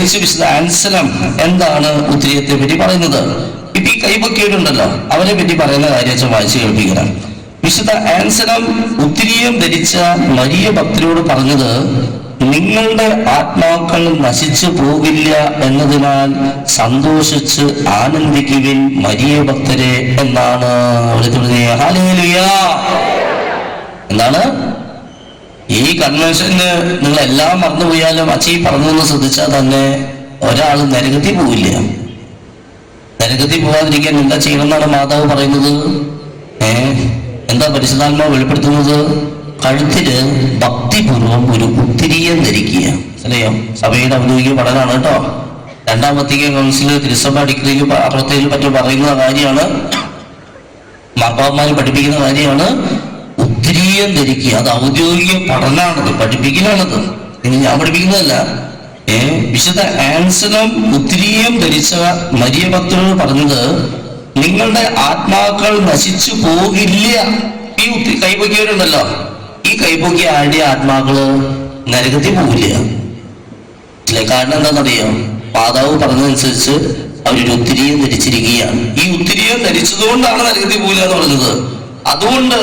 ധരിച്ച് വിശുദ്ധ ആൻസലം എന്താണ് ഉത്തിരീയത്തെ പറ്റി പറയുന്നത്. ഇപ്പൊ ഈ കൈപൊക്കിയവരുണ്ടല്ലോ, അവരെ പറ്റി പറയുന്ന കാര്യം വായിച്ച് കേൾപ്പിക്കണം. വിശുദ്ധ ആൻസലം ഉത്തിരീയം ധരിച്ച മരിയ ഭക്തരോട് പറഞ്ഞത്, നിങ്ങളുടെ ആത്മാക്കൾ നശിച്ചു പോകില്ല എന്നതിനാൽ സന്തോഷിച്ച് ആനന്ദിക്കുവിൻ മരിയ ഭക്തരെ എന്നാണ്. ഹല്ലേലൂയ. എന്താണ് ഈ കൺവെൻഷന് നിങ്ങൾ എല്ലാം മറന്നുപോയാലും അച്ഛൻ പറഞ്ഞൊന്ന് ശ്രദ്ധിച്ചാൽ തന്നെ ഒരാൾ നരകത്തിൽ പോവില്ല. നരകത്തിൽ പോകാതിരിക്കാൻ എന്താ ചെയ്യണമെന്നാണ് മാതാവ് പറയുന്നത്? എന്താ പരിശുദ്ധാത്മാവ് വെളിപ്പെടുത്തുന്നത്? കഴുത്തില് ഭക്തിപൂർവം ഒരു ഉത്തിരീയം ധരിക്കുക. അല്ലയോ? സഭയുടെ ഔദ്യോഗിക പഠനമാണ് കേട്ടോ. രണ്ടാം വത്തിക്കാൻ കൗൺസില് തിരുസഭ ഡിഗ്രിയിൽ അറുപത്തേഴിൽ പറ്റി പറയുന്ന കാര്യമാണ്, മാർപ്പാപ്പന്മാർ പഠിപ്പിക്കുന്ന കാര്യമാണ്. ഉത്തിരീയം ധരിക്കുക. അത് ഔദ്യോഗിക പഠനമാണത്, പഠിപ്പിക്കലാണത്. ഇനി ഞാൻ പഠിപ്പിക്കുന്നതല്ല. വിശുദ്ധ ആൻസലം ഉത്തിരീയം ധരിച്ച മരിയ ഭക്തരോട് പറഞ്ഞത്, നിങ്ങളുടെ ആത്മാക്കൾ നശിച്ചു പോകില്ല. ഈ കൈപൊക്കിയവരുണ്ടല്ലോ, ഈ കൈപൊക്കിയ ആരുടെ ആത്മാക്കള് നരകത്തിൽ പോകില്ല. കാരണം എന്താണെന്നറിയാം? മാതാവ് പറഞ്ഞതനുസരിച്ച് അവരൊരു ഉത്തിരീയം ധരിച്ചിരിക്കുകയാണ്. ഈ ഉത്തിരീയം ധരിച്ചതുകൊണ്ടാണ് നരകത്തിൽ പോകില്ല എന്ന് പറഞ്ഞത്. അതുകൊണ്ട്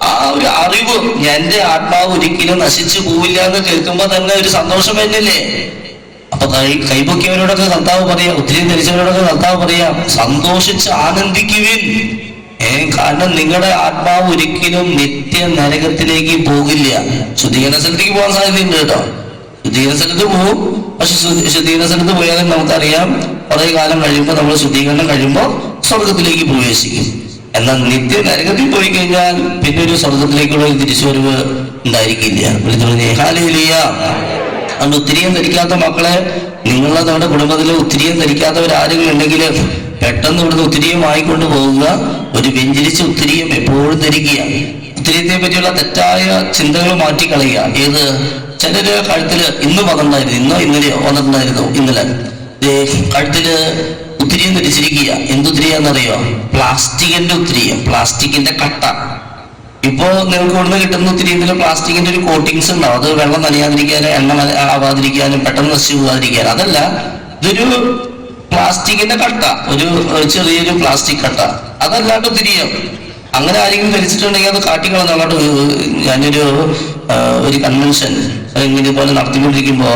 ആ ഒരു അറിവ്, എന്റെ ആത്മാവ് ഒരിക്കലും നശിച്ചു പോവില്ല എന്ന് കേൾക്കുമ്പോ തന്നെ ഒരു സന്തോഷം തന്നെയല്ലേ? അപ്പൊ കൈപൊക്കിയവരോടൊക്കെ കർത്താവ് പറയാം, ഉത്തിരീയം ധരിച്ചവരോടൊക്കെ കർത്താവ് പറയാം, സന്തോഷിച്ച് ആനന്ദിക്കുവിൻ. കാരണം നിങ്ങളുടെ ആത്മാവ് ഒരിക്കലും നിത്യ നരകത്തിലേക്ക് പോകില്ല. ശുദ്ധീകരണ സ്ഥലത്തേക്ക് പോകാൻ സാധ്യതയുണ്ട് കേട്ടോ. ശുദ്ധീകരണ സ്ഥലത്ത് പോകും. പക്ഷെ ശുദ്ധീകരണ സ്ഥലത്ത് പോയാലും നമുക്കറിയാം, കുറെ കാലം കഴിയുമ്പോൾ നമ്മൾ ശുദ്ധീകരണം കഴിയുമ്പോൾ സ്വർഗത്തിലേക്ക് പ്രവേശിക്കും. എന്നാൽ നിത്യ നരകത്തിൽ പോയി കഴിഞ്ഞാൽ പിന്നെ ഒരു സ്വർഗത്തിലേക്കുള്ള തിരിച്ചുവരവ് ഉണ്ടായിരിക്കില്ല. ഹല്ലേലൂയ. അതുകൊണ്ട് ഉത്തിരീയം ധരിക്കാത്ത മക്കളെ, നിങ്ങളുടെ നമ്മുടെ കുടുംബത്തിൽ ഉത്തിരീയം ധരിക്കാത്തവരാരെങ്കിലും ഉണ്ടെങ്കിൽ പെട്ടെന്ന് ഇവിടുന്ന് ഉത്തിരീയം വാങ്ങിക്കൊണ്ട് പോവുക. ഒരു വെഞ്ചരിച്ച ഉത്തിരീയം എപ്പോഴും ധരിക്കുക. ഉത്തിരീയത്തെ പറ്റിയുള്ള തെറ്റായ ചിന്തകൾ മാറ്റിക്കളയുക. ഏത്? ചിലര് കഴുത്തില് ഇന്ന് വന്നിട്ടുണ്ടായിരുന്നു, ഇന്നലെയോ വന്നിട്ടുണ്ടായിരുന്നു, ഇന്നലെ കഴുത്തില് ഉത്തിരീയം ധരിച്ചിരിക്കുക. എന്തുത്തിരിയാന്നറിയോ? പ്ലാസ്റ്റിക്കിന്റെ ഉത്തിരീയം, പ്ലാസ്റ്റിക്കിന്റെ കട്ട. ഇപ്പോ നിങ്ങൾക്ക് ഇവിടുന്ന് കിട്ടുന്ന ഉത്തിരീയത്തില് പ്ലാസ്റ്റിക്കിന്റെ ഒരു കോട്ടിങ്സ് ഉണ്ടാവും. അത് വെള്ളം നനയാതിരിക്കാനും എണ്ണ ആവാതിരിക്കാനും പെട്ടെന്ന് നശിച്ചു പോകാതിരിക്കാനും. അതല്ല, ഇതൊരു പ്ലാസ്റ്റിക്കിന്റെ കട്ട, ഒരു ചെറിയൊരു പ്ലാസ്റ്റിക് കട്ട. അതല്ലാണ്ട് ഉത്തിരീയം. അങ്ങനെ ആരെങ്കിലും ധരിച്ചിട്ടുണ്ടെങ്കിൽ അത് കാട്ടിക്കളഞ്ഞ. അങ്ങോട്ട് ഒരു കൺവെൻഷൻ ഇതുപോലെ നടത്തിക്കൊണ്ടിരിക്കുമ്പോ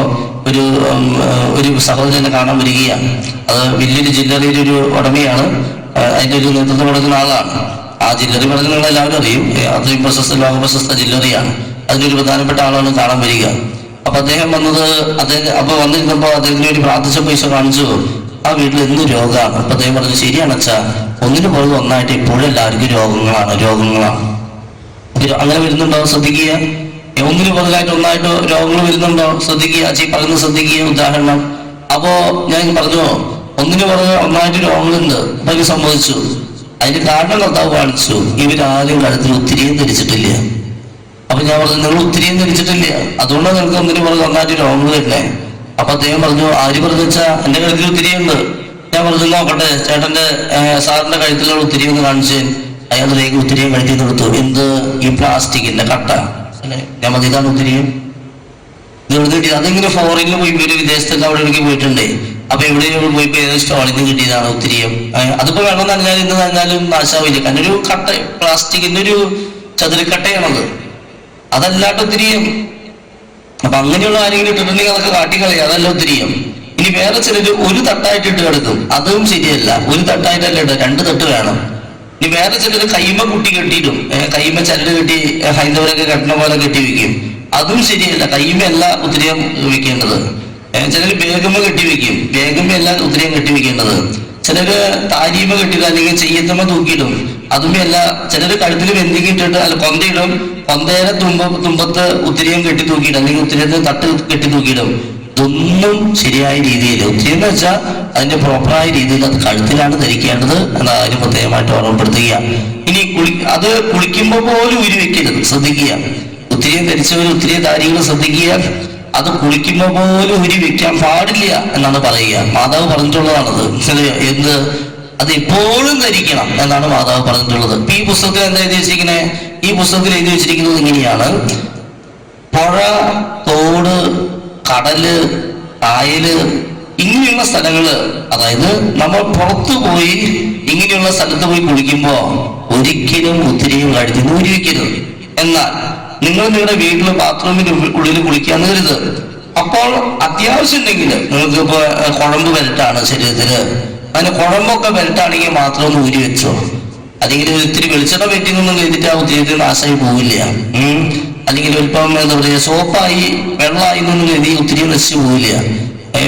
ഒരു സഹോദരനെ കാണാൻ വരികയാണ്. അത് വലിയൊരു ജില്ലറിയുടെ ഒരു ഉടമയാണ്, അതിന്റെ ഒരു നേതൃത്വം കൊടുക്കുന്ന ആളാണ്. ആ ജില്ലറി പറഞ്ഞുള്ള എല്ലാവരും അറിയും. അത്രയും ലോക പ്രശസ്ത ജില്ലറിയാണ്. അതിലൊരു പ്രധാനപ്പെട്ട ആളാണ് കാണാൻ വരിക. അപ്പൊ അദ്ദേഹം വന്നിരുന്നപ്പോ അദ്ദേഹത്തിന് വേണ്ടി പ്രാർത്ഥിച്ച പൈസ കാണിച്ചു. ആ വീട്ടിൽ എന്നും രോഗമാണ്. അപ്പൊ അദ്ദേഹം പറഞ്ഞു, ശരിയാണ് അച്ഛാ, ഒന്നിനു പുറത്ത് ഒന്നായിട്ട് ഇപ്പോഴും എല്ലാവർക്കും രോഗങ്ങളാണ്. അങ്ങനെ വരുന്നുണ്ടോ? ശ്രദ്ധിക്കുക. ഒന്നിനു പുറകായിട്ട് ഒന്നായിട്ട് രോഗങ്ങൾ വരുന്നുണ്ടോ? ശ്രദ്ധിക്കുക. അച്ഛൻ പറയുന്നത് ശ്രദ്ധിക്കുക. ഉദാഹരണം, അപ്പോ ഞാൻ പറഞ്ഞു, ഒന്നിനു പുറകെ ഒന്നായിട്ട് രോഗങ്ങളുണ്ട്. അപ്പൊ ഇത് സംഭവിച്ചു. അതിന് കാരണം കർത്താവ് കാണിച്ചു. ഇവരാരും കഴുത്തിൽ ഉത്തിരീയം ധരിച്ചിട്ടില്ല. അപ്പൊ ഞാൻ പറഞ്ഞു, നിങ്ങൾ ഉത്തിരീയം ധരിച്ചിട്ടില്ല, അതുകൊണ്ടാണ് നിങ്ങൾക്ക് ഒന്നിനു പുറകെ ഒന്നായിട്ട് രോഗങ്ങൾ വരുന്നേ. അപ്പൊ അദ്ദേഹം പറഞ്ഞു, ആര് പറഞ്ഞു വെച്ചാ എന്റെ കഴുത്തിൽ ഉത്തിരിയുണ്ട്. ഞാൻ പറഞ്ഞു, നോക്കട്ടെ ചേട്ടന്റെ സാറിന്റെ കഴുത്തിലുള്ള ഉത്തിരി ഒന്ന് കാണിച്ച്. അയാളിലേക്ക് ഉത്തിരിയും കഴുത്തിൽ കൊടുത്തു. എന്ത്? ഈ പ്ലാസ്റ്റിക്കിന്റെ കട്ട. ഞാൻ മതി, ഇതാണ് ഉത്തിരിയും. ഇത് കിട്ടിയത്. അതിങ്ങനെ ഫോറിനിൽ പോയി, ഒരു വിദേശത്തൊക്കെ അവിടെ എനിക്ക് പോയിട്ടുണ്ടേ. അപ്പൊ ഇവിടെ പോയിപ്പോ ഏതൊരു സ്റ്റോളിൽ നിന്ന് കിട്ടിയതാണ് ഉത്തിരിയും. അതിപ്പോ വേണം നനഞ്ഞാലും ഇന്ന് നനഞ്ഞാലും നാശാവില്ല. കാരണം ഒരു കട്ട, പ്ലാസ്റ്റിക്കിന്റെ ഒരു ചതുരക്കട്ടയാണത്. അതല്ലാണ്ട് ഉത്തിരിയും. അപ്പൊ അങ്ങനെയുള്ള ആരെങ്കിലും ഇട്ടിട്ടുണ്ടെങ്കിൽ അതൊക്കെ കാട്ടിക്കളയുക. അതല്ല ഉത്തിരീയം. ഇനി വേറെ ചിലര് ഒരു തട്ടായിട്ട് ഇട്ട് കിടക്കും. അതും ശരിയല്ല. ഒരു തട്ടായിട്ടല്ല ഇട്ട്, 2 തട്ട് വേണം. ഇനി വേറെ ചിലര് കൈമ കുട്ടി കെട്ടിയിടും. കൈമ ചരട് കെട്ടി ഹൈന്ദവരൊക്കെ കെട്ടണ പോലെ കെട്ടി വെക്കും. അതും ശരിയല്ല. കൈമയല്ല ഉത്തിരീയം വെക്കേണ്ടത്. ചിലര് ബേഗമ്മ കെട്ടി വെക്കും. ബേഗമ്മയല്ല ഉത്തിരീയം കെട്ടി വെക്കേണ്ടത്. ചിലര് താരീമ കെട്ടിയിടും, അല്ലെങ്കിൽ ചെയ്യത്തമ്മ തൂക്കിയിടും. അതുമല്ല. ചിലര് കഴുത്തിൽ വെന്തിക്കിട്ടിട്ട് അല്ല കൊന്തയിടും. കൊന്തേരെ തുമ്പത്ത് ഉത്തിരീയം കെട്ടി തൂക്കിയിടും, അല്ലെങ്കിൽ ഉത്തിരീയത്തിന് തട്ട് കെട്ടി തൂക്കിയിടും. ഇതൊന്നും ശരിയായ രീതിയിൽ, ഉത്തിരീയം എന്ന് വെച്ചാൽ അതിന്റെ പ്രോപ്പറായ രീതിയിൽ അത് കഴുത്തിലാണ് ധരിക്കേണ്ടത് എന്ന കാര്യം പ്രത്യേകമായിട്ട് ഓർമ്മപ്പെടുത്തുക. ഇനി അത് കുളിക്കുമ്പോൾ പോലും ഉരി വെക്കരുത്. ശ്രദ്ധിക്കുക. ഉത്തിരീയം ധരിച്ചവർ, ഉത്തിരീയധാരികൾ ശ്രദ്ധിക്കുക. അത് കുളിക്കുമ്പോൾ പോലും ഉരി വെക്കാൻ പാടില്ല എന്നാണ് പറയുക. മാതാവ് പറഞ്ഞിട്ടുള്ളതാണത്. എന്ത്? അത് എപ്പോഴും ധരിക്കണം എന്നാണ് മാതാവ് പറഞ്ഞിട്ടുള്ളത്. ഈ പുസ്തകത്തിൽ എന്താ എഴുതി വെച്ചിരിക്കുന്നത്? ഈ പുസ്തകത്തിൽ എഴുതി വെച്ചിരിക്കുന്നത് ഇങ്ങനെയാണ്: പുഴ, തോട്, കടല്, കായല്, ഇങ്ങനെയുള്ള സ്ഥലങ്ങള്, അതായത് നമ്മൾ പുറത്തു പോയി ഇങ്ങനെയുള്ള സ്ഥലത്ത് പോയി കുളിക്കുമ്പോ ഒരിക്കലും ഉത്തിരിയും കഴുത്തിൽ നിന്ന് ഊരി വെക്കരുത്. എന്നാൽ നിങ്ങൾ നിങ്ങളുടെ വീട്ടിൽ ബാത്റൂമിന്റെ ഉള്ളിൽ കുളിക്കാന്ന് കരുത്. അപ്പോൾ അത്യാവശ്യം ഉണ്ടെങ്കിൽ നിങ്ങൾക്ക് ഇപ്പൊ കുഴമ്പ് വരട്ടാണ് ശരീരത്തില്, അതിന് കുഴമ്പൊക്കെ വരട്ടാണെങ്കിൽ മാത്രം ഒന്ന് ഊരി വെച്ചോ. അല്ലെങ്കിൽ ഒത്തിരി വെളിച്ചെണ്ണ വെറ്റിങ്ങൊന്നും കഴിഞ്ഞിട്ട് ആ ഉത്തിരിയത്തിൽ നാശമായി പോവില്ല. അല്ലെങ്കിൽ ഇപ്പം എന്താ പറയുക, സോപ്പായി വെള്ളമായി എന്നൊന്നും കരുതി ഒത്തിരി നശിച്ചു പോവില്ല.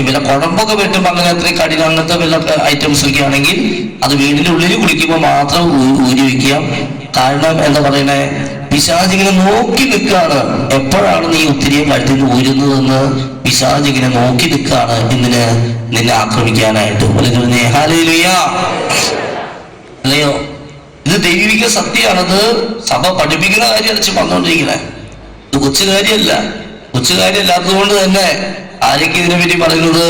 പിന്നെ കുഴമ്പൊക്കെ വെട്ടുമ്പോൾ അങ്ങനെ അത്രയും കഠിന അങ്ങനത്തെ വല്ല ഐറ്റംസ് ഒക്കെ ആണെങ്കിൽ അത് വീടിന്റെ ഉള്ളിൽ കുളിക്കുമ്പോൾ മാത്രം ഊരി വയ്ക്കുക. കാരണം എന്താ പറയണേ, പിശാചിങ്ങനെ നോക്കി നിൽക്കുകയാണ്, എപ്പോഴാണ് നീ ഒത്തിരിയെ കഴുത്തിൽ നിന്ന് ഊരുന്നതെന്ന് പിശാചിങ്ങനെ നോക്കി നിൽക്കുകയാണ് നിന്നെ ആക്രമിക്കാനായിട്ട്. അല്ലയോ, ഇത് ദൈവിക സത്യമാണത്. സഭ പഠിപ്പിക്കുന്ന കാര്യം അരച്ച് വന്നുകൊണ്ടിരിക്കണേ. ഇത് കൊച്ചു കാര്യമല്ലാത്തത് കൊണ്ട് തന്നെ ആരൊക്കെ ഇതിനെ പറ്റി പറയുന്നത്,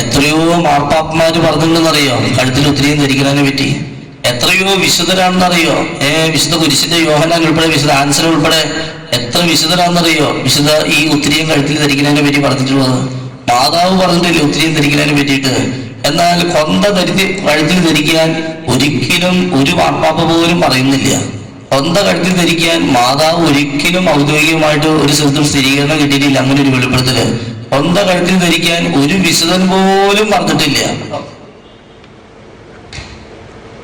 എത്രയോ മാർപ്പാപ്പന്മാര് പറഞ്ഞിട്ടുണ്ടെന്നറിയോ കഴുത്തിൽ ഒത്തിരിയും ധരിക്കുന്നതിനെ പറ്റി. എത്രയോ വിശുദ്ധരാണെന്നറിയോ. വിശുദ്ധ കുരിശിന്റെ യോഹന്നാൻ ഉൾപ്പെടെ വിശുദ്ധ ആൻസർ ഉൾപ്പെടെ എത്ര വിശുദ്ധരാണെന്നറിയോ വിശുദ്ധ ഈ ഒത്തിരിയും കഴുത്തിൽ ധരിക്കുന്നതിനെ പറ്റി പറഞ്ഞിട്ടുള്ളത്. മാതാവ് പറഞ്ഞിട്ടില്ലേ ഒത്തിരിയും ധരിക്കുന്നതിനെ പറ്റിയിട്ട്. എന്നാൽ കൊന്ത കഴുത്തിൽ ധരിക്കാൻ ഒരിക്കലും ഒരു മാർപ്പാപ്പ പോലും പറയുന്നില്ല. കൊന്ത കഴുത്തിൽ ധരിക്കാൻ മാതാവ് ഒരിക്കലും ഔദ്യോഗികമായിട്ട് ഒരു സ്ഥലത്തും സ്ഥിരീകരണം കിട്ടിയിട്ടില്ല. അങ്ങനെ ഒരു വെളിപ്പെടുത്തല് കൊന്ത കഴുത്തിൽ ധരിക്കാൻ ഒരു വിശുദ്ധൻ പോലും പറഞ്ഞിട്ടില്ല.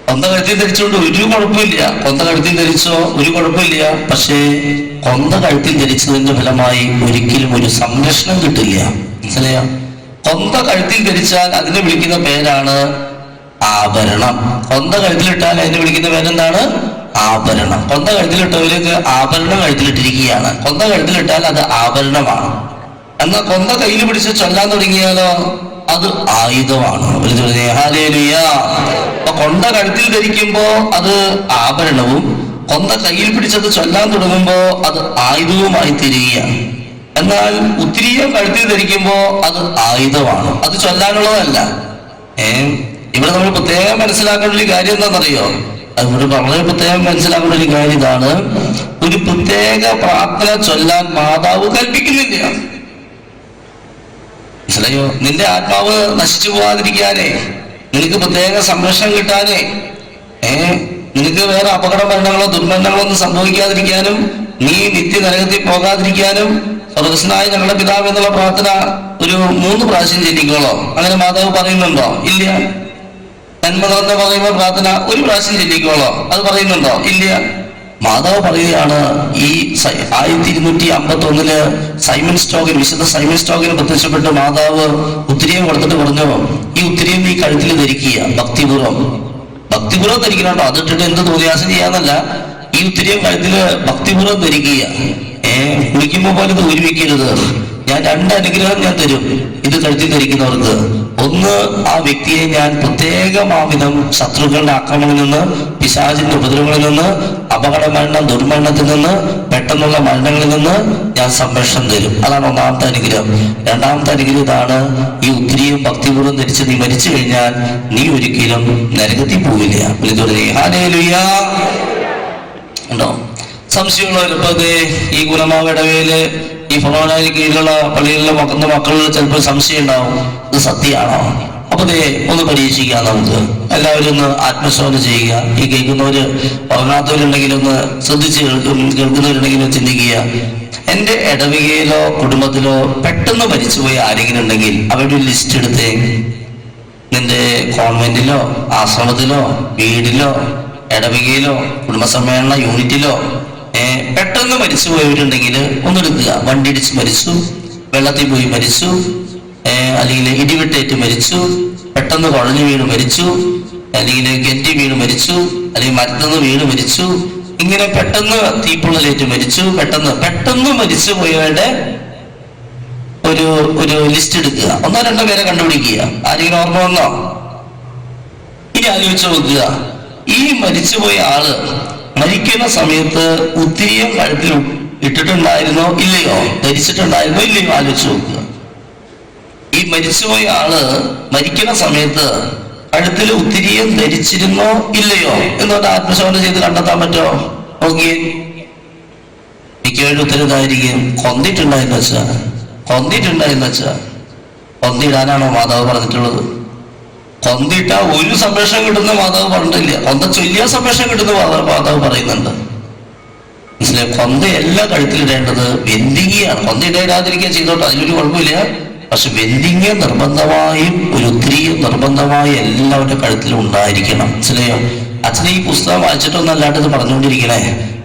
കൊന്ത കഴുത്തിൽ ധരിച്ചുകൊണ്ട് ഒരു കുഴപ്പമില്ല, കൊന്ത കഴുത്തിൽ ധരിച്ചോ ഒരു കുഴപ്പമില്ല. പക്ഷേ കൊന്ത കഴുത്തിൽ ധരിച്ചതിന്റെ ഫലമായി ഒരിക്കലും ഒരു സംരക്ഷണം കിട്ടില്ല. മനസ്സിലായോ? കൊന്ത കഴുത്തിൽ ധരിച്ചാൽ അതിനെ വിളിക്കുന്ന പേരാണ് ആഭരണം. കൊന്ത കഴുത്തിലിട്ടാൽ അതിനെ വിളിക്കുന്ന പേരെന്താണ്? ആഭരണം. കൊന്ത കഴുത്തിലിട്ടവർക്ക് ആഭരണം കഴുത്തിലിട്ടിരിക്കുകയാണ്. കൊന്ത കഴുത്തിലിട്ടാൽ അത് ആഭരണമാണ്. എന്നാൽ കൊന്ത കയ്യിൽ പിടിച്ച് ചൊല്ലാൻ തുടങ്ങിയാലോ അത് ആയുധമാണ്. അപ്പൊ കൊന്ത കഴുത്തിൽ ധരിക്കുമ്പോ അത് ആഭരണവും, കൊന്ത കയ്യിൽ പിടിച്ചത് ചൊല്ലാൻ തുടങ്ങുമ്പോ അത് ആയുധവുമായി തീരുകയാണ്. എന്നാൽ ഉത്തിരിയം കഴുത്തിൽ ധരിക്കുമ്പോ അത് ആയുധമാണ്, അത് ചൊല്ലാനുള്ളതല്ല. ഇവിടെ നമ്മൾ പ്രത്യേകം മനസ്സിലാക്കേണ്ട ഒരു കാര്യം എന്താണെന്നറിയോ? അതുകൊണ്ട് വളരെ പ്രത്യേകം മനസ്സിലാക്കേണ്ട ഒരു കാര്യം ഇതാണ്, ഒരു പ്രത്യേക പ്രാർത്ഥന ചൊല്ലാൻ മാതാവ് കൽപ്പിക്കുന്നില്ല. മനസ്സിലായോ? നിന്റെ ആത്മാവ് നശിച്ചു പോകാതിരിക്കാനേ, നിനക്ക് പ്രത്യേക സംരക്ഷണം കിട്ടാനേ, നിനക്ക് വേറെ അപകട മരണങ്ങളോ ദുർമരണങ്ങളോ ഒന്നും സംഭവിക്കാതിരിക്കാനും, നീ നിത്യ നരകത്തിൽ പോകാതിരിക്കാനും സ്വർഗ്ഗസ്ഥനായ ഞങ്ങളുടെ പിതാവ് എന്നുള്ള പ്രാർത്ഥന ഒരു 3 പ്രാവശ്യം ചൊല്ലിക്കോളോ? അങ്ങനെ മാതാവ് പറയുന്നുണ്ടോ? ഇല്ല. ജന്മതന്നെ പറയുമ്പോൾ പ്രാർത്ഥന 1 പ്രാവശ്യം ചൊല്ലിക്കോളോ? അത് പറയുന്നുണ്ടോ? ഇല്ല. മാതാവ് പറയുകയാണ്, ഈ 1251 സൈമൺ സ്റ്റോക്കിന്, വിശുദ്ധ സൈമൺ സ്റ്റോക്കിന് പ്രത്യക്ഷപ്പെട്ട് മാതാവ് ഉത്തിരിയം കൊടുത്തിട്ട് പറഞ്ഞു, ഈ ഉത്തിരിയം നീ കഴുത്തിൽ ധരിക്കുക, ഭക്തിപൂർവ്വം ധരിക്കണം. അതിട്ടിട്ട് എന്ത് തോന്നിയാസം ചെയ്യാന്നല്ല, ഈ ഉത്തിരിയം കഴുത്തില് ഭക്തിപൂർവ്വം ധരിക്കുക. കുളിക്കുമ്പോ പോലെ ഇത് ഊരിവെക്കരുത്. ഞാൻ 2 അനുഗ്രഹം ഞാൻ തരും ഇത് കഴുത്തിൽ ധരിക്കുന്നവർക്ക്. ഒന്ന്, ആ വ്യക്തിയെ ഞാൻ പ്രത്യേകമാവിധം ശത്രുക്കളുടെ ആക്രമണങ്ങളിൽ നിന്ന്, പിശാചിന്റെ ഉപദ്രവങ്ങളിൽ നിന്ന്, അപകട മരണം ദുർമരണത്തിൽ നിന്ന്, പെട്ടെന്നുള്ള മരണങ്ങളിൽ നിന്ന് ഞാൻ സംരക്ഷണം തരും. അതാണ് 1ാമത്തെ അനുഗ്രഹം. 2ാമത്തെ അനുഗ്രഹം ഇതാണ്, ഈ ഉത്തിരിയും ഭക്തിപൂർവ്വം ധരിച്ച് നീ മരിച്ചു കഴിഞ്ഞാൽ നീ ഒരിക്കലും നരകത്തിൽ പോവില്ല. ഹല്ലേലൂയ. ഉണ്ടോ സംശയമുള്ളവരിപ്പോ ഈ ഗുണമാവ് ഇടവേല് ഈ ഫൊറോനയ്ക്ക് കീഴിലുള്ള പള്ളികളിലെ മക്കളിൽ ചിലപ്പോൾ സംശയം ഉണ്ടാവും, ഇത് സത്യമാണോ? അപ്പൊ ഒന്ന് പരീക്ഷിക്കാം. നമുക്ക് എല്ലാവരും ഒന്ന് ആത്മശോധന ചെയ്യുക. ഈ കേൾക്കുന്നവര് ഉറങ്ങാത്തവരുണ്ടെങ്കിലും ഒന്ന് ശ്രദ്ധിച്ച് കേൾക്കുന്നവരുണ്ടെങ്കിലും ചിന്തിക്കുക. എന്റെ ഇടവകയിലോ കുടുംബത്തിലോ പെട്ടെന്ന് മരിച്ചുപോയി ആരെങ്കിലും ഉണ്ടെങ്കിൽ അവരുടെ ലിസ്റ്റ് എടുത്തേ. നിന്റെ കോൺവെന്റിലോ ആശ്രമത്തിലോ വീടിലോ ഇടവകയിലോ കുടുംബസമ്മേളന യൂണിറ്റിലോ പെട്ടെന്ന് മരിച്ചു പോയവരുണ്ടെങ്കിൽ ഒന്നെടുക്കുക. വണ്ടി ഇടിച്ച് മരിച്ചു, വെള്ളത്തിൽ പോയി മരിച്ചു, അല്ലെങ്കിൽ ഇടിവെട്ടേറ്റ് മരിച്ചു, പെട്ടെന്ന് കുഴഞ്ഞു വീണ് മരിച്ചു, അല്ലെങ്കിൽ ഗെറ്റി വീണ് മരിച്ചു, അല്ലെങ്കിൽ മരത്തുനിന്ന് വീണ് മരിച്ചു, ഇങ്ങനെ പെട്ടെന്ന് തീപ്പൊള്ളലേറ്റ് മരിച്ചു, പെട്ടെന്ന് മരിച്ചു പോയവരുടെ ഒരു ലിസ്റ്റ് എടുക്കുക. 1-2 പേരെ കണ്ടുപിടിക്കുക. ആരെങ്കിലും ഓർമ്മ വന്നോ? ഇനി ആലോചിച്ച് നോക്കുക, ഈ മരിച്ചുപോയ ആള് മരിക്കുന്ന സമയത്ത് ഉത്തിരിയം കഴുത്തിൽ ഇട്ടിട്ടുണ്ടായിരുന്നോ ഇല്ലയോ, ധരിച്ചിട്ടുണ്ടായിരുന്നോ ഇല്ലയോ ആലോചിച്ച് നോക്കുക. ഈ മരിച്ചുപോയ ആള് മരിക്കുന്ന സമയത്ത് കഴുത്തിൽ ഉത്തിരിയം ധരിച്ചിരുന്നോ ഇല്ലയോ എന്നൊരു ആത്മശോധന ചെയ്ത് കണ്ടെത്താൻ പറ്റുമോ? നോക്കിയേ. മിക്കവരുടെ ഉത്തരവായിരിക്കും കൊന്നിട്ടുണ്ടായെന്ന് വെച്ചാ കൊന്തിടാനാണോ മാതാവ് പറഞ്ഞിട്ടുള്ളത്? കൊന്തിട്ട ഒരു സംരക്ഷണം കിട്ടുന്ന മാതാവ് പറഞ്ഞിട്ടില്ല. കൊന്ത ചൊല്ലിയ സംരക്ഷണം കിട്ടുന്ന മാതാവ് പറയുന്നുണ്ട്. മനസ്സിലായി? കൊന്തയല്ല കഴുത്തിലിടേണ്ടത്, വെന്തിങ്ങിയാണ്. കൊന്ത ഇടാതിരിക്കുക ചെയ്തോട്ടെ, അതിലൊരു കുഴപ്പമില്ല. പക്ഷെ വെന്തിങ്ങ നിർബന്ധമായും ഒരു ഉത്തിരിയും നിർബന്ധമായി എല്ലാവരുടെ കഴുത്തിലും ഉണ്ടായിരിക്കണം. മനസ്സിലായോ? അച്ഛനെ ഈ പുസ്തകം വായിച്ചിട്ടൊന്നും അല്ലാണ്ട് ഇത് പറഞ്ഞുകൊണ്ടിരിക്കണേ.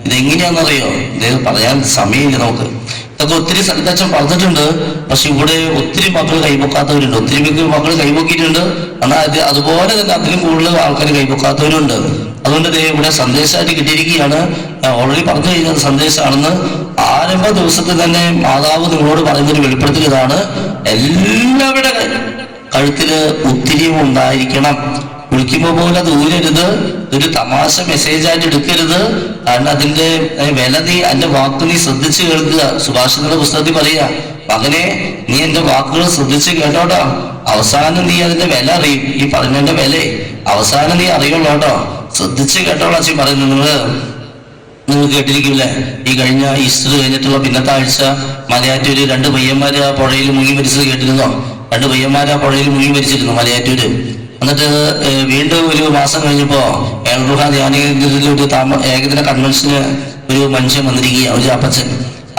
ഇതെങ്ങനെയാണെന്നറിയോ? ഇത് പറയാൻ സമയമില്ല നമുക്ക്. ഇതൊക്കെ ഒത്തിരി സ്ഥലത്ത് അച്ഛൻ പറഞ്ഞിട്ടുണ്ട്. പക്ഷെ ഇവിടെ ഒത്തിരി മക്കൾ കൈപൊക്കാത്തവരുണ്ട്. ഒത്തിരി മക്കൾ കൈപൊക്കിയിട്ടുണ്ട്. എന്നാൽ അതുപോലെ തന്നെ അതിലും കൂടുതൽ ആൾക്കാർ കൈപൊക്കാത്തവരുണ്ട്. അതുകൊണ്ട് ഇവിടെ സന്ദേശമായിട്ട് കിട്ടിയിരിക്കുകയാണ്. ഓൾറെഡി പറഞ്ഞു കഴിഞ്ഞത് സന്ദേശമാണെന്ന്. ആരംഭ ദിവസത്തിൽ തന്നെ മാതാവ് നിങ്ങളോട് പറയുന്നൊരു വെളിപ്പെടുത്തൽ ഇതാണ്: എല്ലാവരുടെ കഴുത്തില് ഉത്തിരിയും ഉണ്ടായിരിക്കണം. വിളിക്കുമ്പോൾ പോലെ ദൂരരുത്, ഒരു തമാശ മെസ്സേജായിട്ട് എടുക്കരുത്. കാരണം അതിന്റെ വില അതിന്റെ വാക്ക് നീ ശ്രദ്ധിച്ച് കേൾക്കുക. സുഭാഷിതന്റെ പുസ്തകത്തിൽ പറയാ, മകനെ നീ എന്റെ വാക്കുകൾ ശ്രദ്ധിച്ച് കേട്ടോട്ടോ, അവസാനം നീ അതിന്റെ വില അറിയും. ഈ പറഞ്ഞതിന്റെ വില അവസാനം നീ അറിയുള്ളൂ കേട്ടോ, ശ്രദ്ധിച്ച് കേട്ടോളാ അച്ഛൻ പറയുന്നത്. നിങ്ങൾ കേട്ടിരിക്കില്ലേ, ഈ കഴിഞ്ഞ ഈസ്റ്റർ കഴിഞ്ഞിട്ടുള്ള പിന്നത്തെ ആഴ്ച മലയാറ്റൂര് 2 പയ്യന്മാര് ആ പുഴയിൽ മുങ്ങി മരിച്ചത് കേട്ടിരുന്നോ? 2 പയ്യന്മാര് ആ പുഴയിൽ മുങ്ങി മരിച്ചിരുന്നു മലയാറ്റൂര്. എന്നിട്ട് വീണ്ടും ഒരു മാസം കഴിഞ്ഞപ്പോ എൽറുഹ ധ്യാനകേന്ദ്രത്തിൽ ഒരു ഏകദിന കൺവെൻഷന് ഒരു മനുഷ്യൻ വന്നിരിക്കുക, ഒരു അപ്പച്ചൻ.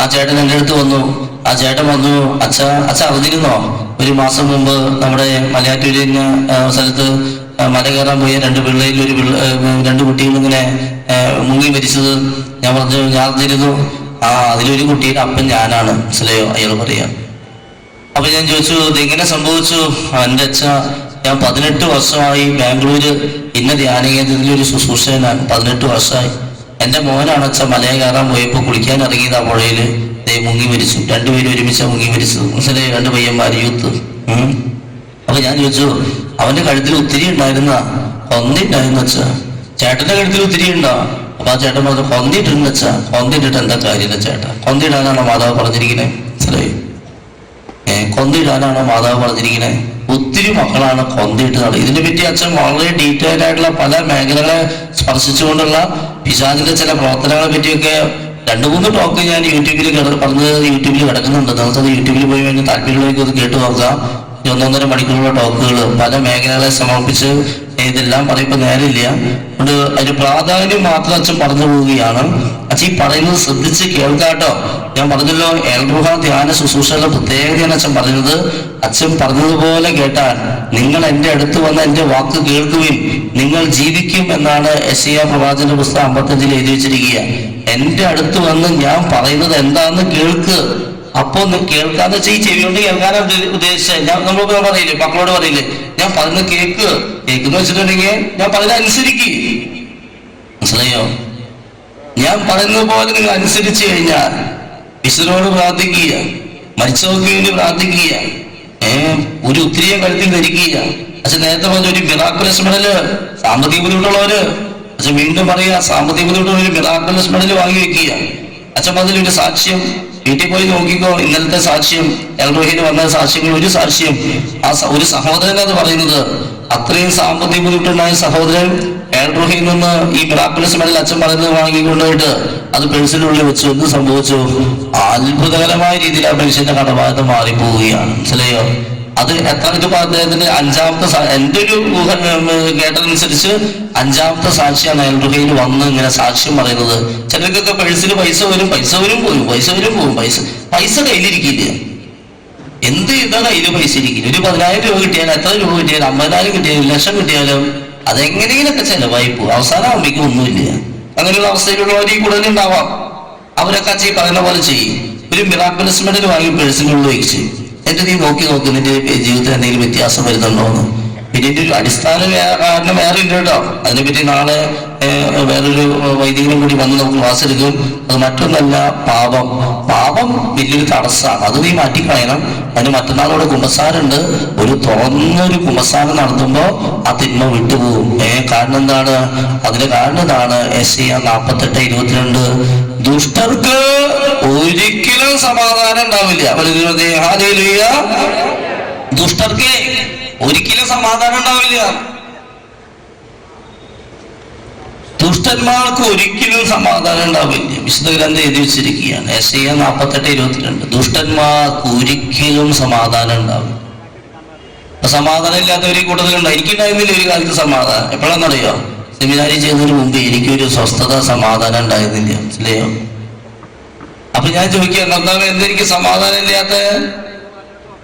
ആ ചേട്ടൻ എൻ്റെ അടുത്ത് വന്നു. ആ ചേട്ടൻ വന്നു, അച്ഛ അറിഞ്ഞിരുന്നോ, ഒരു മാസം മുമ്പ് നമ്മുടെ മലയാറ്റൂര് സ്ഥലത്ത് മല കയറാൻ പോയ 2 പിള്ളേരിൽ 2 കുട്ടികൾ ഇങ്ങനെ മുങ്ങി മരിച്ചത്? ഞാൻ പറഞ്ഞു, ഞാൻ അറിഞ്ഞിരുന്നു. അതിലൊരു കുട്ടിയുടെ അപ്പൻ ഞാനാണ്. മനസ്സിലായോ? അയാൾ പറയാം. അപ്പൊ ഞാൻ ചോദിച്ചു, ഇതെങ്ങനെ സംഭവിച്ചു? എൻ്റെ അച്ഛ, ഞാൻ 18 വർഷമായി ബാംഗ്ലൂര് ഇന്ന ധ്യാനകേന്ദ്രത്തിൽ ഒരു ശുശ്രൂഷകനാണ്. 18 വർഷമായി. എൻ്റെ മോനാണ് അച്ഛൻ മലയെ കയറാൻ പോയപ്പോൾ കുളിക്കാൻ ഇറങ്ങിയത് ആ പുഴയില് മുങ്ങി മരിച്ചു. 2 പേരും ഒരുമിച്ച് മുങ്ങി മരിച്ചത്. മനസ്സിലായി? 2 പയ്യന്മാർ, യൂത്ത്. അപ്പൊ ഞാൻ ചോദിച്ചു, അവന്റെ കഴുത്തിൽ ഉത്തിരി ഉണ്ടായിരുന്ന? കൊന്തിണ്ടായിരുന്നു അച്ഛ. ചേട്ടന്റെ കഴുത്തിൽ ഉത്തിരി ഉണ്ടോ? അപ്പൊ ആ ചേട്ടൻ പറഞ്ഞു, കൊന്തിട്ടുണ്ട് അച്ഛ. കൊന്തിട്ടിട്ട് എന്താ കാര്യമില്ല ചേട്ടാ. കൊന്തിടാനാണോ മാതാവ് പറഞ്ഞിരിക്കണേ? മനസ്സിലായി? കൊന്തിടാനാണോ മാതാവ് പറഞ്ഞിരിക്കണേ? ഒത്തിരി മക്കളാണ് കൊന്തിട്ട് നടക്കുക. ഇതിനെ പറ്റി അച്ഛൻ വളരെ ഡീറ്റെയിൽ ആയിട്ടുള്ള പല മേഖലകളെ സ്പർശിച്ചുകൊണ്ടുള്ള പിശാചിന്റെ ചില പ്രവർത്തനങ്ങളെ പറ്റിയൊക്കെ 2-3 ടോക്ക് ഞാൻ യൂട്യൂബിൽ കിടക്കുന്നുണ്ട്. നമുക്കത് യൂട്യൂബിൽ പോയി കഴിഞ്ഞാൽ താല്പര്യമുള്ളവർക്ക് അത് കേട്ടു നോക്കാം. 1-1.5 മണിക്കൂറുള്ള ടോക്കുകൾ പല മേഖലകളെ സമർപ്പിച്ച് ഇതെല്ലാം പറയുമ്പോൾ നേരമില്ല. അതുകൊണ്ട് അതിന് പ്രാധാന്യം മാത്രം അച്ഛൻ പറഞ്ഞു പോവുകയാണ്. അച്ഛൻ ഈ പറയുന്നത് ശ്രദ്ധിച്ച് കേൾക്കാട്ടോ. ഞാൻ പറഞ്ഞല്ലോ, എൽറുഹ ധ്യാന ശുശ്രൂഷകളുടെ പ്രത്യേകതയാണ് അച്ഛൻ പറയുന്നത്. അച്ഛൻ പറഞ്ഞതുപോലെ കേട്ടാൽ നിങ്ങൾ എൻ്റെ അടുത്ത് വന്ന് എൻ്റെ വാക്ക് കേൾക്കുവിൻ, നിങ്ങൾ ജീവിക്കും എന്നാണ് യെശയ്യാ പ്രവാചകന്റെ പുസ്തകം 55 എഴുതി വെച്ചിരിക്കുക. എൻ്റെ അടുത്ത് വന്ന് ഞാൻ പറയുന്നത് എന്താണെന്ന് കേൾക്ക്. അപ്പൊ കേൾക്കാന്ന് വെച്ചാൽ ഈ ചെവി കൊണ്ട് കേൾക്കാനാണ് ഉദ്ദേശിച്ചത്. നമ്മളൊക്കെ പറയില്ലേ, മക്കളോട് പറയില്ലേ, ഞാൻ പറയുന്നത് കേൾക്കുന്ന വെച്ചിട്ടുണ്ടെങ്കിൽ ഞാൻ പറയുന്നത് അനുസരിക്കുക. മനസ്സിലായോ? ഞാൻ പറയുന്നത് പോലെ നിങ്ങൾ അനുസരിച്ച് കഴിഞ്ഞാൽ വിശുദ്ധനോട് പ്രാർത്ഥിക്കുക, മരിച്ചവർക്ക് വേണ്ടി പ്രാർത്ഥിക്കുക, ഒരു ഉത്തിരിയെ കഴുത്തിൽ ധരിക്കുക. അച്ഛൻ നേരത്തെ പറഞ്ഞ ഒരു മിറാക്കുലസ് മെഡല് സാമ്പത്തിക ബുദ്ധിമുട്ടുള്ളവര്, അച്ഛൻ വീണ്ടും പറയുക, സാമ്പത്തിക ബുദ്ധിമുട്ടുള്ള ഒരു മിറാക്കുലസ് മെഡല് വാങ്ങി വെക്കുക. അച്ഛൻ പറഞ്ഞൊരു സാക്ഷ്യം വീട്ടിൽ പോയി നോക്കിക്കോ. ഇന്നലത്തെ സാക്ഷ്യം, എൽറുഹയിൽ വന്ന സാക്ഷ്യങ്ങൾ, ഒരു സാക്ഷ്യം ഒരു സഹോദരൻ അത് പറയുന്നത്. അത്രയും സാമ്പത്തിക ബുദ്ധിമുട്ടുണ്ടായ സഹോദരൻ എൽറുഹയിൽ നിന്ന് ഈ മിറാക്കുലസ് മെഡൽ അച്ഛൻ പറയുന്നത് വാങ്ങിക്കൊണ്ടുപോയിട്ട് അത് പെൻസിലുള്ളിൽ വെച്ചു. എന്ത് സംഭവിച്ചു? അത്ഭുതകരമായ രീതിയിൽ ആ പെൻസിന്റെ കടബാധ്യത മാറിപ്പോവുകയാണ്. മനസ്സിലായോ? അത് എത്ര അദ്ദേഹത്തിന് 5ാമത്തെ, എൻ്റെ ഒരു കേട്ടതനുസരിച്ച് 5ാമത്തെ സാക്ഷിയാണ് എൽറുഹയിൽ വന്ന് ഇങ്ങനെ സാക്ഷ്യം പറയുന്നത്. ചിലർക്കൊക്കെ പേഴ്സിൽ പൈസ വരും പോകും, പൈസ കയ്യിലിരിക്കില്ല. എന്ത് ചെയ്താൽ കയ്യിൽ പൈസ ഇരിക്കില്ല. ഒരു 10,000 രൂപ കിട്ടിയാലും, എത്ര രൂപ കിട്ടിയാലും, 50,000 കിട്ടിയാലും, 1,00,000 കിട്ടിയാലും അതെങ്ങനെയെങ്കിലൊക്കെ ചെലവായി പോകും. അവസാനം അമ്മയ്ക്ക് ഒന്നുമില്ല. അങ്ങനെയുള്ള അവസ്ഥയിലുള്ളവർ കൂടുതലുണ്ടാവാം. അവരൊക്കെ അച്ഛൻ പറയുന്ന പോലെ ചെയ്യും. ഒരു മിറാക്കുലസ് മെഡൽ വാങ്ങി പേഴ്സിനുള്ളിൽ വയ്ച്ച് എന്നിട്ട് നീ നോക്കി നിന്റെ ജീവിതത്തിൽ എന്തെങ്കിലും വ്യത്യാസം വരുന്നുണ്ടോന്ന്. പിന്നെ ഇതിന്റെ ഒരു അടിസ്ഥാന കാരണം വേറെ ഉണ്ട് കേട്ടോ. അതിനെപ്പറ്റി നാളെ വേറൊരു വൈദികനും കൂടി വന്ന് നമുക്ക് ക്ലാസ് എടുക്കും. അത് മറ്റൊന്നല്ല, പാപം വലിയൊരു തടസ്സമാണ്. അത് നീ മാറ്റിക്കളയണം. അതിന് മറ്റന്നാളോടെ കുമ്പസാരമുണ്ട്. ഒരു തുറന്നൊരു കുമ്പസാരം നടത്തുമ്പോൾ ആ തിന്മ വിട്ടുപോകും. കാരണം എന്താണ്? അതിന്റെ കാരണം ഇതാണ്. യെശയ്യാ 48:22, ദുഷ്ടർക്ക് ഒരിക്കലും സമാധാനം ഉണ്ടാവില്ല. ദുഷ്ടർക്ക് ഒരിക്കലും സമാധാനം ഉണ്ടാവില്ല. ദുഷ്ടന്മാർക്ക് ഒരിക്കലും സമാധാനം ഉണ്ടാവില്ല. വിശുദ്ധ ഗ്രന്ഥം എഴുതി വെച്ചിരിക്കുകയാണ്. യെശയ്യാ 48:22, ദുഷ്ടന്മാർക്ക് ഒരിക്കലും സമാധാനം ഉണ്ടാവില്ല. സമാധാനം ഇല്ലാത്ത ഒരു കൂട്ടത്തിലുണ്ട്. എനിക്കുണ്ടായിരുന്നില്ല ഒരു കാലത്ത് സമാധാനം. എപ്പോഴാണെന്നറിയോ? സെമിനാരി ചെയ്യുന്നതിന് മുമ്പ് എനിക്കൊരു സ്വസ്ഥത സമാധാനം ഉണ്ടായിരുന്നില്ല. മനസ്സിലെയോ? അപ്പൊ ഞാൻ ചോദിക്കുക, കർത്താവേ എന്തെനിക്ക് സമാധാനം ഇല്ലാത്ത?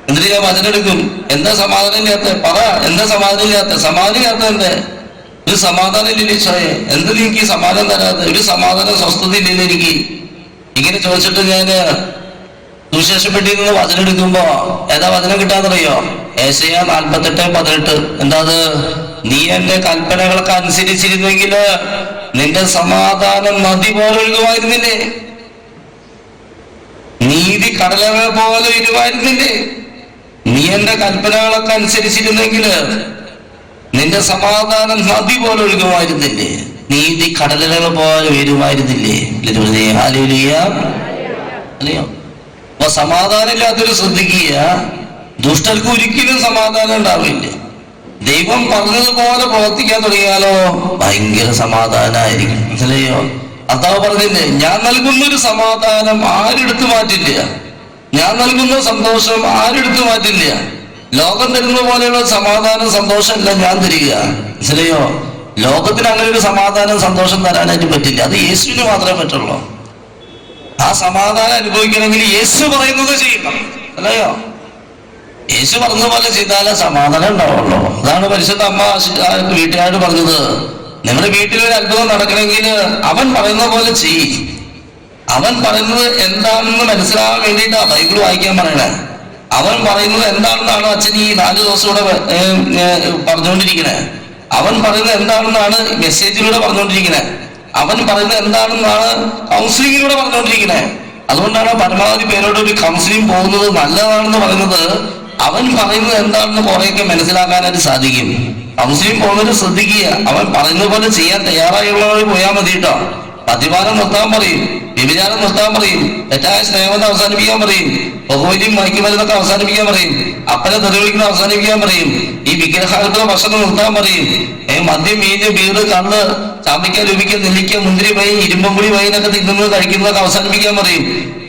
എന്നിട്ട് ഞാൻ വചനം എടുക്കും, എന്താ സമാധാനം ഇല്ലാത്ത? പറ, എന്താ സമാധാനം ഇല്ലാത്ത? സമാധാനം ഇല്ലാത്ത എന്തേ? ഒരു സമാധാനം ഇല്ലല്ലോ ഈശോയെ, എന്താ എനിക്ക് സമാധാനം തരാതെ? ഒരു സമാധാനം സ്വസ്ഥത ഇല്ലല്ലോ എനിക്ക്. ഇങ്ങനെ ചോദിച്ചിട്ട് ഞാൻ സുവിശേഷപ്പെട്ടിയിൽ നിന്ന് വചനം എടുക്കുമ്പോ ഏതാ വചനം കിട്ടാന്നറിയോ? ഏശയ്യാ 48:18. എന്താ അത്? നീ എന്റെ കൽപ്പനകൾക്ക് അനുസരിച്ചിരുന്നെങ്കിൽ നിന്റെ സമാധാനം നദി പോലെ ഒഴുകുമായിരുന്നില്ലേ, നീതി കടലകൾ പോലെ വരുമായിരുന്നില്ലേ. നീ എന്റെ കൽപ്പനകളൊക്കെ അനുസരിച്ചിരുന്നെങ്കിൽ നിന്റെ സമാധാനം നദി പോലെ ഒഴുകുമായിരുന്നില്ലേ, നീതി കടലുകൾ പോലെ വരുമായിരുന്നില്ലേ. ഹല്ലേലൂയ. അല്ലയോ? അപ്പൊ സമാധാനം ഇല്ലാത്തൊരു ശ്രദ്ധിക്കുക, ദുഷ്ടർക്ക് ഒരിക്കലും സമാധാനം ഉണ്ടാവില്ല. ദൈവം പറഞ്ഞതുപോലെ പ്രവർത്തിക്കാൻ തുടങ്ങിയാലോ ഭയങ്കര സമാധാനമായിരിക്കും. മനസ്സിലായോ? കർത്താവ് പറഞ്ഞില്ലേ, ഞാൻ നൽകുന്നൊരു സമാധാനം ആരെടുത്തു മാറ്റില്ല, ഞാൻ നൽകുന്ന സന്തോഷം ആരെടുത്തു മാറ്റില്ല. ലോകം തരുന്ന പോലെയുള്ള സമാധാനം സന്തോഷമല്ല ഞാൻ തരിക. മനസ്സിലായോ? ലോകത്തിന് അങ്ങനെ ഒരു സമാധാനം സന്തോഷം തരാനായിട്ട് പറ്റില്ല. അത് യേശുവിന് മാത്രമേ പറ്റുള്ളൂ. ആ സമാധാനം അനുഭവിക്കണമെങ്കിൽ യേശു പറയുന്നത് ചെയ്യണം. അല്ലയോ? യേശു പറഞ്ഞതുപോലെ ചെയ്താലേ സമാധാനം ഉണ്ടാവുള്ളൂ. അതാണ് പരിശുദ്ധ അമ്മ വീട്ടുകാരോട് പറഞ്ഞത്, നിങ്ങളുടെ വീട്ടിലൊരു അത്ഭുതം നടക്കണമെങ്കിൽ അവൻ പറയുന്ന പോലെ ചെയ്യ്. അവൻ പറയുന്നത് എന്താണെന്ന് മനസ്സിലാകാൻ വേണ്ടിയിട്ടാ ബൈബിൾ വായിക്കാൻ പറയണേ. അവൻ പറയുന്നത് എന്താണെന്നാണ് അച്ഛൻ ഈ 4 ദിവസം കൂടെ പറഞ്ഞുകൊണ്ടിരിക്കണേ. അവൻ പറയുന്നത് എന്താണെന്നാണ് മെസ്സേജിലൂടെ പറഞ്ഞുകൊണ്ടിരിക്കണേ. അവൻ പറയുന്നത് എന്താണെന്നാണ് കൗൺസിലിങ്ങിലൂടെ പറഞ്ഞുകൊണ്ടിരിക്കണേ. അതുകൊണ്ടാണ് പരമാവധി പേരോട് ഒരു കൗൺസിലിംഗ് പോകുന്നത് നല്ലതാണെന്ന് പറയുന്നത്. അവൻ പറയുന്നത് എന്താണെന്ന് കുറെയൊക്കെ മനസ്സിലാക്കാനായിട്ട് സാധിക്കും. കൗൺസിലിംഗ് പോകുന്നവര് ശ്രദ്ധിക്കുക, അവൻ പറയുന്നത് പോലെ ചെയ്യാൻ തയ്യാറായുള്ളവർ പോയാൽ മതി കേട്ടോ. മദ്യപാനം നിർത്താൻ പറയും, വ്യഭിചാരം നിർത്താൻ പറയും, തെറ്റായ സ്നേഹം അവസാനിപ്പിക്കാൻ പറയും, ബഹുവൈദ്യം മയക്കുമരുന്നൊക്കെ അവസാനിപ്പിക്കാൻ പറയും, അപ്പനെ തെറിവിളിക്കുന്ന അവസാനിപ്പിക്കാൻ പറയും, ഈ വിഗ്രഹാലത്തുള്ള ഭക്ഷണം നിർത്താൻ പറയും, മദ്യം, മീന്, ബീറ്, കള്ള്, ചാമ്പിക്ക, ലുപിക്ക, നെല്ലിക്ക, മുന്തിരി വൈൻ, ഇരുമ്പമ്പുളി വൈനൊക്കെ തിന്നുന്നത് കഴിക്കുന്നതൊക്കെ അവസാനിപ്പിക്കാൻ പറയും.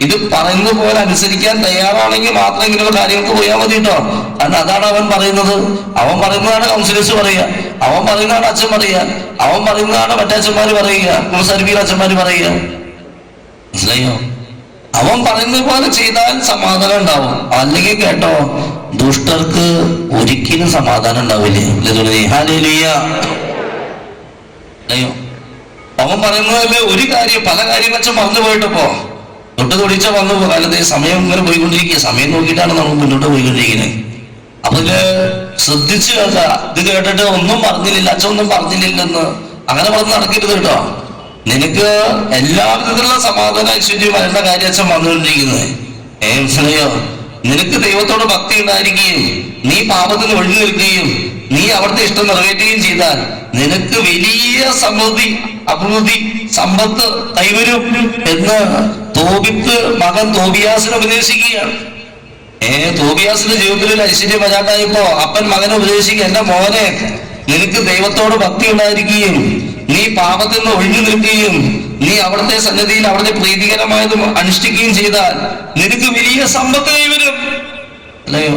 ഇത് പറയുന്നത് പോലെ അനുസരിക്കാൻ തയ്യാറാണെങ്കിൽ മാത്രം ഇങ്ങനെയുള്ള കാര്യങ്ങൾക്ക് പോയാൽ മതി കേട്ടോ. കാരണം അതാണ് അവൻ പറയുന്നത്. അവൻ പറയുന്നതാണ് കൗൺസിലേഴ്സ് പറയുക, അവൻ പറയുന്നതാണ് അച്ഛൻ പറയുക, അവൻ പറയുന്നതാണ് മറ്റച്ഛന്മാര് പറയുക, കുമ്പസാരിപ്പിക്കുന്ന അച്ഛന്മാര് പറയുക. മനസ്സിലായോ? അവൻ പറയുന്നത് പോലെ ചെയ്താൽ സമാധാനം ഉണ്ടാവും. അല്ലെങ്കിൽ കേട്ടോ, ദുഷ്ടർക്ക് ഒരിക്കലും സമാധാനം ഉണ്ടാവില്ലേ. ഹല്ലേലൂയ. അല്ലയോ? അവൻ പറയുന്നതല്ലേ ഒരു കാര്യം, പല കാര്യം വെച്ച് മറന്നു പോയിട്ടപ്പോ തൊട്ട് തൊടിച്ച വന്നു. കാലത്തെ സമയം ഇങ്ങനെ പോയിക്കൊണ്ടിരിക്കുക, സമയം നോക്കിയിട്ടാണ് നമ്മൾ മുന്നോട്ട് പോയിക്കൊണ്ടിരിക്കുന്നത്. അപ്പൊ ഇതില് ശ്രദ്ധിച്ചു കേൾക്കുക. ഇത് കേട്ടിട്ട് ഒന്നും പറഞ്ഞില്ല, അച്ഛൻ ഒന്നും പറഞ്ഞില്ലെന്ന് അങ്ങനെ പറഞ്ഞ് നടക്കരുത് കേട്ടോ. നിനക്ക് എല്ലാ വിധത്തിലുള്ള സമാധാന ഐശ്വര്യം വരേണ്ട കാര്യം അച്ഛൻ വന്നുകൊണ്ടിരിക്കുന്നത്. മനസ്സിലായോ? നിനക്ക് ദൈവത്തോട് ഭക്തി ഉണ്ടായിരിക്കുകയും നീ പാപത്തിന് ഒഴിഞ്ഞു നിൽക്കുകയും നീ അവിടുത്തെ ഇഷ്ടം നിറവേറ്റുകയും ചെയ്താൽ നിനക്ക് വലിയ സമൃദ്ധി, അഭിവൃദ്ധി, സമ്പത്ത് കൈവരും എന്ന് തോബിത്ത് മകൻ തോബിയാസിനെ ഉപദേശിക്കുകയാണ്. തോബിയാസിന്റെ ജീവിതത്തിൽ ഒരു ഐശ്വര്യം വരാണ്ടായപ്പോ അപ്പൻ മകനെ ഉപദേശിക്കുക, എന്റെ മോനെ, നിനക്ക് ദൈവത്തോട് ഭക്തി ഉണ്ടായിരിക്കുകയും നീ പാപത്തിൽ നിന്ന് ഒഴിഞ്ഞു നിൽക്കുകയും നീ അവിടുത്തെ സന്നിധിയിൽ അവിടുത്തെ പ്രീതികരമായത് അനുഷ്ഠിക്കുകയും ചെയ്താൽ നിനക്ക് വലിയ സമ്പത്ത് കൈവരും. അല്ലയോ?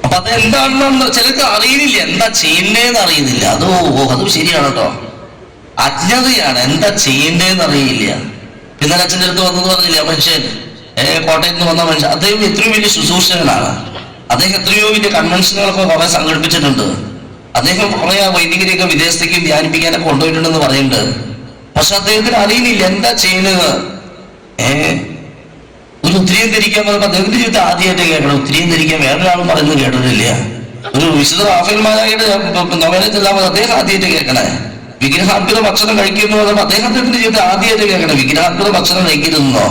അപ്പൊ അതെന്താണെന്ന് ചിലർക്ക് അറിയുന്നില്ല, എന്താ ചെയ്യേണ്ടതെന്ന് അറിയുന്നില്ല. അതും ശരിയാണ് കേട്ടോ, അജ്ഞതയാണ്. എന്താ ചെയ്യേണ്ടതെന്ന് അറിയില്ല. പിന്നെ അച്ഛൻ്റെ അടുത്ത് വന്നെന്ന് പറഞ്ഞില്ല മനുഷ്യൻ, കോട്ടയത്ത് നിന്ന് വന്ന മനുഷ്യൻ, അദ്ദേഹം എത്രയോ വലിയ ശുശ്രൂഷകനാണ്. അദ്ദേഹം എത്രയോ വലിയ കൺവെൻഷനുകളൊക്കെ കുറെ സംഘടിപ്പിച്ചിട്ടുണ്ട്. അദ്ദേഹം കുറെ വൈദികരെയൊക്കെ വിദേശത്തേക്ക് ധ്യാനിപ്പിക്കാനൊക്കെ കൊണ്ടുപോയിട്ടുണ്ടെന്ന് പറയുന്നുണ്ട്. പക്ഷെ അദ്ദേഹത്തിന് അറിയുന്നില്ല എന്താ ചെയ്യുന്നത്. ഒരു ഉത്തരീയം ധരിക്കാൻ പറയുമ്പോൾ അദ്ദേഹത്തിന്റെ ജീവിതത്തിൽ ആദ്യമായിട്ട് കേൾക്കണം. ഉത്തരീയം ധരിക്കാൻ വേറൊരാളും പറയുന്നത് കേട്ടിട്ടില്ല. ഒരു വിശുദ്ധ റാഫേൽമാരായിട്ട് നോവലെല്ലാം അദ്ദേഹം ആദ്യമായിട്ട് കേൾക്കണേ. വിഗ്രഹാർപ്പിത ഭക്ഷണം കഴിക്കുന്നു പറയുമ്പോൾ അദ്ദേഹത്തിന്റെ ജീവിതത്തിൽ ആദ്യമായിട്ട് കേൾക്കണം. വിഗ്രഹാർപ്പിത ഭക്ഷണം കഴിക്കരുതെന്നോ?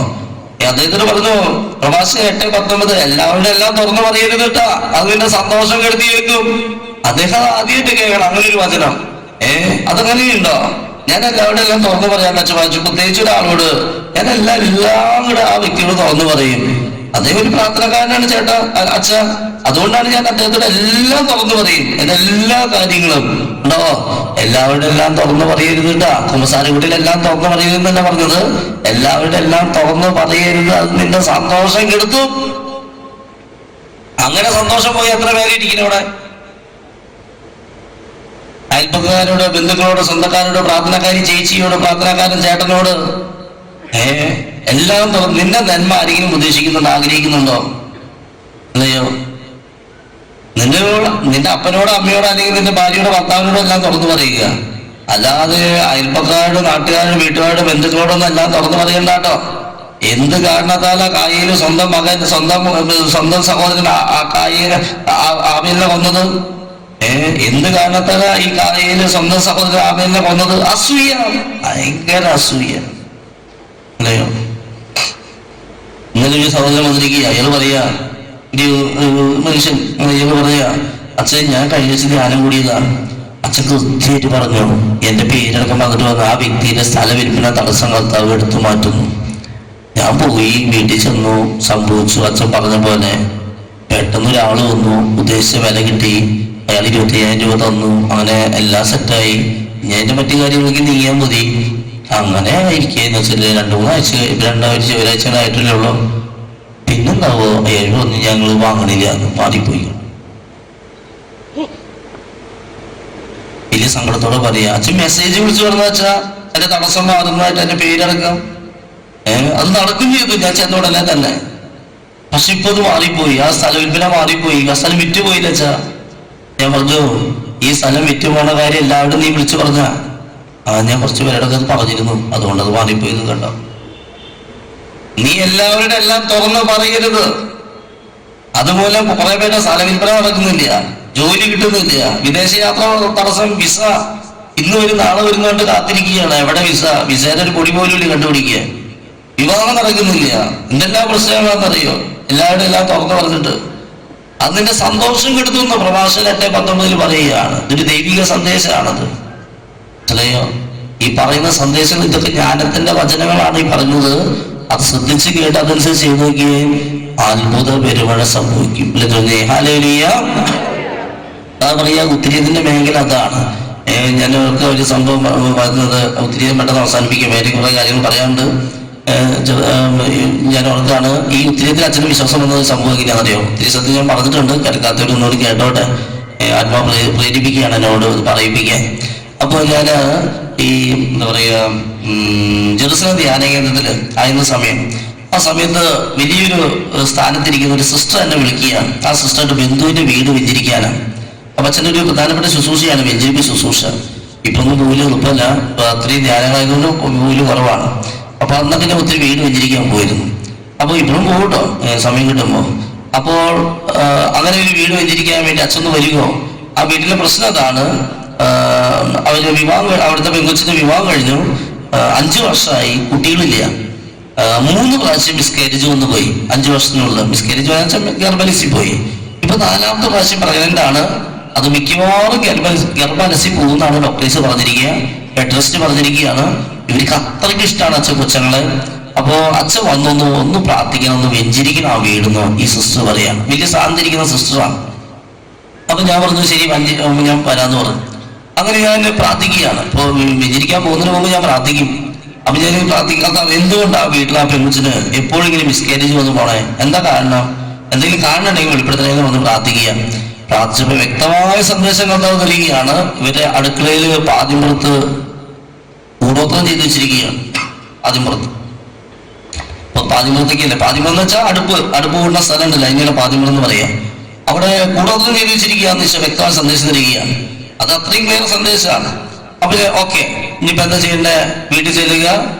അദ്ദേഹത്തിന് പറഞ്ഞു, പ്രഭാഷകൻ 8:19, എല്ലാവരുടെ എല്ലാം തുറന്നു പറയരുത് കേട്ടാ, അതിന്റെ സന്തോഷം കെടുത്തി വെക്കും. അദ്ദേഹം ആദ്യമായിട്ട് കേൾക്കണം അങ്ങനെ ഒരു വചനം. അതങ്ങനെയുണ്ടോ? ഞാൻ എല്ലാവരുടെ എല്ലാം തുറന്നു പറയാൻ വെച്ചു, പ്രത്യേകിച്ച് ഒരാളോട് ഞാൻ എല്ലാം കൂടെ ആ വ്യക്തിയോട് തുറന്നു പറയും. അദ്ദേഹം ഒരു പ്രാർത്ഥനക്കാരനാണ് ചേട്ടാ, അച്ഛ. അതുകൊണ്ടാണ് ഞാൻ അദ്ദേഹത്തോട് എല്ലാം തുറന്നു പറയും, എന്റെ എല്ലാ കാര്യങ്ങളും ഉണ്ടോ. എല്ലാവരുടെ എല്ലാം തുറന്നു പറയരുത് കേട്ടാ. കുമ്പസാരക്കുട്ടിയിലെല്ലാം തുറന്നു പറയരുതെന്നല്ല പറഞ്ഞത്, എല്ലാവരുടെ എല്ലാം തുറന്നു പറയരുത്, അത് നിന്റെ സന്തോഷം കെടുത്തും. അങ്ങനെ സന്തോഷം പോയി എത്ര പേര് ഇരിക്കുന്നു ഇവിടെ? അയൽപ്പക്കാരോട്, ബന്ധുക്കളോട്, സ്വന്തക്കാരോട്, പ്രാർത്ഥനക്കാരി ചേച്ചിയോട്, പ്രാർത്ഥനക്കാരൻ ചേട്ടനോട്, എല്ലാം തുറന്ന് നിന്റെ നന്മ ആരെങ്കിലും ഉദ്ദേശിക്കുന്നുണ്ടോ, ആഗ്രഹിക്കുന്നുണ്ടോ? അല്ലയോ? നിന്റെ അപ്പനോടോ അമ്മയോടോ അല്ലെങ്കിൽ നിന്റെ ഭാര്യയോടോ ഭർത്താവിനോടോ എല്ലാം തുറന്നു പറയുക. അല്ലാതെ അയൽപ്പക്കാരോട്, നാട്ടുകാരോട്, വീട്ടുകാരോട്, ബന്ധുക്കളോടൊന്നും എല്ലാം തുറന്നു പറയണ്ട കേട്ടോ. എന്ത് കാരണത്താലാ കായയില് സ്വന്തം മകൻ, സ്വന്തം സഹോദരൻ ആ കായയില് ആമേലിനെ കൊന്നത്? എന്ത് കാരണത്താലാ ഈ കായയില് സ്വന്തം സഹോദരൻ ആമേലിനെ കൊന്നത്? അസൂയ, ഭയങ്കര അസൂയ, അല്ലയോ? ഇന്നലെ ഒരു സഹോദരൻ വന്നിരിക്കുക. അയാൾ പറയാ, മനുഷ്യൻ അയാൾ പറയാ, അച്ഛൻ ഞാൻ കഴിഞ്ഞ ദിവസം ധ്യാനം കൂടിയതാണ്. അച്ഛൻ കൃത്യമായിട്ട് പറഞ്ഞു, എന്റെ പേരടക്കം വന്നിട്ട് വന്ന ആ വ്യക്തിയുടെ സ്ഥലവിരിപ്പിന തടസ്സം കർത്താവ് എടുത്തു മാറ്റുന്നു. ഞാൻ പോയി വീട്ടിൽ ചെന്നു, സംഭവിച്ചു അച്ഛൻ പറഞ്ഞ പോലെ. പെട്ടെന്ന് ഒരാൾ വന്നു, ഉദ്ദേശിച്ച വില കിട്ടി, അയാൾ 25,000 രൂപ തന്നു. അങ്ങനെ എല്ലാം സെറ്റായി. ഞാൻ എന്റെ മറ്റു കാര്യങ്ങൾക്ക് നീങ്ങാൻ മതി. അങ്ങനെ ഇരിക്കുകയെന്ന് വെച്ചാല് 2-3 ആഴ്ച ഒരാഴ്ച ഉള്ളൂ. പിന്നെന്താവോ അയാൾ പറഞ്ഞു, ഞങ്ങൾ വാങ്ങണില്ല, മാറിപ്പോയി. വലിയ സങ്കടത്തോടെ പറയാ, അച്ഛൻ മെസ്സേജ് വിളിച്ചു പറഞ്ഞ വെച്ചാ എന്റെ തടസ്സം മാറുന്നതായിട്ട് എന്റെ പേരടക്കം അത് നടക്കും ചെയ്തു ഞാൻ ചെന്നോടനെ തന്നെ. പക്ഷെ ഇപ്പൊ അത് മാറിപ്പോയി, ആ സ്ഥലം വിൽപ്പന മാറിപ്പോയി, ആ സ്ഥലം വിറ്റുപോയില്ല അച്ഛാ. ഞാൻ പറഞ്ഞു, ഈ സ്ഥലം വിറ്റുപോണ കാര്യം എല്ലാവരും നീ വിളിച്ചു പറഞ്ഞ? ഞാൻ കുറച്ച് പേരുടെ അത് പറഞ്ഞിരുന്നു, അതുകൊണ്ട് അത് മാറിപ്പോയി. കണ്ടോ, നീ എല്ലാവരുടെ എല്ലാം തുറന്ന് പറയരുത്. അതുപോലെ കുറെ പേരുടെ സ്ഥലം വിൽപ്പന നടക്കുന്നില്ല, ജോലി കിട്ടുന്നില്ല, വിദേശയാത്ര തടസ്സം, വിസ ഇന്ന് വരും നാളെ വരുന്നോണ്ട് കാത്തിരിക്കുകയാണ്. എവിടെ വിസ? വിസയുടെ ഒരു പൊടി പോലും കണ്ടുപിടിക്കുക. വിവാഹം നടക്കുന്നില്ല. എന്തെല്ലാം പ്രശ്നങ്ങളാണെന്നറിയോ? എല്ലാവരും എല്ലാം തുറന്നു പറഞ്ഞിട്ട് അതിന്റെ സന്തോഷം കെടുത്തുന്ന പ്രഭാഷകൻ 8:19 പറയുകയാണ്. ഇതൊരു ദൈവിക സന്ദേശമാണത്, അല്ലയോ? ഈ പറയുന്ന സന്ദേശങ്ങൾ ഇതൊക്കെ ജ്ഞാനത്തിന്റെ വചനങ്ങളാണ് ഈ പറഞ്ഞത്. അത് ശ്രദ്ധിച്ച് കേട്ട് അതനുസരിച്ച് ചെയ്ത് നോക്കുകയും അത്ഭുത പെരുമഴ സംഭവിക്കും. ഹല്ലേലൂയ. അതാ പറയാ, ഉത്തരീയത്തിന്റെ മേഖല അതാണ്. ഞാൻ ഒരു സംഭവം പറയുന്നത്, ഉത്തരീയം പെട്ടെന്ന് അവസാനിപ്പിക്കും, വേറെ കുറെ കാര്യങ്ങൾ പറയാനുണ്ട്. ഞാൻ ഓർത്താണ്, ഈ ഉത്തരീയത്തിൽ അച്ഛനും വിശ്വാസം വന്നത് സംഭവം എങ്ങനെയാണെന്നറിയോ? ഒത്തിരി സത്യം ഞാൻ പറഞ്ഞിട്ടുണ്ട്, കേൾക്കാത്തവർ ഒന്നുകൂടി കേട്ടോട്ടെ. ആത്മാവ് പ്രേരിപ്പിക്കുകയാണ് എന്നോട് പറയിപ്പിക്കാൻ. അപ്പോൾ ഞാൻ ഈ എന്താ പറയാ, ജെറുസലേം ധ്യാന കേന്ദ്രത്തിൽ ആയിരുന്ന സമയം, ആ സമയത്ത് വലിയൊരു സ്ഥാനത്തിരിക്കുന്ന ഒരു സിസ്റ്റർ എന്നെ വിളിക്കുകയാണ്. ആ സിസ്റ്ററിന്റെ ബന്ധുവിന്റെ വീട് വെഞ്ചരിക്കാനാണ്. അപ്പൊ അച്ഛൻ്റെ ഒരു പ്രധാനപ്പെട്ട ശുശ്രൂഷയാണ് വെഞ്ചരിപ്പ് ശുശ്രൂഷ. ഇപ്പൊ ഒന്നും പോലും എളുപ്പമല്ല, അത്രയും ധ്യാനങ്ങളായതുകൊണ്ട് പോലും കുറവാണ്. അപ്പൊ അന്നൊക്കെ ഞാൻ ഒത്തിരി വീട് വെഞ്ചരിക്കാൻ പോയിരുന്നു. അപ്പൊ ഇപ്പോഴും പോകട്ടോ സമയം കിട്ടുമ്പോ. അപ്പോൾ അങ്ങനെ ഒരു വീട് വെഞ്ചരിക്കാൻ വേണ്ടി അച്ഛന്ന് വരുമോ? ആ വീട്ടിലെ പ്രശ്നം അതാണ്, അവര് വിവാഹം, അവിടുത്തെ പെൺകൊച്ചിന്റെ വിവാഹം കഴിഞ്ഞു, 5 വർഷമായി, കുട്ടികളില്ല. 3 പ്രാവശ്യം മിസ്കാരേജ് വന്നു പോയി. 5 വർഷത്തിനുള്ള മിസ്കാരേജ് വാങ്ങിച്ചാൽ ഗർഭലസി പോയി. ഇപ്പൊ 4ാമത്തെ പ്രാവശ്യം പ്രഗ്നന്റ് ആണ്. അത് മിക്കവാറും ഗർഭലസി പോകുന്നതാണ് ഡോക്ടേഴ്സ് പറഞ്ഞിരിക്കുക, ബെഡ് റെസ്റ്റ് പറഞ്ഞിരിക്കുകയാണ്. ഇവർക്ക് അത്രയ്ക്ക് ഇഷ്ടമാണ് അച്ഛൻ കൊച്ചങ്ങളെ. അപ്പോ അച്ഛൻ ഒന്ന് പ്രാർത്ഥിക്കണം, ഒന്ന് വെഞ്ചരിക്കണം ആ വീടുന്നു ഈ സിസ്റ്റർ പറയാണ്. വലിയ സാന്ത്വനിക്കുന്ന സിസ്റ്ററാണ്. അപ്പൊ ഞാൻ പറഞ്ഞു, ശരി ഞാൻ വരാന്ന് പറഞ്ഞു. അങ്ങനെ ഞാൻ പ്രാർത്ഥിക്കുകയാണ്. ഇപ്പൊ വെഞ്ചരിക്കാൻ പോകുന്നതിന് മുമ്പ് ഞാൻ പ്രാർത്ഥിക്കും. അപ്പൊ ഞാൻ പ്രാർത്ഥിക്കാത്ത എന്തുകൊണ്ടാ വീട്ടിൽ ആ പെൺകുച്ചിന് എപ്പോഴും ഇങ്ങനെ മിസ്കാരേജ് വന്ന് പോണേ? എന്താ കാരണം? എന്തെങ്കിലും കാരണം ഉണ്ടെങ്കിൽ വെളിപ്പെടുത്തണേ ഒന്ന് പ്രാർത്ഥിക്കുക. പ്രാർത്ഥിച്ചപ്പോ വ്യക്തമായ സന്ദേശം കർത്താവ് നൽകുകയാണ്. ഇവരുടെ അടുക്കളയിൽ പാതിമ്പുറത്ത് കൂടോത്രം ചെയ്ത് വെച്ചിരിക്കുകയാണ്. പാതിമ്പുറത്ത്, പാതിമ്പുറത്തേക്കല്ലേ, പാതിമ്പുറം വെച്ചാൽ അടുപ്പ് കൂടുന്ന സ്ഥലം ഉണ്ടല്ലോ, ഇങ്ങനെ പാതിമ്പുറം എന്ന് പറയാം. അവിടെ കൂടോത്രം ചെയ്ത് വെച്ചിരിക്കുകയെന്ന് വെച്ചാൽ വ്യക്തമായ സന്ദേശം തരികയാണ്. അത് അത്രയും ക്ലിയർ സന്ദേശമാണ്. അപ്പൊ ഓക്കെ, ഇനിയിപ്പോ എന്താ ചെയ്യേണ്ടേ? വീട്ടിൽ ചെല്ലുക,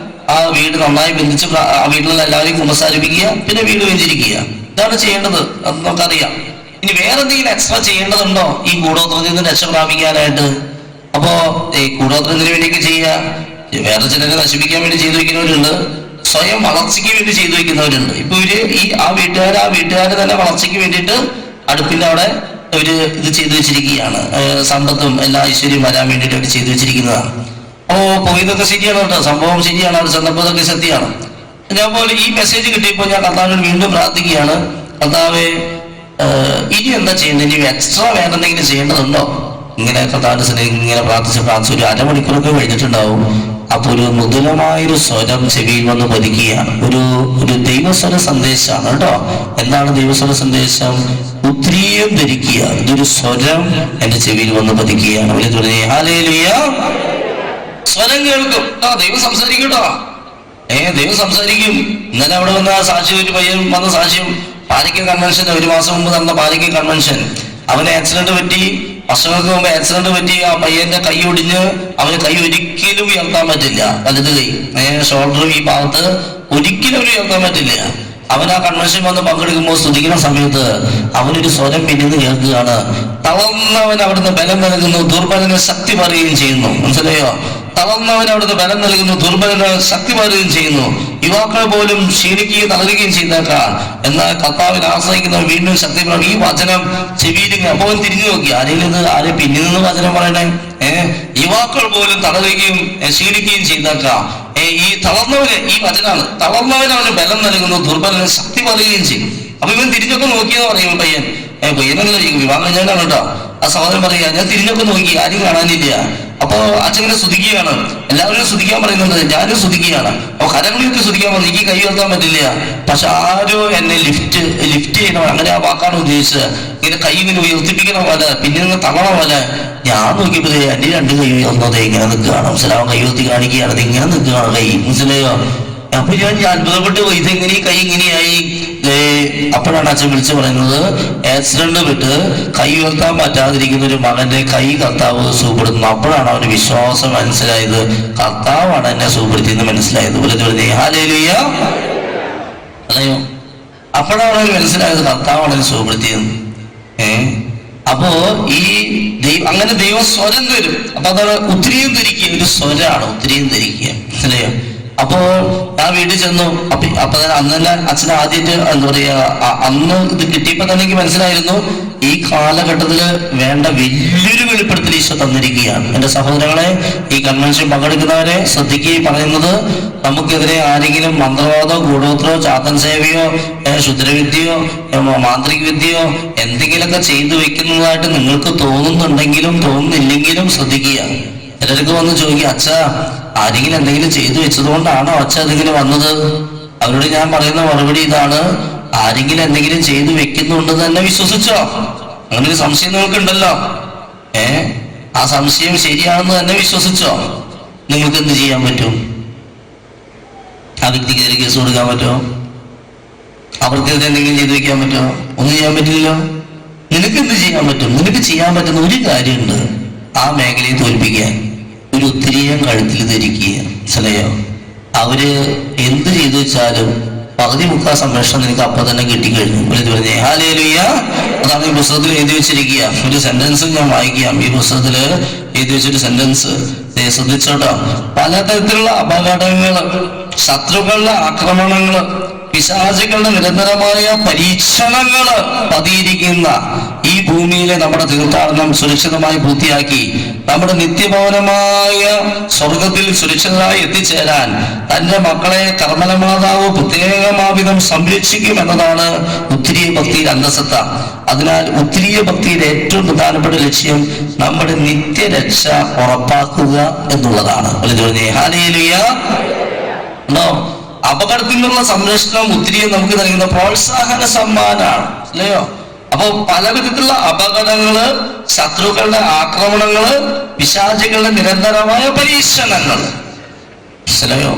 ആ വീട് നന്നായി ബന്ധിച്ച് ആ വീട്ടിലുള്ള എല്ലാവരെയും കുമ്പസാരിപ്പിക്കുക, പിന്നെ വീട് വെഞ്ചരിക്കുക. ഇതാണ് ചെയ്യേണ്ടത്, അത് നമുക്കറിയാം. ഇനി വേറെ എന്തെങ്കിലും എക്സ്ട്രാ ചെയ്യേണ്ടതുണ്ടോ ഈ കൂടോത്രത്തിൽ നിന്ന് രക്ഷ പ്രാപിക്കാനായിട്ട്? അപ്പോ ഈ കൂടോത്രത്തിന് വേണ്ടിയൊക്കെ ചെയ്യുക. വേറെ ചിലരെ നശിപ്പിക്കാൻ വേണ്ടി ചെയ്തു വെക്കുന്നവരുണ്ട്, സ്വയം വളർച്ചയ്ക്ക് വേണ്ടി ചെയ്തു വെക്കുന്നവരുണ്ട്. ഇപ്പൊ ഇവര് ആ വീട്ടുകാര് തന്നെ വളർച്ചയ്ക്ക് വേണ്ടിയിട്ട് അടുപ്പിന്റെ അവിടെ ഒരു ഇത് ചെയ്തു വെച്ചിരിക്കുകയാണ്. സമ്പത്തും എല്ലാ ഐശ്വര്യം വരാൻ വേണ്ടിയിട്ട് അവർ ചെയ്തു വെച്ചിരിക്കുന്നതാണ്. പോയതൊക്കെ ശരിയാണ് കേട്ടോ, സംഭവം ശരിയാണ്, അവിടെ ചെന്നപ്പോഴൊക്കെ സത്യമാണ്. ഞാൻ പോലെ ഈ മെസ്സേജ് കിട്ടിയപ്പോൾ ഞാൻ കർത്താവിനോട് വീണ്ടും പ്രാർത്ഥിക്കുകയാണ്. കർത്താവേ, ഇനി എന്താ ചെയ്യേണ്ടത്? ഇനി എക്സ്ട്രാ വേറെ എന്തെങ്കിലും ചെയ്യേണ്ടതുണ്ടോ? ഇങ്ങനെ കർത്താവിന്റെ ഇങ്ങനെ പ്രാർത്ഥിച്ച് ഒരു 1/2 മണിക്കൂറൊക്കെ കഴിഞ്ഞിട്ടുണ്ടാവും. അപ്പൊ ഒരു മൃദുലമായൊരു സ്വരം ചെവിയിൽ വന്ന് പതിക്കുകയാണ്. ഒരു ദൈവസ്വര സന്ദേശമാണ് കേട്ടോ. എന്താണ് ദൈവസ്വര സന്ദേശം? ഉത്തരീയം ധരിക്കുക. ഇതൊരു സ്വരം എന്റെ ചെവിയിൽ വന്ന് പതിക്കുകയാണ്. അവര് തുടങ്ങി ഹല്ലേലൂയ. സ്വരം കേൾക്കും. ദൈവം സംസാരിക്കട്ടോ. ദൈവം സംസാരിക്കും. ഇന്നലെ അവിടെ വന്ന സാക്ഷ്യം, ഒരു പയ്യൻ വന്ന സാക്ഷ്യം, പാലിക്ക കൺവെൻഷൻ, 1 മാസം മുമ്പ് നടന്ന പാലിക്ക കൺവെൻഷൻ. അവന് ആക്സിഡന്റ് പറ്റി, വർഷങ്ങൾക്ക് മുമ്പ് ആക്സിഡന്റ് പറ്റി. ആ പയ്യന്റെ കൈ ഒടിഞ്ഞ് അവന് കൈ ഒരിക്കലും ഉയർത്താൻ പറ്റില്ല. വലത് കൈ ഷോൾഡറും ഈ ഭാഗത്ത് ഒരിക്കലും അവന് ഉയർത്താൻ പറ്റില്ല. അവൻ ആ കൺവെൻഷൻ വന്ന് പങ്കെടുക്കുമ്പോൾ സ്തുതിക്കുന്ന സമയത്ത് അവനൊരു സ്വരം പിന്നീന്ന് കേൾക്കുകയാണ്. തളർന്നവൻ അവിടുന്ന് ബലം നൽകുന്നു, ദുർബലന് ശക്തി പറയുകയും ചെയ്യുന്നു. മനസ്സിലായോ? തളർന്നവൻ അവിടുന്ന് ബലം നൽകുന്നു, ദുർബലന് ശക്തി പറയുകയും ചെയ്യുന്നു. യുവാക്കൾ പോലും ക്ഷീണിക്കുകയും തളരുകയും ചെയ്തേക്കാം, എന്നാൽ കർത്താവിനെ ആശ്രയിക്കുന്നവർ വീണ്ടും ശക്തി പറയും. ഈ വചനം ചെവിയിലിങ്ങനെ. അപ്പോൾ അവൻ തിരിഞ്ഞു നോക്കി, ആരെ പിന്നിൽ നിന്ന് വചനം പറയണേ? യുവാക്കൾ പോലും തളരുകയും ക്ഷീണിക്കുകയും ചെയ്തേക്കാം. ഈ തളർന്നവന്, ഈ വചനാണ്, തളർന്നവൻ അവന് ബലം നൽകുന്നു, ദുർബലന് ശക്തി പറയുകയും ചെയ്യും. അപ്പൊ ഇവൻ തിരിഞ്ഞൊക്കെ നോക്കിയെന്ന് പറയും പയ്യൻ. പയ്യനല്ല, വിവാഹം ഞാനാണ് കേട്ടോ. ആ സഹോദരൻ പറയുക, ഞാൻ തിരിഞ്ഞൊക്കെ നോക്കി, ആരും കാണാനില്ല. അപ്പോ അച്ഛനെ സ്തുതിക്കുകയാണ്. എല്ലാവരും സ്തുതിക്കാൻ പറയുന്നുണ്ട്, ഞാനും സ്തുതിക്കുകയാണ്. അപ്പൊ കരങ്ങളിലേക്ക് സ്തുതിക്കാൻ പറഞ്ഞു. എനിക്ക് കൈ ഉയർത്താൻ പറ്റില്ല. പക്ഷെ ആരോ എന്നെ ലിഫ്റ്റ് ചെയ്യണം, അങ്ങനെ ആ വാക്കാണ് ഉദ്ദേശിച്ചത്. ഇങ്ങനെ കൈ ഇങ്ങനെ ഉയർത്തിപ്പിക്കണ പോലെ, പിന്നെ ഇങ്ങനെ തള്ളണ പോലെ. ഞാൻ നോക്കിയപ്പോ എന്റെ 2 കൈ ഉയർന്നത് ഇങ്ങനെ നിൽക്കുകയാണ്. മനസ്സിലാവും? കൈ ഉയർത്തി കാണിക്കുകയാണ്, അത് ഇങ്ങനെ നിൽക്കുകയാണ് കൈ. മനസ്സിലായോ? അപ്പൊ ഞാൻ അത്ഭുതപ്പെട്ട് പോയി, ഇതെങ്ങനെ ഈ കൈ ഇങ്ങനെയായി? അപ്പോഴാണ് അച്ഛൻ വിളിച്ചു പറയുന്നത്, ആക്സിഡന്റ് വിട്ട് കൈ ഉയർത്താൻ പറ്റാതിരിക്കുന്ന ഒരു മകന്റെ കൈ കർത്താവ് സുഖപ്പെടുത്തുന്നു. അപ്പോഴാണ് അവന് വിശ്വാസം മനസ്സിലായത്, കർത്താവാണ് എന്നെ സുഖപ്പെടുത്തിയെന്ന് മനസ്സിലായത്. ഹല്ലേലൂയ. അല്ലയോ? അപ്പോഴാണ് അവന് മനസ്സിലായത്, കർത്താവാണ് എന്നെ സുഖപ്പെടുത്തിയെന്ന്. അപ്പോ ഈ അങ്ങനെ ദൈവം സ്വരം തരും. അപ്പൊ അതാണ് ഉത്തരീയം ധരിക്കുക. ഒരു സ്വരാണ് ഉത്തരീയം ധരിക്കുക. മനസ്സിലായോ? അപ്പോ ഞാൻ വീട്ടിൽ ചെന്നു. അപ്പൊ തന്നെ അന്ന് തന്നെ അച്ഛൻ ആദ്യമായിട്ട് എന്താ പറയാ, അന്ന് ഇത് കിട്ടിയപ്പോ തന്നെ എനിക്ക് മനസ്സിലായിരുന്നു, ഈ കാലഘട്ടത്തില് വേണ്ട വലിയൊരു വെളിപ്പെടുത്തൽ ഈശോ തന്നിരിക്കുകയാണ്. എന്റെ സഹോദരങ്ങളെ, ഈ കൺവെൻഷൻ പങ്കെടുക്കുന്നവരെ ശ്രദ്ധിക്കുകയും പറയുന്നത്, നമുക്കെതിരെ ആരെങ്കിലും മന്ത്രവാദോ ഗൂഢോത്രോ ചാത്തൻ സേവയോ ക്ഷുദ്രവിദ്യയോ മാന്ത്രിക വിദ്യയോ എന്തെങ്കിലുമൊക്കെ ചെയ്തു വെക്കുന്നതായിട്ട് നിങ്ങൾക്ക് തോന്നുന്നുണ്ടെങ്കിലും തോന്നുന്നില്ലെങ്കിലും ശ്രദ്ധിക്കുക. ചിലർക്ക് വന്ന് ചോദിക്കുക, അച്ഛാ ആരെങ്കിലും എന്തെങ്കിലും ചെയ്തു വെച്ചതുകൊണ്ടാണോ അച്ഛ അതിങ്ങനെ വന്നത്? അവരോട് ഞാൻ പറയുന്ന മറുപടി ഇതാണ്, ആരെങ്കിലും എന്തെങ്കിലും ചെയ്തു വെക്കുന്നുണ്ട് തന്നെ വിശ്വസിച്ചോ? അങ്ങനെ ഒരു സംശയം നിങ്ങൾക്കുണ്ടല്ലോ. ആ സംശയം ശരിയാണെന്ന് തന്നെ വിശ്വസിച്ചോ? നിങ്ങൾക്ക് എന്ത് ചെയ്യാൻ പറ്റും? ആ വ്യക്തിക്ക് എതിരെ കേസ് കൊടുക്കാൻ പറ്റുമോ? അവർക്കെതിരെ എന്തെങ്കിലും ചെയ്തു വെക്കാൻ പറ്റുമോ? ഒന്നും ചെയ്യാൻ പറ്റില്ലല്ലോ. നിനക്ക് എന്ത് ചെയ്യാൻ പറ്റും? നിനക്ക് ചെയ്യാൻ പറ്റുന്ന ഒരു കാര്യമുണ്ട്, ആ മേഖലയെ തോൽപ്പിക്കാൻ. ഒരു ഉത്തരീയം കഴുത്തിൽ ധരിക്കുക. മനസ്സിലായോ? അവര് എന്ത് ചെയ്തു വെച്ചാലും പകുതി മുക്കാൽ സംരക്ഷണം നിനക്ക് അപ്പൊ തന്നെ കിട്ടിക്കഴിഞ്ഞു. പറഞ്ഞേ ഹല്ലേലൂയ. അതാണ് ഈ പുസ്തകത്തിൽ എഴുതി വെച്ചിരിക്കുക. ഒരു സെന്റൻസ് ഞാൻ വായിക്കാം. ഈ പുസ്തകത്തില് എഴുതി വെച്ചൊരു സെന്റൻസ് ശ്രദ്ധിച്ചോട്ടോ. പലതരത്തിലുള്ള അപകടങ്ങള്, ശത്രുക്കളുടെ ആക്രമണങ്ങള്, പിശാചുക്കളുടെ നിരന്തരമായ പരീക്ഷണങ്ങള് പതിയിരിക്കുന്ന ഈ ഭൂമിയിലെ നമ്മുടെ തീർത്ഥാടനം സുരക്ഷിതമായി പൂർത്തിയാക്കി നമ്മുടെ നിത്യഭവനമായ സ്വർഗത്തിൽ സുരക്ഷിതമായി എത്തിച്ചേരാൻ തന്റെ മക്കളെ കർമ്മലമാതാവ് പ്രത്യേകമാവിധം സംരക്ഷിക്കും എന്നതാണ് ഉത്തരീയ ഭക്തിയുടെ അന്തസത്ത. അതിനാൽ ഉത്തരീയ ഭക്തിയുടെ ഏറ്റവും പ്രധാനപ്പെട്ട ലക്ഷ്യം നമ്മുടെ നിത്യരക്ഷ ഉറപ്പാക്കുക എന്നുള്ളതാണ്. ഹല്ലേലൂയ. അപകടത്തിൽ നിന്നുള്ള സംരക്ഷണം ഉത്തരീയം നമുക്ക് നൽകുന്ന പ്രോത്സാഹന സമ്മാനാണ്. അല്ലയോ? അപ്പൊ പല വിധത്തിലുള്ള അപകടങ്ങള്, ശത്രുക്കളുടെ ആക്രമണങ്ങള്, പിശാചുകളുടെ നിരന്തരമായ പരീക്ഷണങ്ങൾ. മനസ്സിലായോ?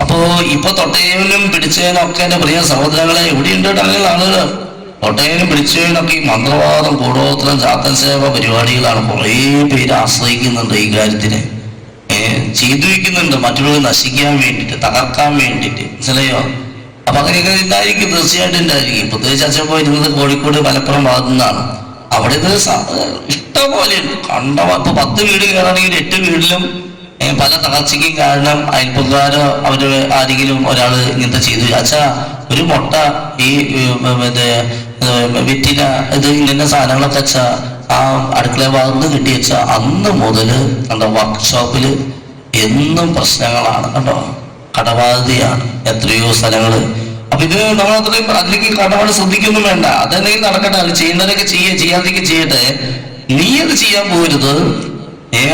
അപ്പോ ഇപ്പൊ തൊട്ടേനും പിടിച്ചതിനും ഒക്കെ എന്റെ പ്രിയ സഹോദരങ്ങളെ എവിടെയുണ്ട് അങ്ങനെയുള്ള ആളുകൾ? തൊട്ടേനും പിടിച്ചതിനൊക്കെ ഈ മന്ത്രവാദം, കൂടോത്രം, ചാത്തൻ സേവ പരിപാടികളാണ്. കുറേ പേര് ആശ്രയിക്കുന്നുണ്ട് ഈ കാര്യത്തിന്. ചെയ്തു വെക്കുന്നുണ്ട് മറ്റുള്ളവർ നശിക്കാൻ വേണ്ടിയിട്ട്, തകർക്കാൻ വേണ്ടിയിട്ട്. മനസ്സിലായോ? അപ്പൊ അങ്ങനെയൊക്കെ ഉണ്ടായിരിക്കും, തീർച്ചയായിട്ടും ഉണ്ടായിരിക്കും. പ്രത്യേകിച്ച് അച്ഛൻ പോയിരുന്നത് കോഴിക്കോട് മലപ്പുറം ഭാഗത്തുനിന്നാണ്. അവിടെ ഇത് ഇഷ്ടംപോലെ ഇപ്പൊ 10 വീട് കയറാണെങ്കിൽ 8 വീടിലും പല തകർച്ചയ്ക്കും കാരണം അയൽപ്പക്കാരോ അവര് ആരെങ്കിലും ഒരാള് ഇങ്ങനത്തെ ചെയ്തു. അച്ഛാ ഒരു മുട്ട ഈ വെറ്റില ഇത് ഇങ്ങനെ സാധനങ്ങളൊക്കെ അച്ഛാ ആ അടുക്കള ഭാഗത്ത് കിട്ടി വെച്ച അന്ന് മുതല് എന്താ വർക്ക്ഷോപ്പില് എന്നും പ്രശ്നങ്ങളാണ് കേട്ടോ. കടബാധ്യതയാണ് എത്രയോ സ്ഥലങ്ങള്. അപ്പൊ ഇത് നമ്മൾ അത്രയും അതിലേക്ക് കടപാട് ശ്രദ്ധിക്കൊന്നും വേണ്ട. അതെന്തെങ്കിലും നടക്കട്ടെ, അത് ചെയ്യുന്നവരൊക്കെ ചെയ്യാതൊക്കെ ചെയ്യട്ടെ. നീ അത് ചെയ്യാൻ പോരുത്.